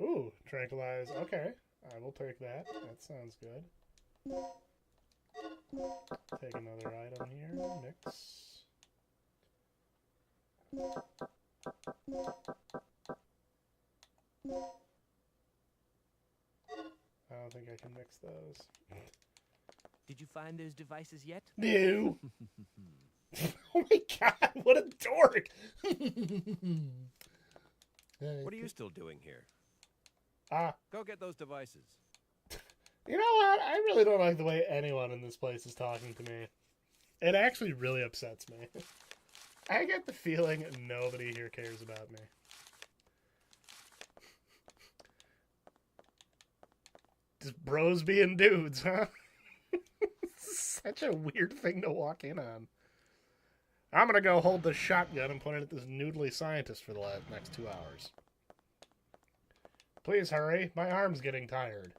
Ooh, tranquilize. Okay, I will take that. That sounds good. Take another item here. Mix. I don't think I can mix those.
Did you find those devices yet?
No. Oh my god, what a dork!
What are you still doing here?
Ah,
Go get those devices.
you know what? I really don't like the way anyone in this place is talking to me. It actually really upsets me. I get the feeling nobody here cares about me. Just bros being dudes, huh? Such a weird thing to walk in on. I'm gonna go hold the shotgun and point it at this noodly scientist for the next 2 hours. Please hurry, my arm's getting tired.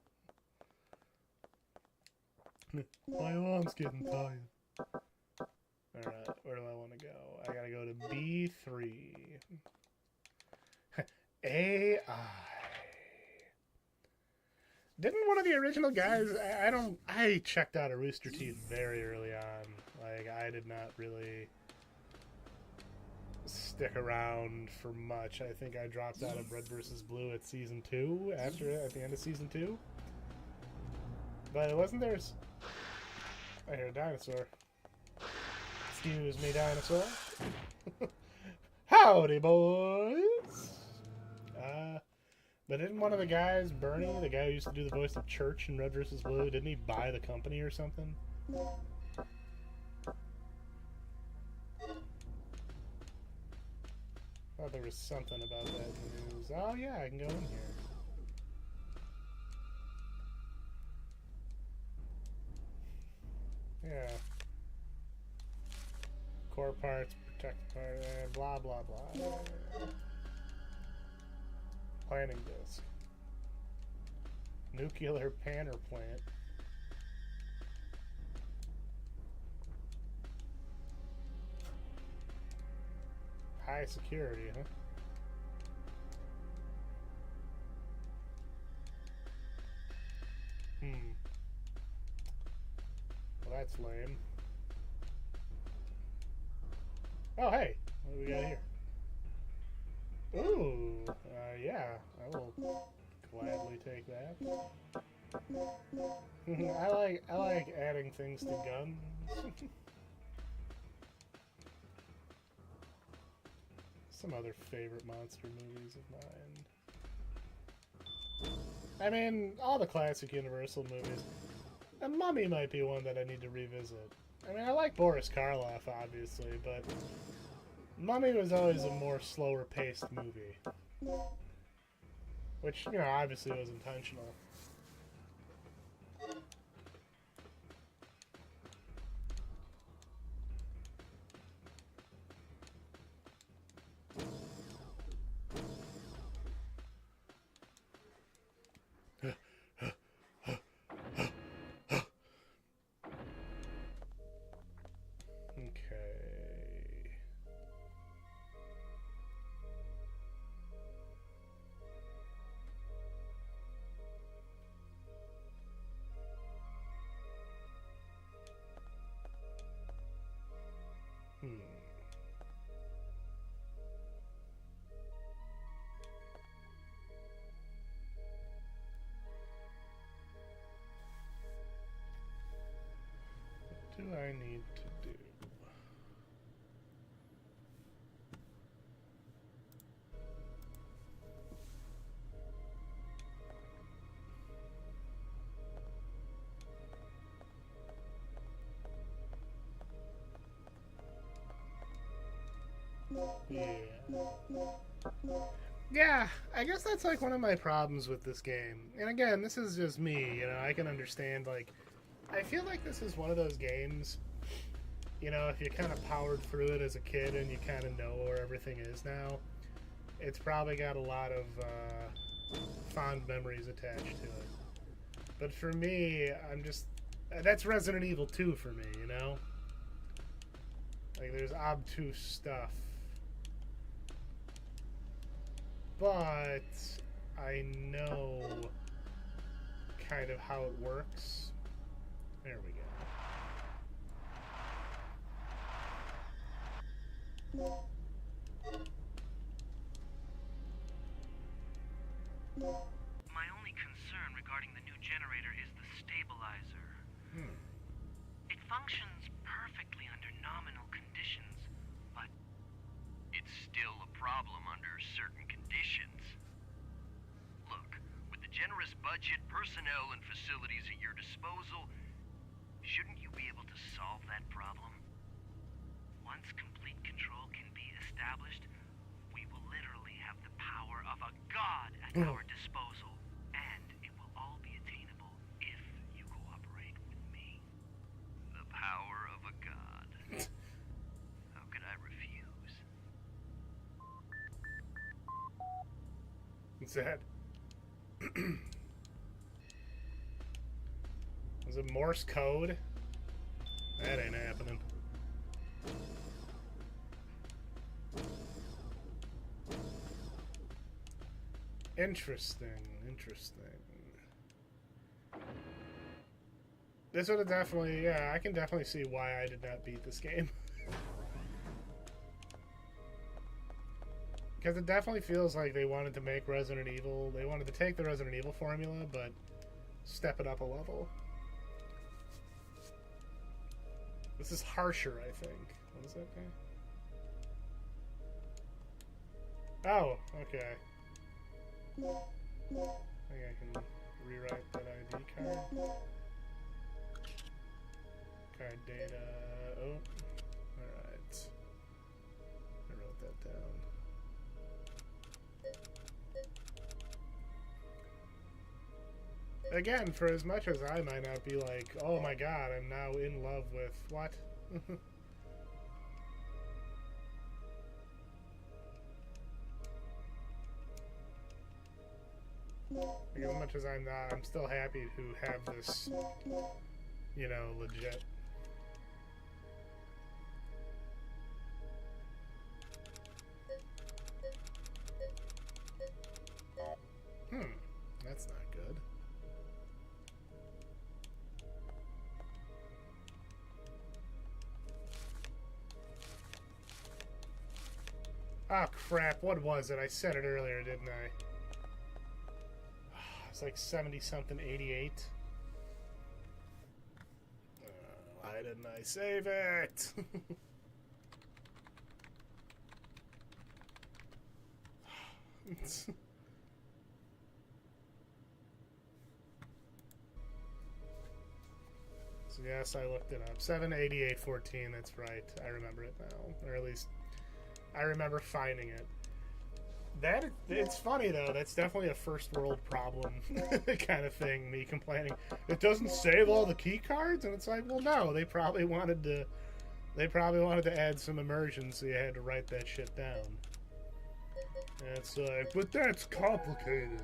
My arm's getting tired. Alright, where do I want to go? I gotta go to B3. AI. Didn't one of the original guys... I checked out of Rooster Teeth very early on. Like, I did not really stick around for much. I think I dropped out of Red vs. Blue at Season 2, at the end of Season 2. But wasn't there... I hear a dinosaur. Excuse me, dinosaur. Howdy, boys! But didn't one of the guys, Bernie, the guy who used to do the voice of Church in Red vs. Blue, didn't he buy the company or something? Thought there was something about that news. Oh yeah, I can go in here. Yeah. Core parts, protect part, blah blah blah. Planning disc. Nuclear panner plant. High security, huh? Well, that's lame. Oh, hey! What do we got here? Ooh, yeah, I will gladly take that. I like adding things to guns. Some other favorite monster movies of mine. I mean, all the classic Universal movies. The Mummy might be one that I need to revisit. I mean, I like Boris Karloff, obviously, but Mummy was always a more slower paced movie. Which, you know, obviously was intentional. What do I need to do? Yeah, I guess that's like one of my problems with this game. And again, this is just me, you know, I can understand, like, I feel like this is one of those games, you know, if you kind of powered through it as a kid and you kind of know where everything is now, it's probably got a lot of fond memories attached to it. But for me, I'm just, that's Resident Evil 2 for me, you know? Like, there's obtuse stuff. But I know kind of how it works. There we go.
My only concern regarding the new generator is the stabilizer. It functions perfectly under nominal conditions, but it's still a problem under certain conditions. Look, with the generous budget, personnel, and facilities at your disposal, shouldn't you be able to solve that problem? Once complete control can be established, we will literally have the power of a god at our disposal, and it will all be attainable if you cooperate with me. The power of a god. How could I refuse?
What's that? Was it Morse code? That ain't happening. Interesting, interesting. This would have definitely, yeah, I can definitely see why I did not beat this game. Because it definitely feels like they wanted to make Resident Evil, they wanted to take the Resident Evil formula, but step it up a level. This is harsher, I think. What is that thing? Oh, okay. I think I can rewrite that ID card. Card data. Oh, alright. I wrote that down. Again, for as much as I might not be like, oh my god, I'm now in love with what? Like, as much as I'm not, I'm still happy to have this, you know, legit. That's not good. Oh crap, what was it? I said it earlier, didn't I? It's like 70-something, 88. Why didn't I save it? So yes, I looked it up. 78814, that's right. I remember it now. Or at least I remember finding it. It's funny though, that's definitely a first world problem kind of thing, me complaining. It doesn't save all the key cards, and it's like, well no, they probably wanted to add some immersion, so you had to write that shit down. And it's like, but that's complicated.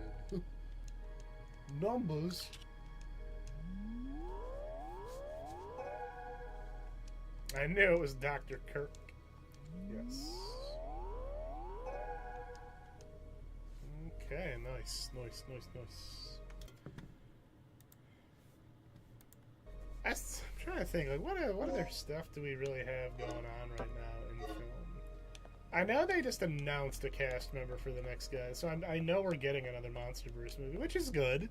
Numbers. I knew it was Dr. Kirk. Yes. Okay, nice. I'm trying to think, like, what other stuff do we really have going on right now in the film? I know they just announced a cast member for the next guy, so I know we're getting another MonsterVerse movie, which is good.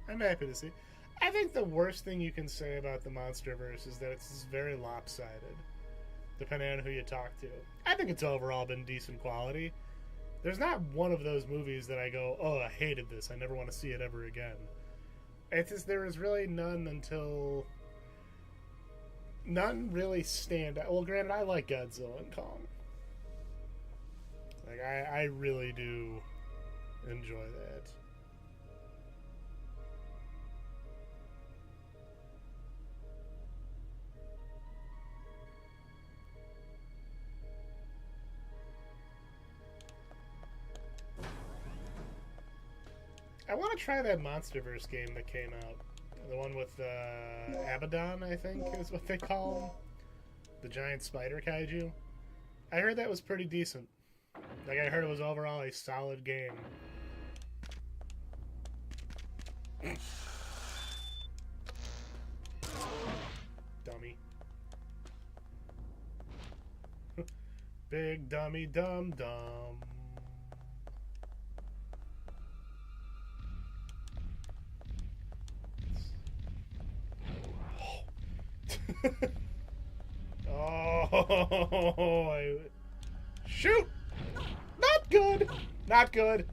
I'm happy to see. I think the worst thing you can say about the MonsterVerse is that it's very lopsided, depending on who you talk to. I think it's overall been decent quality. There's not one of those movies that I go, oh, I hated this, I never want to see it ever again. It's just, there is really none really stand out. Well, granted, I like Godzilla and Kong. Like, I really do enjoy that. I want to try that MonsterVerse game that came out. The one with Abaddon, I think, is what they call him. The giant spider kaiju. I heard that was pretty decent. Like, I heard it was overall a solid game. Dummy. Big dummy dum dum. Oh, shoot! Not good. Not good.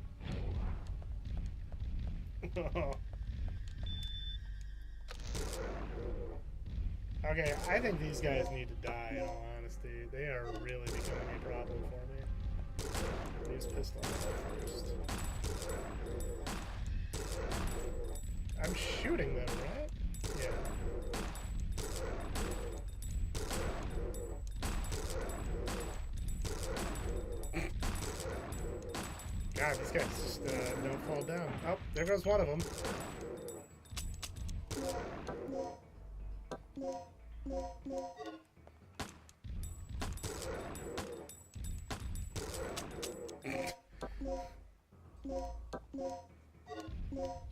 Okay, I think these guys need to die, in all honesty. They are really becoming a problem for me. Use pistol first. I'm shooting them, right? Yeah. God, these guys just don't fall down. Oh, there goes one of them.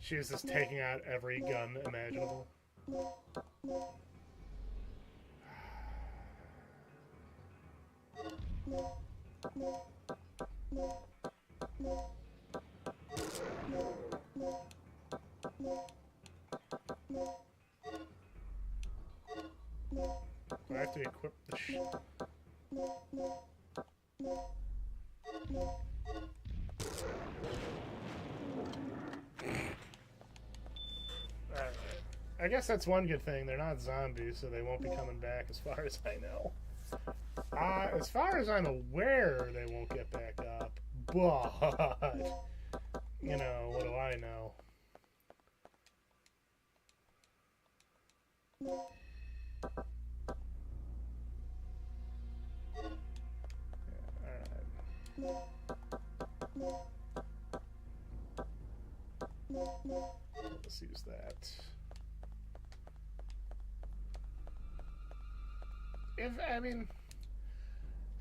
She was just taking out every gun imaginable. Do I have to equip the Alright. I guess that's one good thing. They're not zombies, so they won't be coming back as far as I know. As far as I'm aware, they won't get back up. But, you know, what do I know? Let's use that.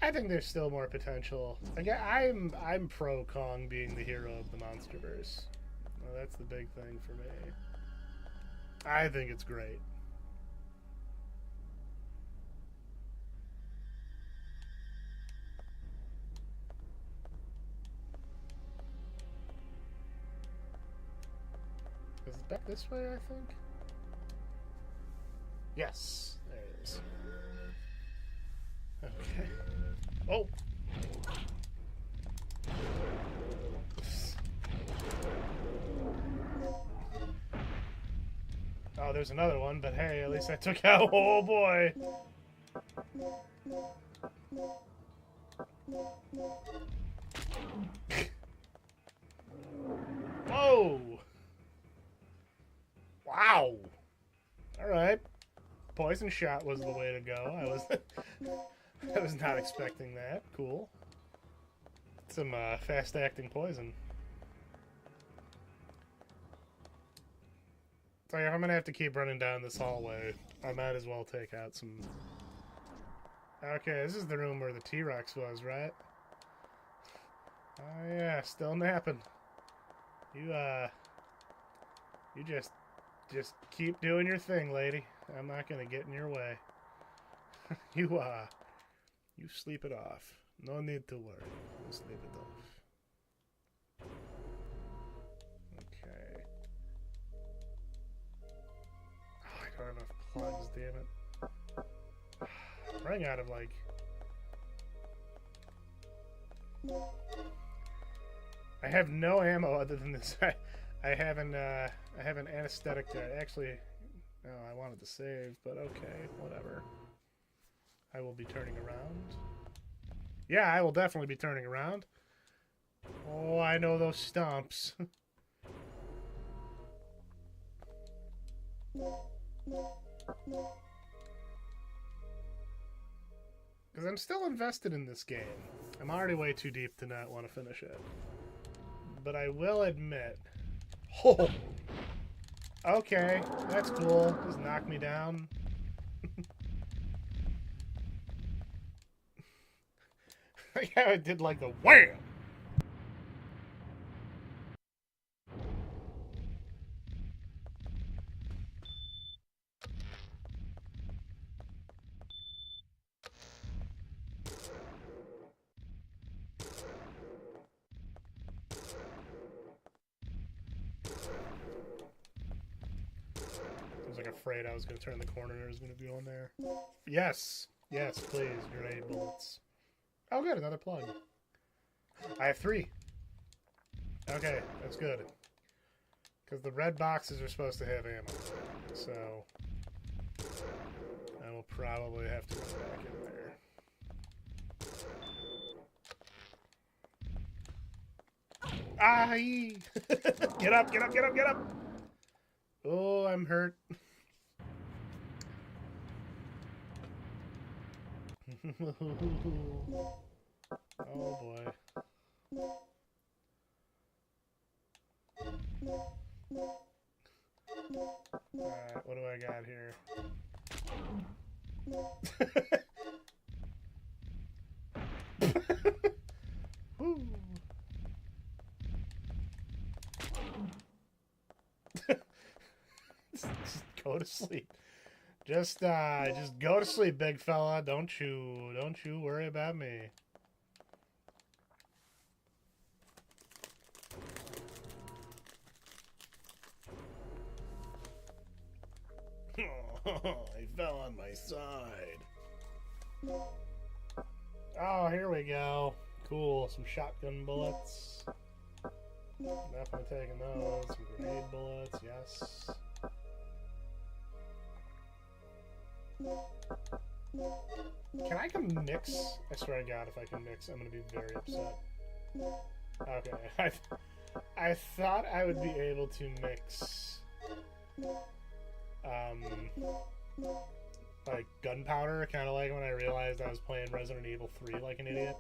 I think there's still more potential. Again, I'm pro Kong being the hero of the MonsterVerse. Well, that's the big thing for me. I think it's great. Is it back this way, I think? Yes, there it is. Okay. Oh! Oh, there's another one, but hey, at least I took out. Oh boy! Whoa! Wow! Alright. Poison shot was the way to go. I was not expecting that. Cool. Some fast-acting poison. So if I'm gonna have to keep running down this hallway, I might as well take out some... Okay, this is the room where the T-Rex was, right? Oh yeah, still napping. You just keep doing your thing, lady. I'm not gonna get in your way. You sleep it off. No need to worry. You sleep it off. Okay. Oh, I don't have enough plugs, damn it. I'm running out of, like... I have no ammo other than this. I have an anesthetic there. Actually, no, I wanted to save, but okay, whatever. I will be turning around. Yeah, I will definitely be turning around. Oh, I know those stomps. Because I'm still invested in this game. I'm already way too deep to not want to finish it. But I will admit... Oh! Okay, that's cool. Just knock me down. Like how it did like the wham! afraid I was going to turn the corner and there was going to be one there. Yes. Yes, please. Grenade bullets. Oh, good. Another plug. I have 3. Okay, that's good. Because the red boxes are supposed to have ammo. So I will probably have to go back in there. Aye! Get up, get up, get up, get up! Oh, I'm hurt. Oh boy. Alright, what do I got here? Woo. Just go to sleep. Just go to sleep, big fella. Don't you worry about me. I fell on my side. Oh, here we go. Cool. Some shotgun bullets. Definitely taking those. Some grenade bullets. Yes. Can I mix? I swear to God, if I can mix, I'm gonna be very upset. Okay. I thought I would be able to mix like gunpowder, kind of like when I realized I was playing Resident Evil 3 like an idiot.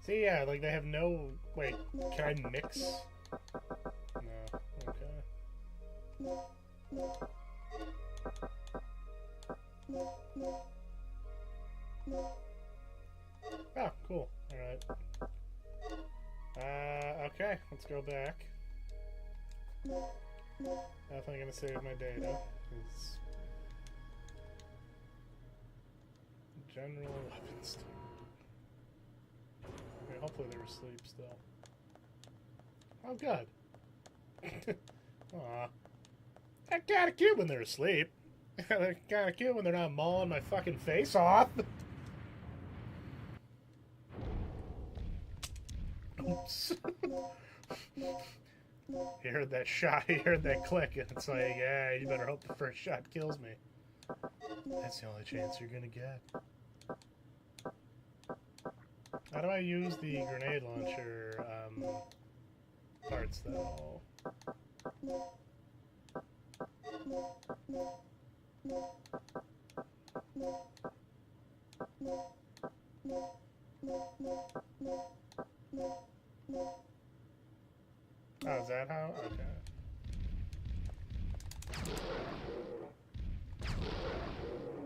See, yeah, like they have no... Wait, can I mix? No. Okay. Oh, cool. Alright. Okay, let's go back. Definitely gonna save my data. Cause general weapons. Okay, hopefully they're asleep still. Oh, good. Aw. They're kinda cute when they're asleep. They're kinda cute when they're not mauling my fucking face off. Oops. He heard that shot, he heard that click, and it's like, yeah, you better hope the first shot kills me. That's the only chance you're gonna get. How do I use the grenade launcher parts, though? Oh, is that how? Okay.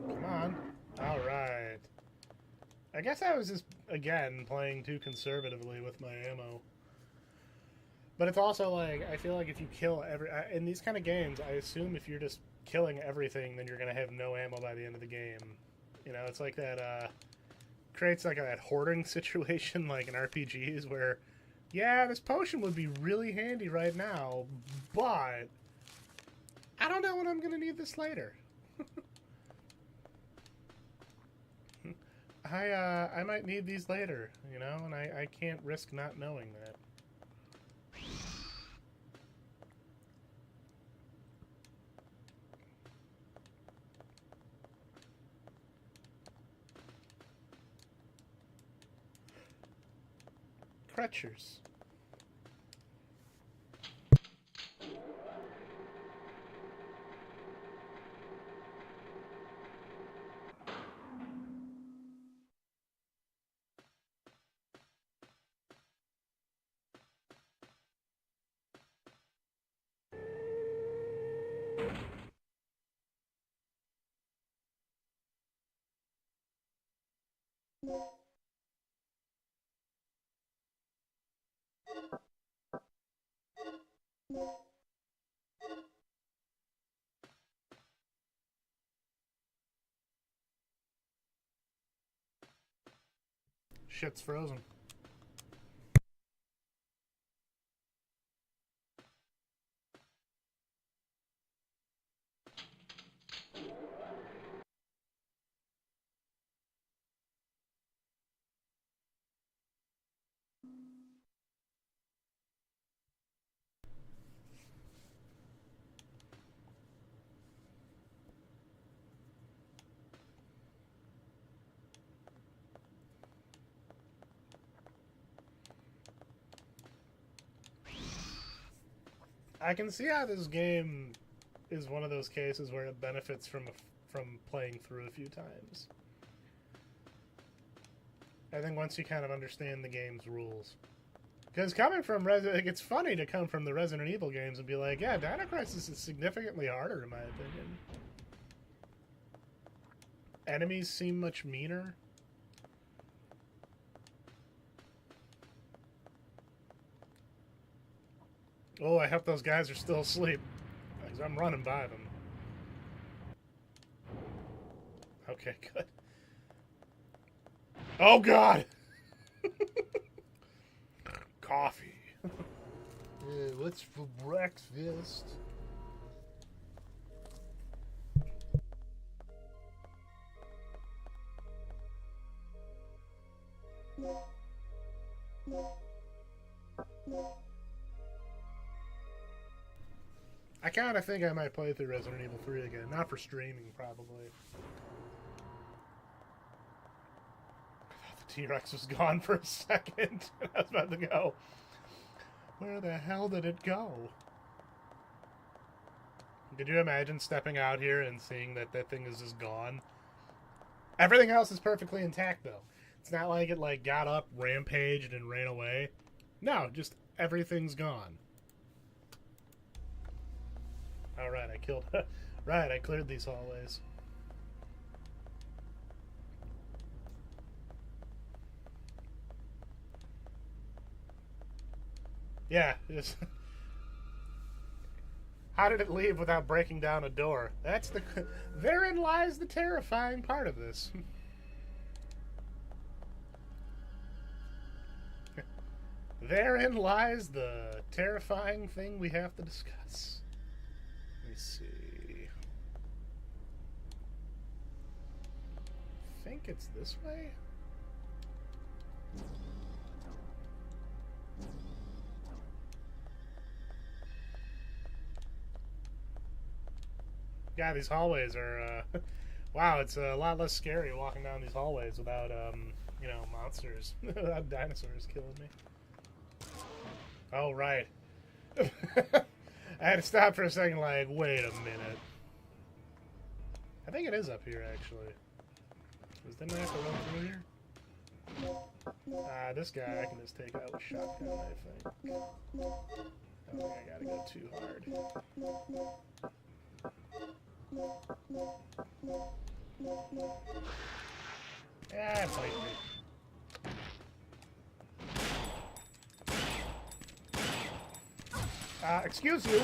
Come on. Alright. I guess I was just, again, playing too conservatively with my ammo. But it's also like, I feel like if you kill in these kind of games, I assume if you're just killing everything, then you're going to have no ammo by the end of the game. You know, it's like that, creates like that hoarding situation like in RPGs where, yeah, this potion would be really handy right now, but I don't know when I'm going to need this later. I might need these later, you know, and I can't risk not knowing that. Crutchers. Shit's frozen. I can see how this game is one of those cases where it benefits from playing through a few times. I think once you kind of understand the game's rules. Because coming from it's funny to come from the Resident Evil games and be like, yeah, Dino Crisis is significantly harder in my opinion. Enemies seem much meaner. Oh, I hope those guys are still asleep. Because I'm running by them. Okay, good. Oh, God! Coffee. What's for breakfast? I kind of think I might play through Resident Evil 3 again. Not for streaming, probably. I thought the T-Rex was gone for a second. I was about to go. Where the hell did it go? Could you imagine stepping out here and seeing that that thing is just gone? Everything else is perfectly intact, though. It's not like it like got up, rampaged, and ran away. No, just everything's gone. Alright, I killed... Right, I cleared these hallways. Yeah, just... How did it leave without breaking down a door? That's the... Therein lies the terrifying part of this. Therein lies the terrifying thing we have to discuss. Let me see. I think it's this way? Yeah, these hallways are, wow, it's a lot less scary walking down these hallways without, you know, monsters, without dinosaurs killing me. Oh, right. I had to stop for a second, like, wait a minute. I think it is up here, actually. Didn't I have to run through here? This guy I can just take out with shotgun, I think. I don't think I gotta go too hard. Yeah, fight me. Excuse you.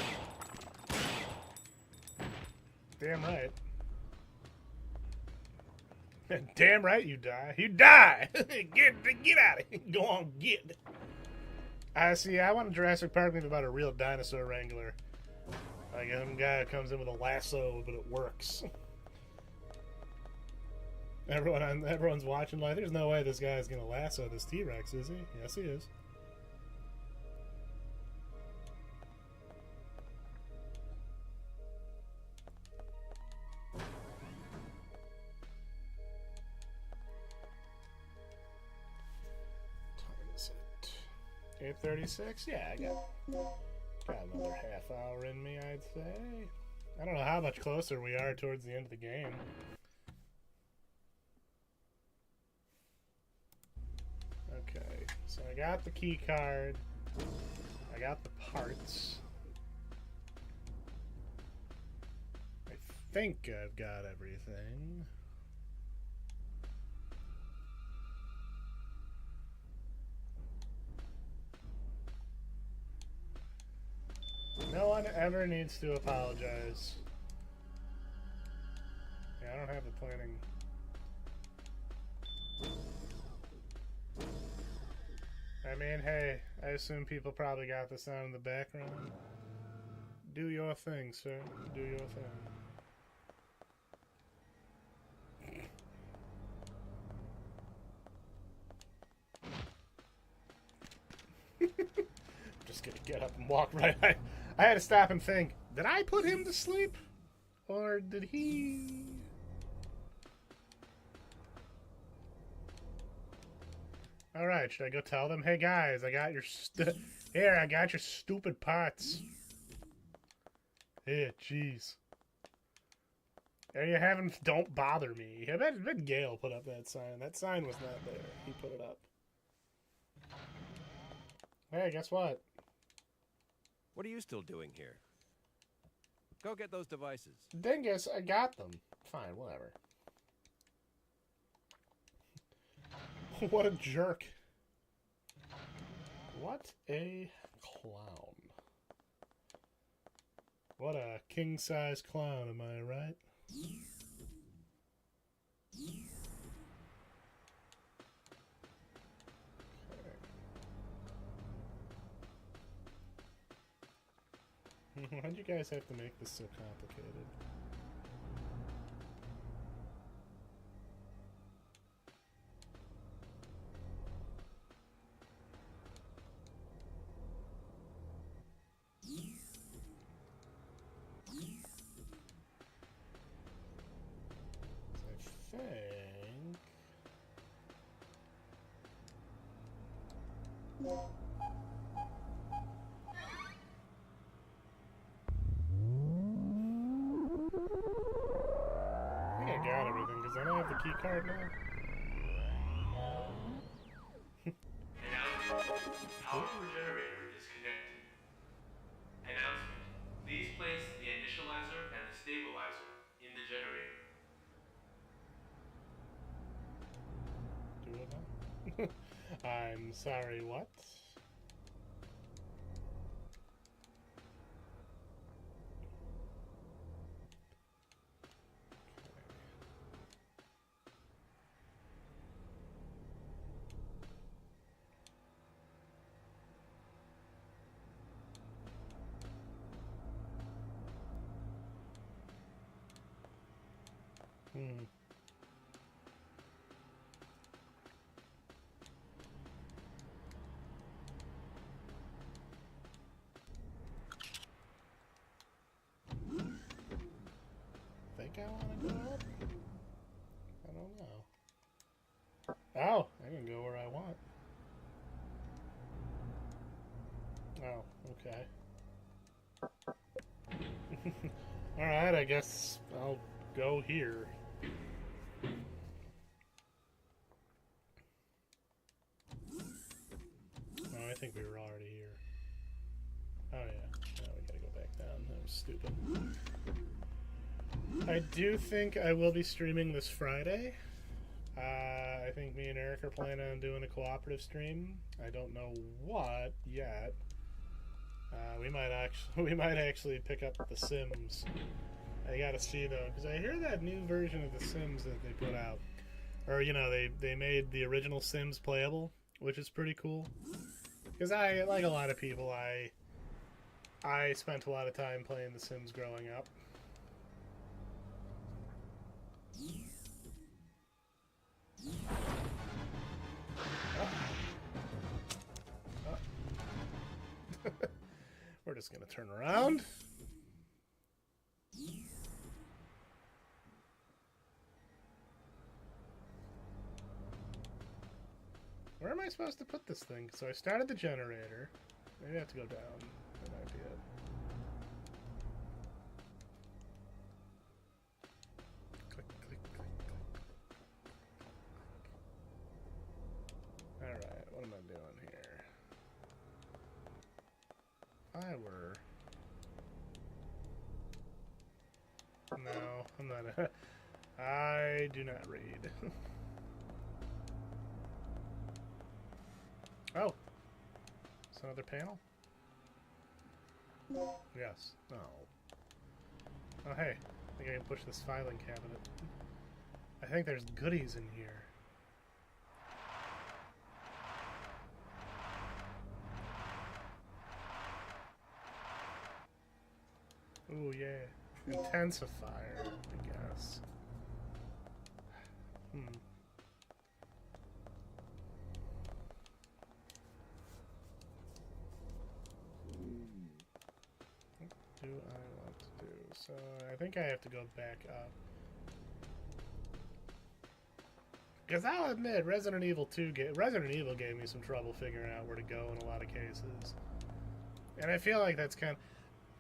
Damn right. Damn right you die. You die! Get out of here. Go on, get. See, I want a Jurassic Park movie about a real dinosaur wrangler. Like some guy who comes in with a lasso, but it works. Everyone's watching like, there's no way this guy's gonna lasso this T-Rex, is he? Yes, he is. Time is it? 8:36? Yeah, I got another half hour in me, I'd say. I don't know how much closer we are towards the end of the game. Okay, so I got the key card. I got the parts. I think I've got everything. No one ever needs to apologize. Yeah, I don't have the planning. I mean, hey, I assume people probably got this on in the background. Do your thing, sir. Do your thing. Just gonna get up and walk right. I had to stop and think, did I put him to sleep? Or did he... Alright, should I go tell them? Hey guys, I got your I got your stupid parts. Yeah, jeez. Are you having... Don't bother me. I bet Gale put up that sign. That sign was not there. He put it up. Hey, guess what?
What are you still doing here? Go get those devices.
Dingus, I got them. Fine, whatever. What a jerk. What a clown. What a king-size clown, am I right? Okay. Why'd you guys have to make this so complicated? I think... I think I got everything, because then I have the key card now.
Announcement. Power generator disconnected. Announcement. Please place the initializer and the stabilizer in the generator.
Do it now? I'm sorry, what? Hmm. Think I want to go up? I don't know. Oh, I can go where I want. Oh, okay. Alright, I guess I'll go here. Oh, I think we were already here. Oh yeah, now we gotta go back down. That was stupid. I do think I will be streaming this Friday. I think me and Eric are planning on doing a cooperative stream. I don't know what yet. We might actually pick up The Sims. I gotta see though, because I hear that new version of The Sims that they put out, or you know, they made the original Sims playable, which is pretty cool. Because I, like a lot of people, I spent a lot of time playing The Sims growing up. We're just gonna turn around. Where am I supposed to put this thing? So I started the generator. Maybe I have to go down. That might be it. Click, click, click, click. Alright, what am I doing here? If I were... No, I'm not... I do not read. Oh! It's another panel? Yes. Oh. Oh, hey. I think I can push this filing cabinet. I think there's goodies in here. Ooh, yeah. Intensifier, I guess. What do I want to do? So, I think I have to go back up. Because I'll admit, Resident Evil gave me some trouble figuring out where to go in a lot of cases. And I feel like that's kind of...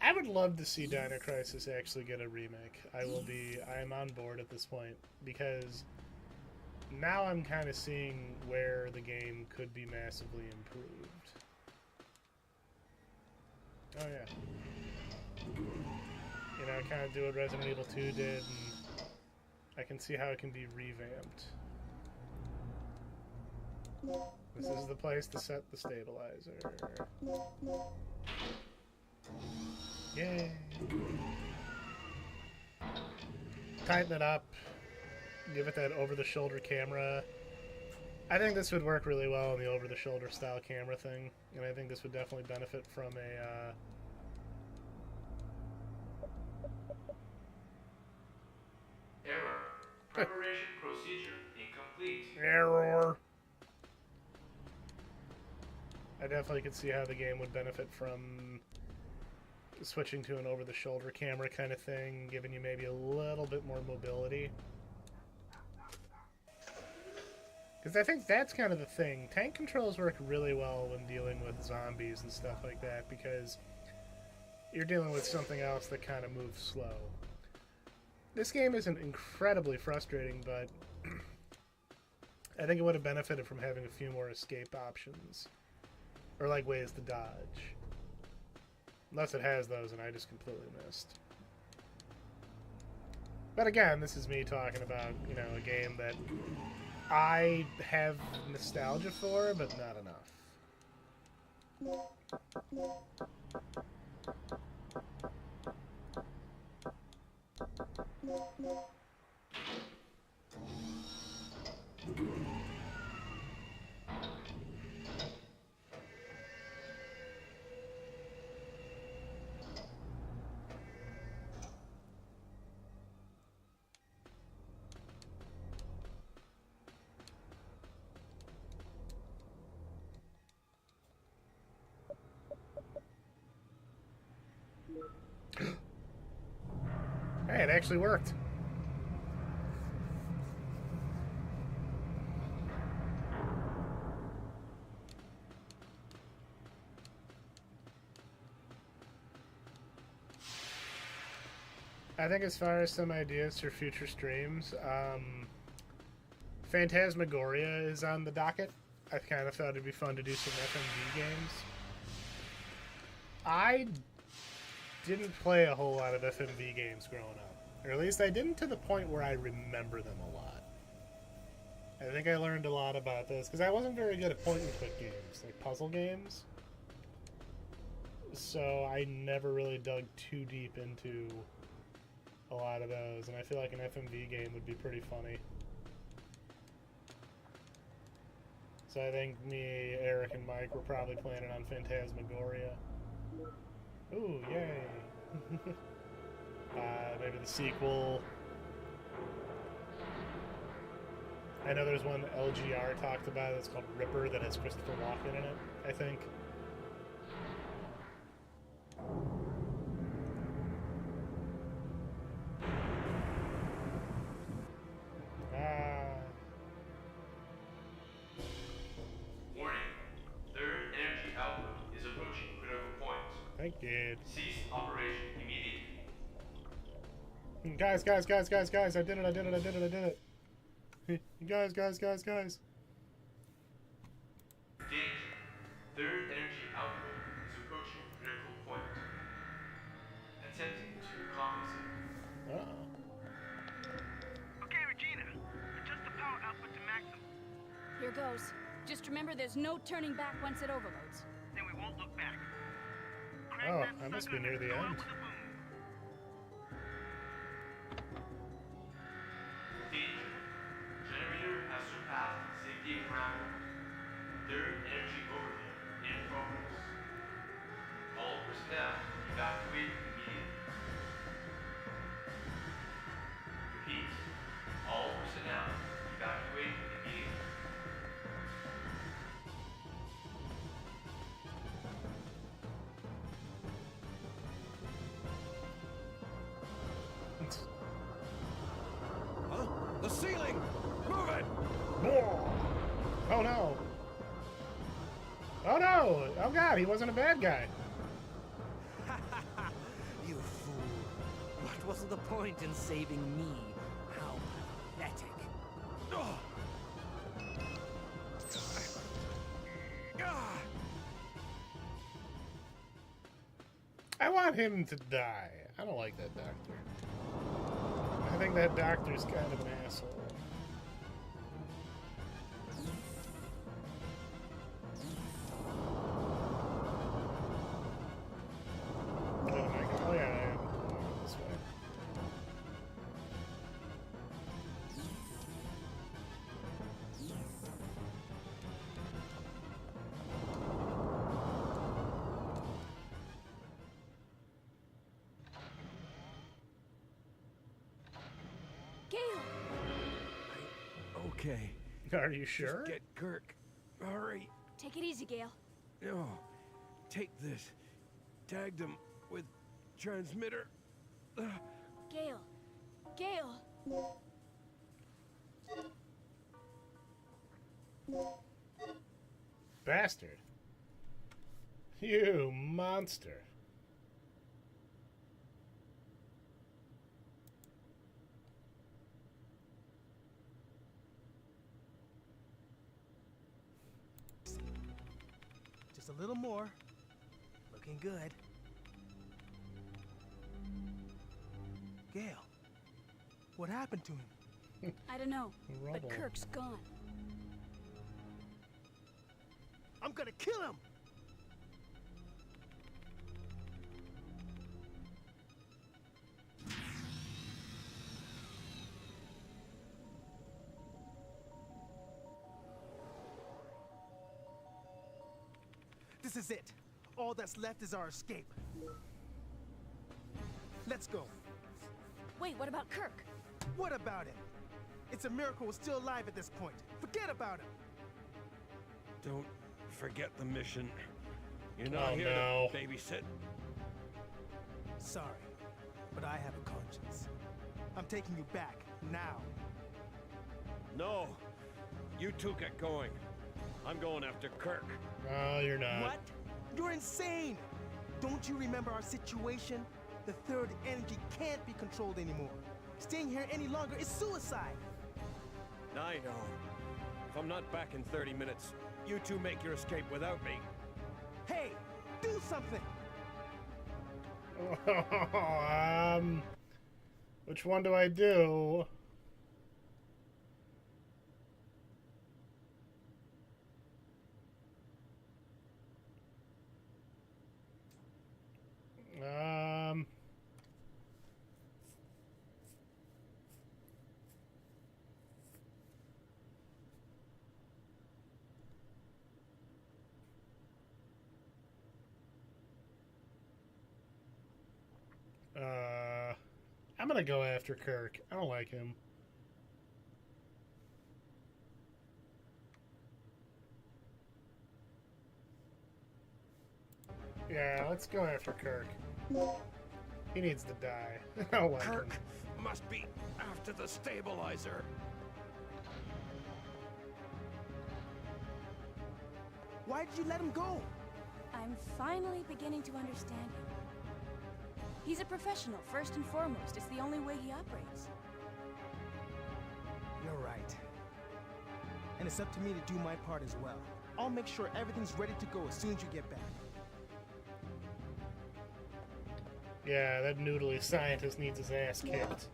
I would love to see Dino Crisis actually get a remake. I am on board at this point because now I'm kind of seeing where the game could be massively improved. Oh yeah. You know, kind of do what Resident Evil 2 did, and I can see how it can be revamped. This is the place to set the stabilizer. Yay! Tighten it up. Give it that over-the-shoulder camera. I think this would work really well in the over-the-shoulder style camera thing, and I think this would definitely benefit from a
Error. Preparation procedure incomplete.
error. I definitely could see how the game would benefit from switching to an over-the-shoulder camera kind of thing, giving you maybe a little bit more mobility. Because I think that's kind of the thing. Tank controls work really well when dealing with zombies and stuff like that, because you're dealing with something else that kind of moves slow. This game isn't incredibly frustrating, but I think it would have benefited from having a few more escape options. Or, like, ways to dodge. Unless it has those, and I just completely missed. But again, this is me talking about, you know, a game that I have nostalgia for, but not enough. Hey, it actually worked. I think as far as some ideas for future streams, Phantasmagoria is on the docket. I kind of thought it'd be fun to do some FMV games. I didn't play a whole lot of FMV games growing up. Or at least I didn't to the point where I remember them a lot. I think I learned a lot about this, because I wasn't very good at point-and-click games, like puzzle games. So I never really dug too deep into a lot of those, and I feel like an FMV game would be pretty funny. So I think me, Eric, and Mike were probably planning on Phantasmagoria. Ooh, yay! Maybe the sequel. I know there's one LGR talked about that's called Ripper that has Christopher Walken in it, I think.
Warning. Third energy output is approaching critical point.
Thank you.
Cease operation immediately.
Guys, I did it. Guys.
Danger. Third energy output is approaching critical point. Attempting to compensate.
Okay, Regina. Adjust the power output to maximum.
Here goes. Just remember there's no turning back once it overloads.
Then we won't look back. Crank
Oh,
that
I must be
sucker
near the
and go out
end.
with a boom.
Danger. Generator has surpassed safety parameters. Third energy overload in progress. All personnel evacuate immediately. Repeat. All personnel evacuate immediately.
Huh? The ceiling! Move it!
Oh no! Oh no! Oh god, he wasn't a bad guy.
What was the point in saving me? How pathetic. Oh. Ah.
I want him to die. I don't like that doctor. I think that doctor's kind of an asshole. Oh my god. Oh yeah, I am going this way.
Gale!
Okay.
Are you sure?
Just get Kirk. Hurry.
Take it easy, Gale.
No. Take this. Tagged him with transmitter.
Gale! Gale!
Bastard. You monster.
Just a little more. Looking good. Gale, what happened to him?
I don't know, but
Rubble.
Kirk's gone.
I'm gonna kill him! This is it. All that's left is our escape. Let's go.
Wait, what about Kirk?
What about him? It's a miracle we're still alive at this point. Forget about him.
Don't forget the mission. You're
Oh,
not here
no.
to babysit.
Sorry, but I have a conscience. I'm taking you back, now.
No. You two get going. I'm going after Kirk.
Oh, you're not.
What? You're insane! Don't you remember our situation? The third energy can't be controlled anymore. Staying here any longer is suicide.
I know. If I'm not back in 30 minutes, you two make your escape without me.
Hey, do something!
Which one do I do? I'm gonna go after Kirk. I don't like him. Yeah, let's go after Kirk. He needs to die. I don't like
Kirk
him.
must be after the stabilizer.
Why did you let him go?
I'm finally beginning to understand him. He's a professional, first and foremost. It's the only way he operates.
You're right. And it's up to me to do my part as well. I'll make sure everything's ready to go as soon as you get back.
Yeah, that noodly scientist needs his ass kicked.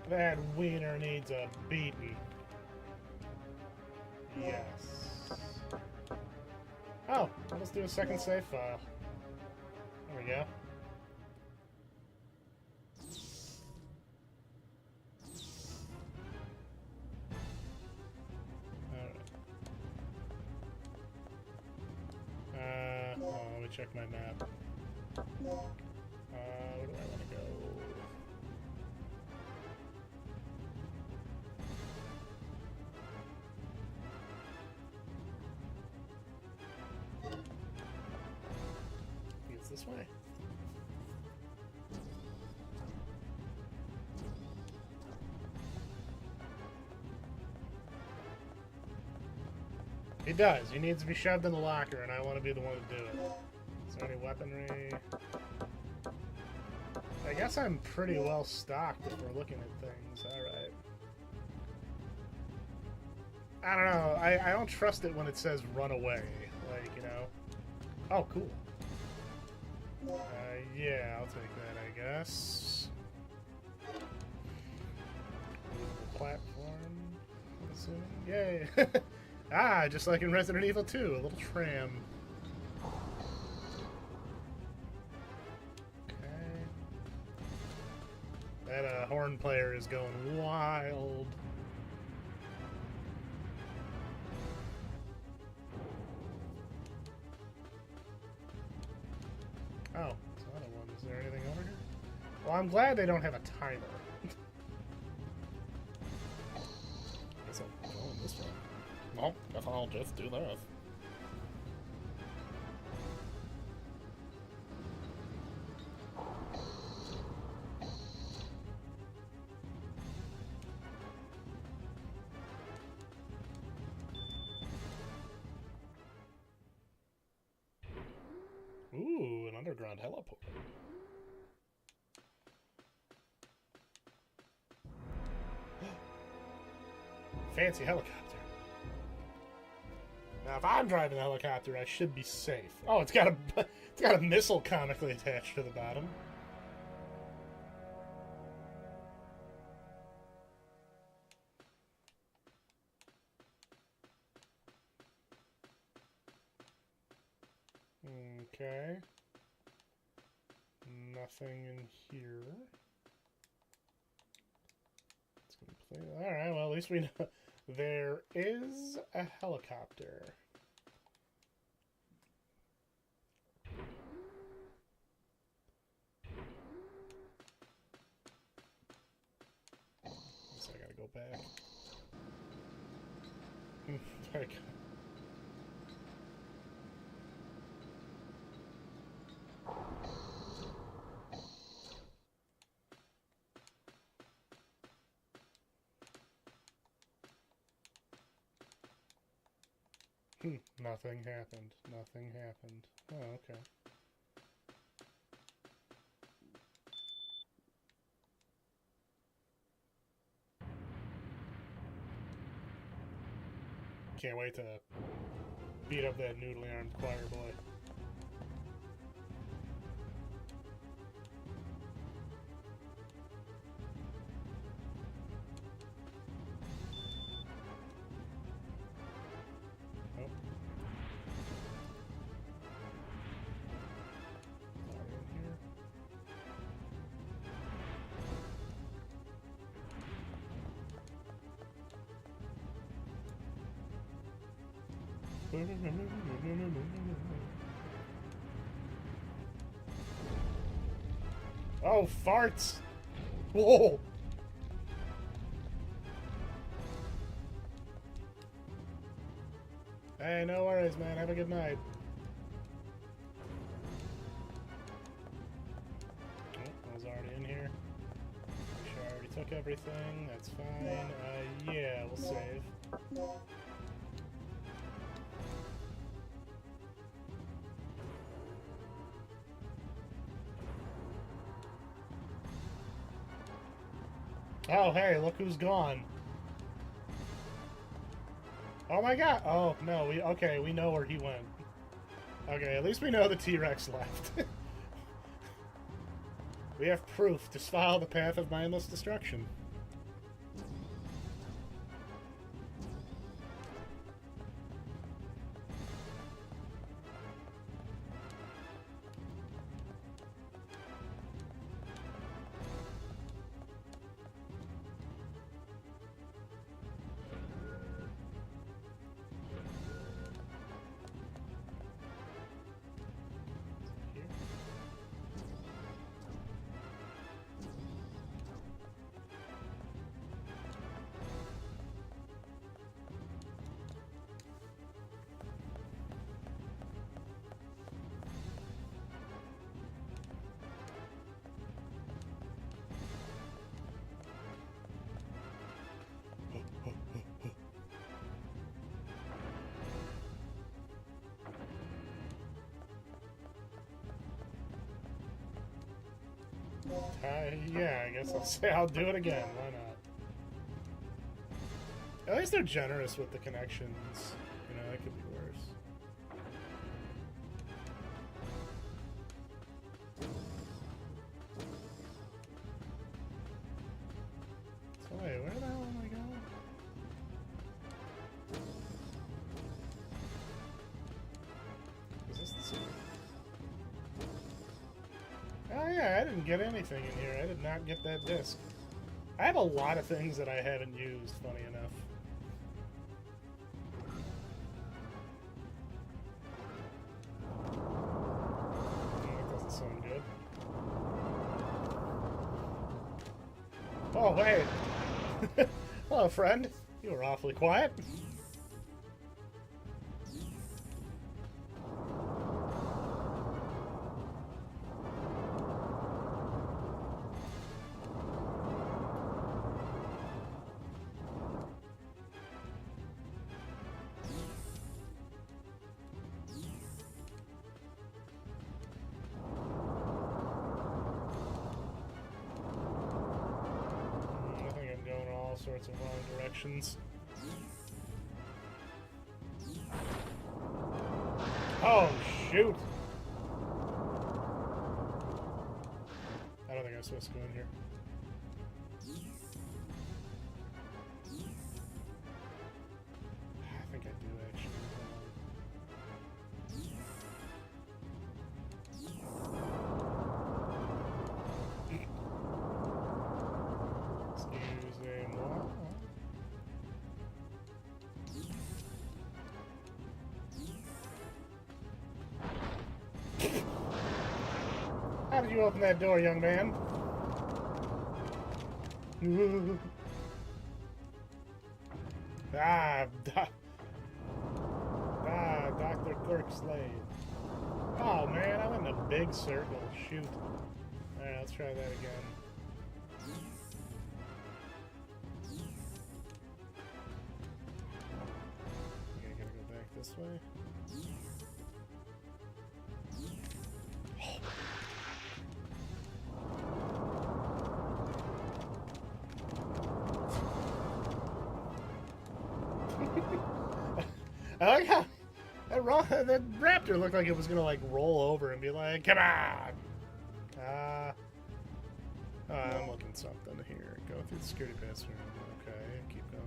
That wiener needs a beating. Yes. Oh, let's do a second save file. There we go. Let me check my map. Where do I want to go? It's this way. He does. He needs to be shoved in the locker, and I want to be the one to do it. So Any weaponry? I guess I'm pretty well stocked if we're looking at things. Alright. I don't know. I don't trust it when it says run away. Like, you know. Oh, cool. Yeah, I'll take that, I guess. Platform, I'm assuming. Yay! Ah, just like in Resident Evil 2, a little tram. Okay. That horn player is going wild. Oh, it's another one. Is there anything over here? Well, I'm glad they don't have a timer. Guess I'm going this way. Well, guess I'll just do this. Ooh, an underground heliport. Fancy helicopter. Now, if I'm driving the helicopter, I should be safe. Oh, it's got a missile comically attached to the bottom. Okay. Nothing in here. It's completely... Alright, well, at least we know there is a helicopter. So I gotta go back. There we go. Nothing happened. Nothing happened. Oh, okay. Can't wait to beat up that noodly armed choir boy. Oh, farts! Whoa! Hey, no worries, man. Have a good night. Oh, I was already in here. Make sure I already took everything. That's fine. Yeah, we'll save. Oh, hey, look who's gone. Oh my god. Oh, no, we know where he went. Okay, at least we know the T-Rex left. We have proof. Just follow the path of mindless destruction. Yeah, I guess I'll say I'll do it again. Why not? At least they're generous with the connections. You know, that could be worse. So wait, where the hell am I going? Is this the same? Oh yeah, I didn't get anything in here. I did not get that disc. I have a lot of things that I haven't used, funny enough. That doesn't sound good. Oh, wait. Hello, friend. You were awfully quiet. I think I'm going in all sorts of wrong directions. Oh, shoot! I don't think I'm supposed to go in here. I think I do, actually. Excusez-moi. How did you open that door, young man? Dr. Clerk Slade. Oh man, I went in a big circle. Shoot. Alright, let's try that again. Okay, gotta go back this way. I like how that raptor looked like it was gonna like roll over and be like, "Come on!" I'm looking something here. Go through the security pass room. Okay, keep going.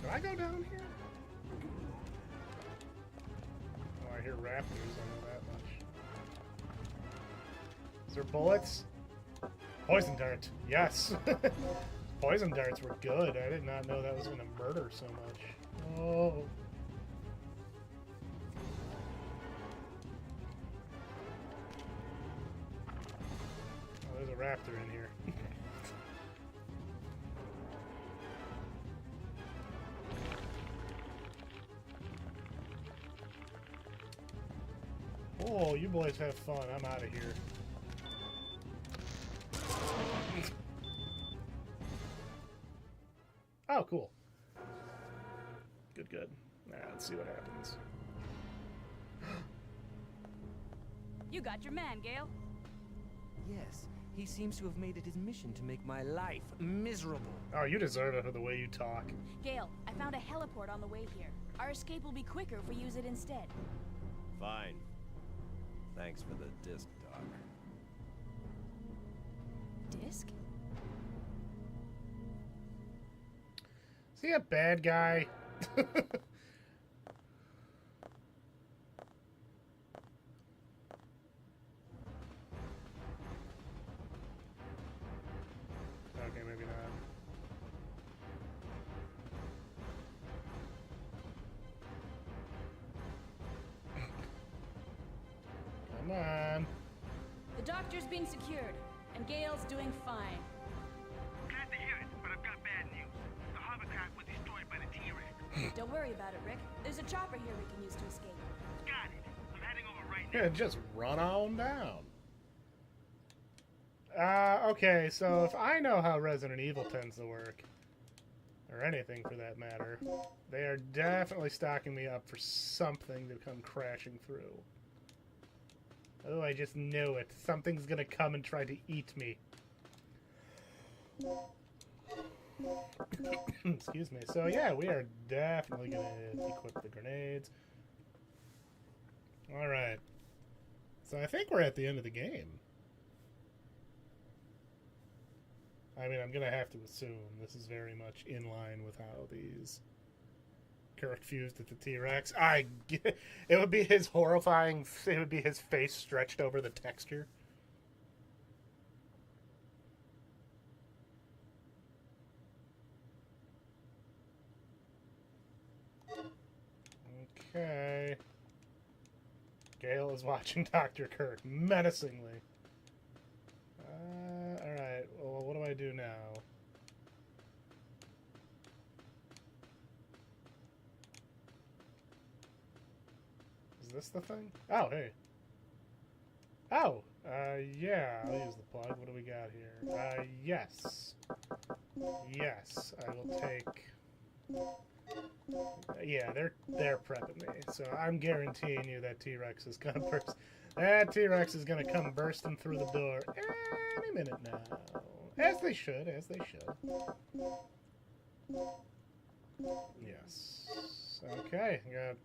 Did I go down here? Oh, I hear raptors. I know that much. Is there bullets? Poison dart. Yes. Poison darts were good. I did not know that was going to murder so much. Oh. Oh, there's a raptor in here. Oh, you boys have fun. I'm out of here. Oh, cool. Good, good. Alright, let's see what happens.
You got your man, Gale.
Yes, he seems to have made it his mission to make my life miserable.
Oh, you deserve it for the way you talk.
Gale, I found a heliport on the way here. Our escape will be quicker if we use it instead.
Fine. Thanks for the disc, Doc.
Disc?
Is he a bad guy? Okay, maybe not. Come on.
The doctor's been secured, and Gale's doing fine.
Glad to hear it, but I've got bad news. The hovercraft was destroyed by the T-Rex.
Don't worry about it, Rick. There's a chopper here we can use to escape.
Got it. I'm heading over right now.
Yeah, just run on down. Okay, so if I know how Resident Evil tends to work, or anything for that matter, they are definitely stocking me up for something to come crashing through. Oh, I just know it. Something's gonna come and try to eat me. Excuse me. So yeah, we are definitely gonna equip the grenades. Alright. So I think we're at the end of the game. I mean, I'm gonna have to assume this is very much in line with how these Kirk fused at the T-Rex. It would be his horrifying. It would be his face stretched over the texture. Okay. Gale is watching Dr. Kirk menacingly. Alright, well, what do I do now? Is this the thing? Oh, hey. Oh, yeah, I'll use the plug. What do we got here? Yes. Yes, I will take... Yeah, they're prepping me, so I'm guaranteeing you that T-Rex is gonna burst. That T-Rex is gonna come bursting through the door any minute now. As they should, as they should. Yes. Okay, got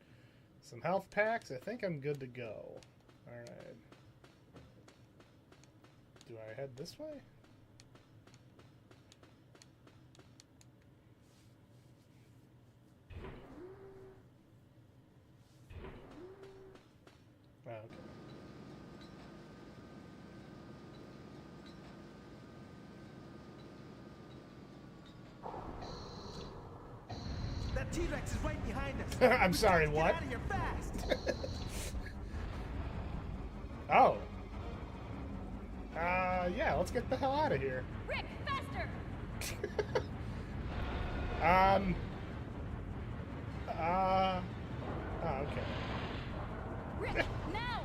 some health packs. I think I'm good to go. Alright. Do I head this way? Oh, okay.
That T-Rex is right behind us.
I'm sorry,
Get
what?
out of here fast.
Oh. Yeah, let's get the hell out of here.
Rick, faster!
Oh, okay.
Rick, now!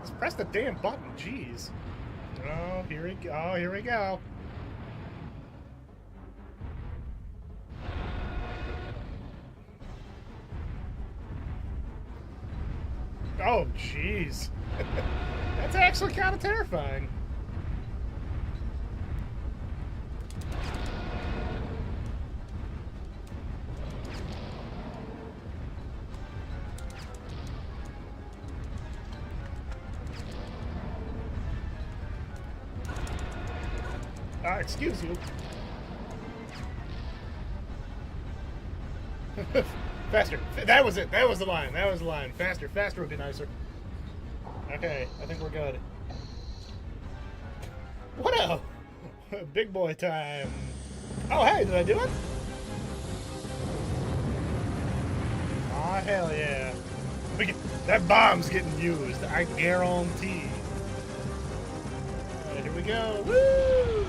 Just press the damn button, jeez. Oh, here we go. Oh, here we go. Oh, jeez. That's actually kind of terrifying. Excuse you. Faster. That was it. That was the line. That was the line. Faster. Faster would be nicer. Okay, I think we're good. What a big boy time. Oh, hey, did I do it? Oh, hell yeah. That bomb's getting used. I guarantee. All right, here we go. Woo!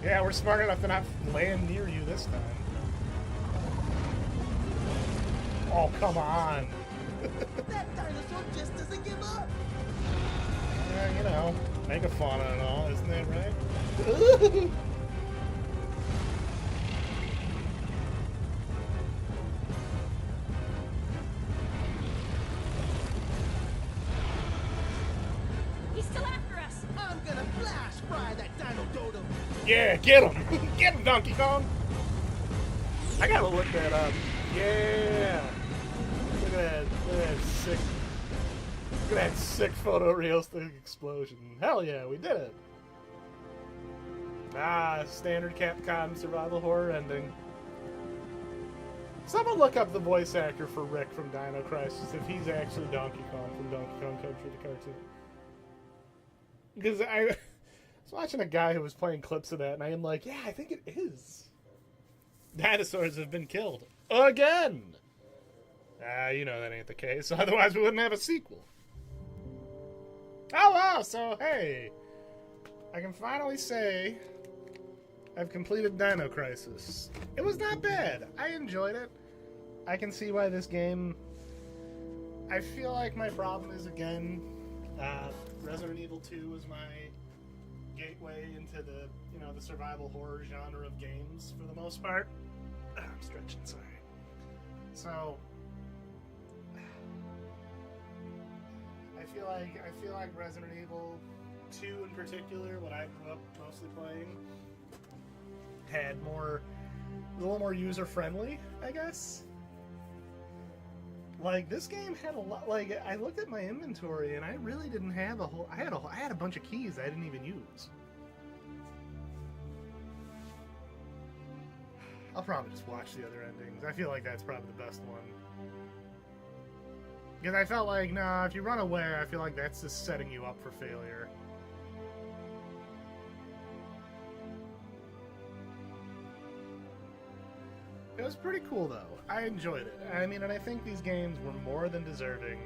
Yeah, we're smart enough to not land near you this time. Oh, come on.
That dinosaur just doesn't give up.
You know, megafauna and all, isn't that right?
He's still after us!
I'm gonna flash fry that dino dodo.
Yeah, get him! Get him, Donkey Kong! I gotta look that up. Yeah! Look at that. Look at that sick. Look at that sick photorealistic explosion. Hell yeah, we did it! Ah, standard Capcom survival horror ending. Someone look up the voice actor for Rick from Dino Crisis if he's actually Donkey Kong from Donkey Kong Country the cartoon. Because I was watching a guy who was playing clips of that, and I am like, yeah, I think it is. Dinosaurs have been killed. Again! You know that ain't the case, otherwise we wouldn't have a sequel. Oh, wow, so, hey. I can finally say I've completed Dino Crisis. It was not bad. I enjoyed it. I can see why this game... I feel like my problem is, again, Resident Evil 2 was my gateway into the, the survival horror genre of games for the most part. I'm stretching, sorry. So I feel like Resident Evil 2 in particular, what I grew up mostly playing, had a little more user friendly, I guess. Like, this game had a lot. Like, I looked at my inventory and I really didn't have I had a bunch of keys I didn't even use. I'll probably just watch the other endings. I feel like that's probably the best one. Because I felt like, nah, if you run away, I feel like that's just setting you up for failure. It was pretty cool, though. I enjoyed it. I mean, and I think these games were more than deserving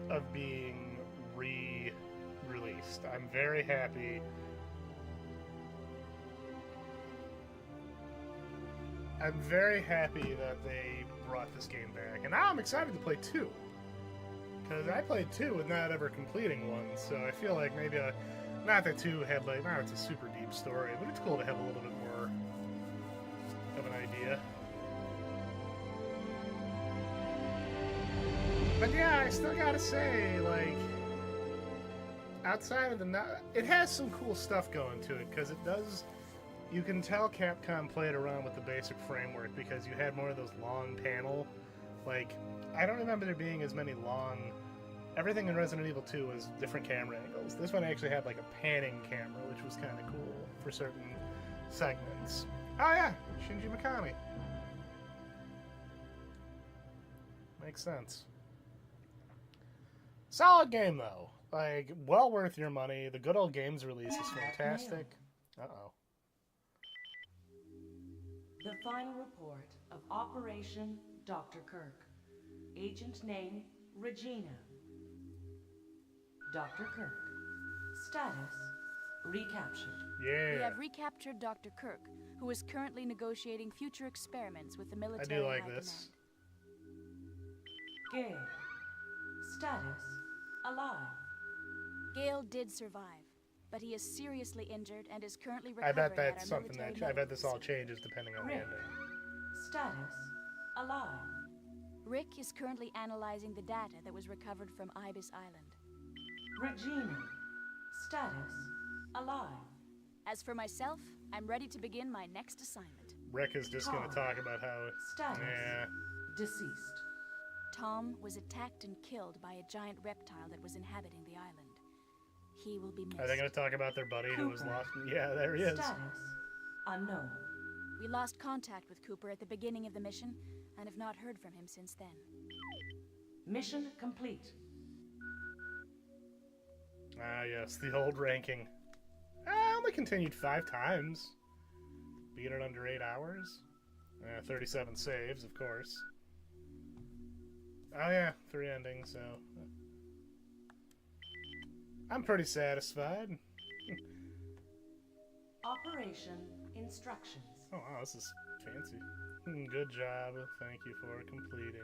of being re-released. I'm very happy. I'm very happy that they brought this game back. And now I'm excited to play 2. Because I played 2 with not ever completing 1, so I feel like maybe not that 2 had, like, not it's a super deep story, but it's cool to have a little bit more of an idea. But yeah, I still gotta say, like, outside of it has some cool stuff going to it, because it does, you can tell Capcom played around with the basic framework, because you had more of those long panel, like, I don't remember there being as many long, everything in Resident Evil 2 was different camera angles. This one actually had, like, a panning camera, which was kind of cool for certain segments. Oh yeah, Shinji Mikami. Makes sense. Solid game, though. Like, well worth your money. The Good Old Games release is fantastic. Uh-oh.
The final report of Operation Dr. Kirk. Agent name, Regina. Dr. Kirk. Status, recaptured.
Yeah.
We have recaptured Dr. Kirk, who is currently negotiating future experiments with the military.
I do like this.
Gale. Status, alive.
Gale did survive, but he is seriously injured and is currently
I
recovering
bet that's
at our
something
military
that I bet this all
medical
changes depending on the
Rick.
ending.
Status, alive.
Rick is currently analyzing the data that was recovered from Ibis Island.
Regina. Status, alive.
As for myself, I'm ready to begin my next assignment.
Rick is just going to talk about how.
Status,
Yeah.
deceased.
Tom was attacked and killed by a giant reptile that was inhabiting the island. He will be missed.
Are they going to talk about their buddy who was
Cooper.
lost? Yeah, there he is.
Status, unknown.
We lost contact with Cooper at the beginning of the mission and have not heard from him since then.
Mission complete.
Ah, yes, the old ranking. I only continued 5 times. Beat it under 8 hours. 37 saves, of course. Oh yeah, 3 endings, so... I'm pretty satisfied.
Operation instructions.
Oh wow, this is fancy. Good job. Thank you for completing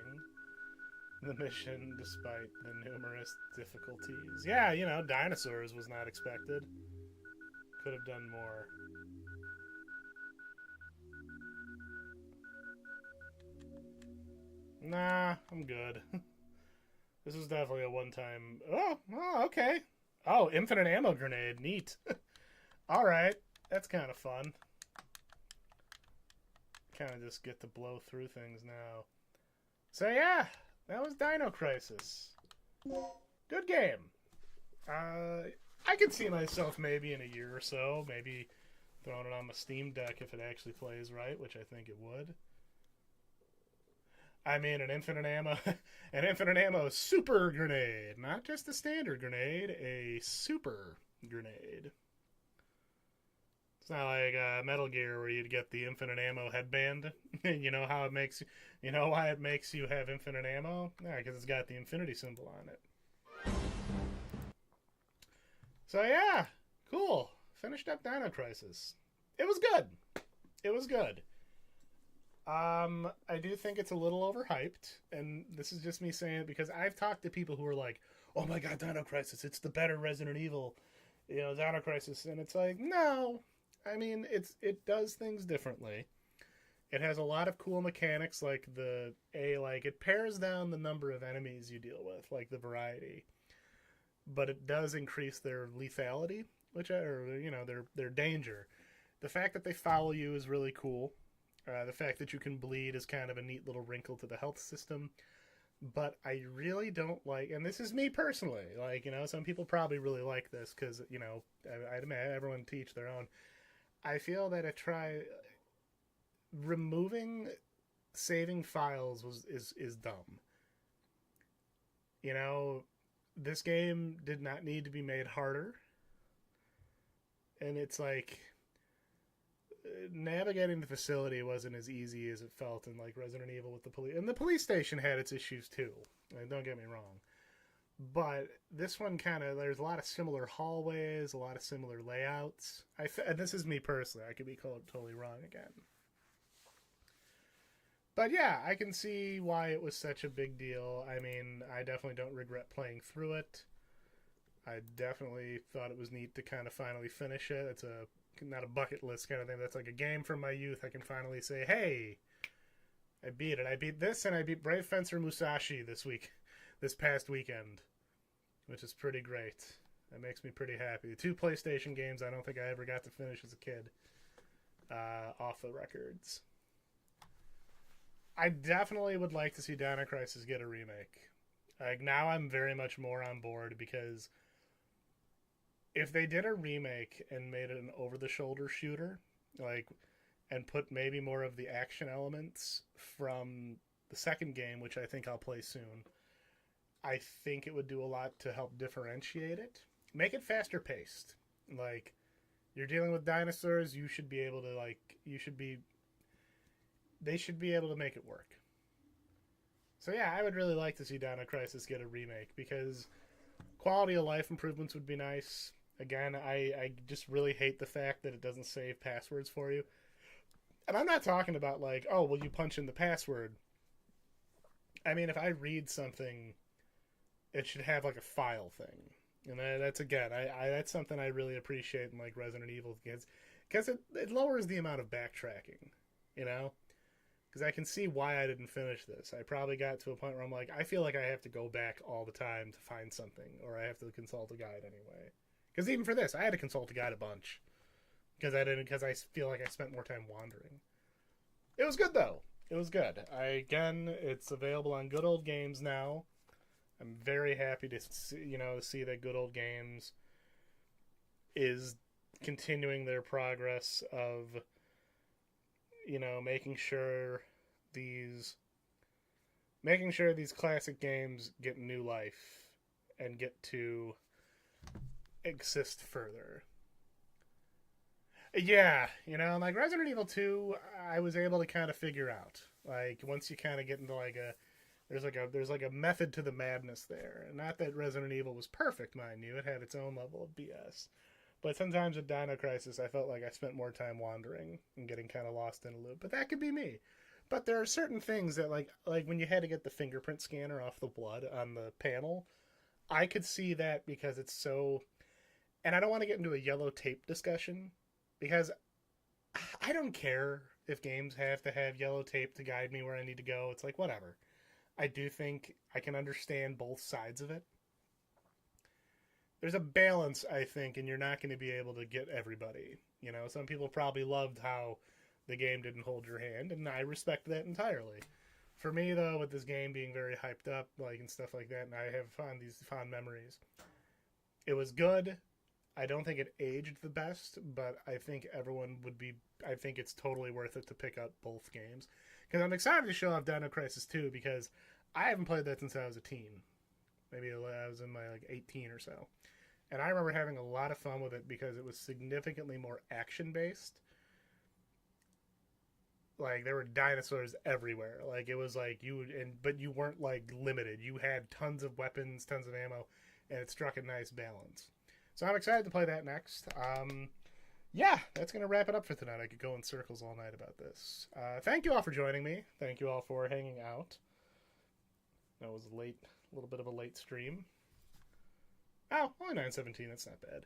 the mission despite the numerous difficulties. Yeah, Dinosaurs was not expected. Could have done more. Nah, I'm good. This was definitely a one-time... Oh, okay. Oh, infinite ammo grenade. Neat. Alright, that's kind of fun. Kind of just get to blow through things now. So yeah, that was Dino Crisis. Good game. I could see myself maybe in a year or so, maybe throwing it on my Steam Deck if it actually plays right, which I think it would. I mean, an infinite ammo super grenade, not just a standard grenade, a super grenade. It's not like Metal Gear where you'd get the infinite ammo headband. You know how it makes you know why it makes you have infinite ammo? Yeah, because it's got the infinity symbol on it. So yeah, cool. Finished up Dino Crisis. It was good. It was good. I do think it's a little overhyped, and this is just me saying it because I've talked to people who are like, oh my god, Dino Crisis, it's the better Resident Evil, Dino Crisis. And it's like, no. I mean, it does things differently. It has a lot of cool mechanics, like it pares down the number of enemies you deal with, like the variety. But it does increase their lethality, their danger. The fact that they follow you is really cool. The fact that you can bleed is kind of a neat little wrinkle to the health system. But I really don't like, and this is me personally, some people probably really like this because, I'd imagine everyone to each their own. I feel that removing saving files is dumb. This game did not need to be made harder. And it's like navigating the facility wasn't as easy as it felt in like Resident Evil with the police. And the police station had its issues too. Don't get me wrong. But this one there's a lot of similar hallways, a lot of similar layouts. And this is me personally. I could be totally wrong again. But yeah, I can see why it was such a big deal. I mean, I definitely don't regret playing through it. I definitely thought it was neat to kind of finally finish it. It's not a bucket list kind of thing. That's like a game from my youth. I can finally say, hey, I beat it. I beat this, and I beat Brave Fencer Musashi this past weekend, which is pretty great. That makes me pretty happy. The 2 PlayStation games I don't think I ever got to finish as a kid, off the records. I definitely would like to see Dino Crisis get a remake. Like, now I'm very much more on board, because if they did a remake and made it an over-the-shoulder shooter, and put maybe more of the action elements from the second game, which I think I'll play soon, I think it would do a lot to help differentiate it. Make it faster paced. Like, you're dealing with dinosaurs, you should be able to, they should be able to make it work. So yeah, I would really like to see Dino Crisis get a remake, because quality of life improvements would be nice. Again, I just really hate the fact that it doesn't save passwords for you. And I'm not talking about you punch in the password. I mean, if I read something, it should have a file thing. And that's, again, that's something I really appreciate in Resident Evil games, because it lowers the amount of backtracking, Because I can see why I didn't finish this. I probably got to a point where I'm like, I feel like I have to go back all the time to find something, or I have to consult a guide anyway. Because even for this, I had to consult a guide a bunch. Because I feel like I spent more time wandering. It was good, though. It was good. It's available on Good Old Games now. I'm very happy to see that Good Old Games is continuing their progress of making sure these classic games get new life and get to exist further. Yeah, Resident Evil 2, I was able to kind of figure out. Once you kind of get into there's a method to the madness there. Not that Resident Evil was perfect, mind you. It had its own level of BS. But sometimes with Dino Crisis, I felt like I spent more time wandering and getting kind of lost in a loop. But that could be me. But there are certain things that, like when you had to get the fingerprint scanner off the blood on the panel, I could see that because it's so... And I don't want to get into a yellow tape discussion, because I don't care if games have to have yellow tape to guide me where I need to go. It's whatever. I do think I can understand both sides of it. There's a balance, I think, and you're not going to be able to get everybody. Some people probably loved how the game didn't hold your hand, and I respect that entirely. For me, though, with this game being very hyped up, and stuff like that, and I have these fond memories, it was good. I don't think it aged the best, but I think I think it's totally worth it to pick up both games. Because I'm excited to show off Dino Crisis 2, because I haven't played that since I was a teen. Maybe I was in my 18 or so. And I remember having a lot of fun with it because it was significantly more action-based. There were dinosaurs everywhere. It was but you weren't limited. You had tons of weapons, tons of ammo, and it struck a nice balance. So I'm excited to play that next. Yeah, that's going to wrap it up for tonight. I could go in circles all night about this. Thank you all for joining me. Thank you all for hanging out. That was a little bit of a late stream. Oh, only 9:17. That's not bad.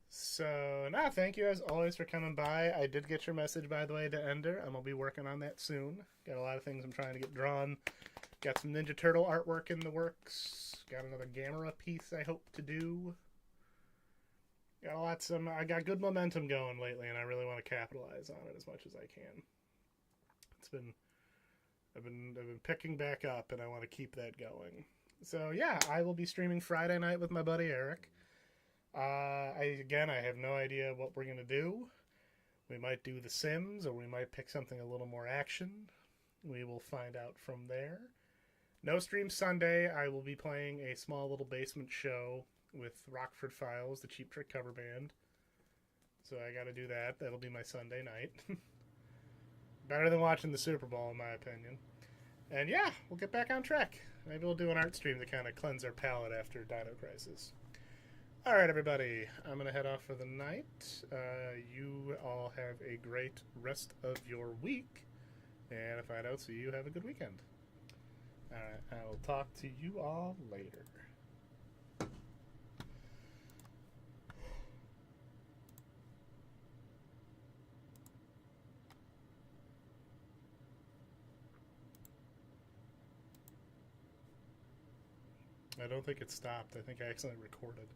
So, thank you as always for coming by. I did get your message, by the way, to Ender. I'm going to be working on that soon. Got a lot of things I'm trying to get drawn. Got some Ninja Turtle artwork in the works. Got another Gamera piece I hope to do. I got good momentum going lately, and I really want to capitalize on it as much as I can. I've been picking back up, and I want to keep that going. So yeah, I will be streaming Friday night with my buddy Eric. I have no idea what we're gonna do. We might do The Sims, or we might pick something a little more action. We will find out from there. No stream Sunday. I will be playing a small little basement show with Rockford Files, the Cheap Trick cover band. So I got to do that. That'll be my Sunday night. Better than watching the Super Bowl, in my opinion. And yeah, we'll get back on track. Maybe we'll do an art stream to kind of cleanse our palate after Dino Crisis. All right, everybody. I'm going to head off for the night. You all have a great rest of your week. And if I don't see you, have a good weekend. All right, I will talk to you all later. I don't think it stopped. I think I accidentally recorded.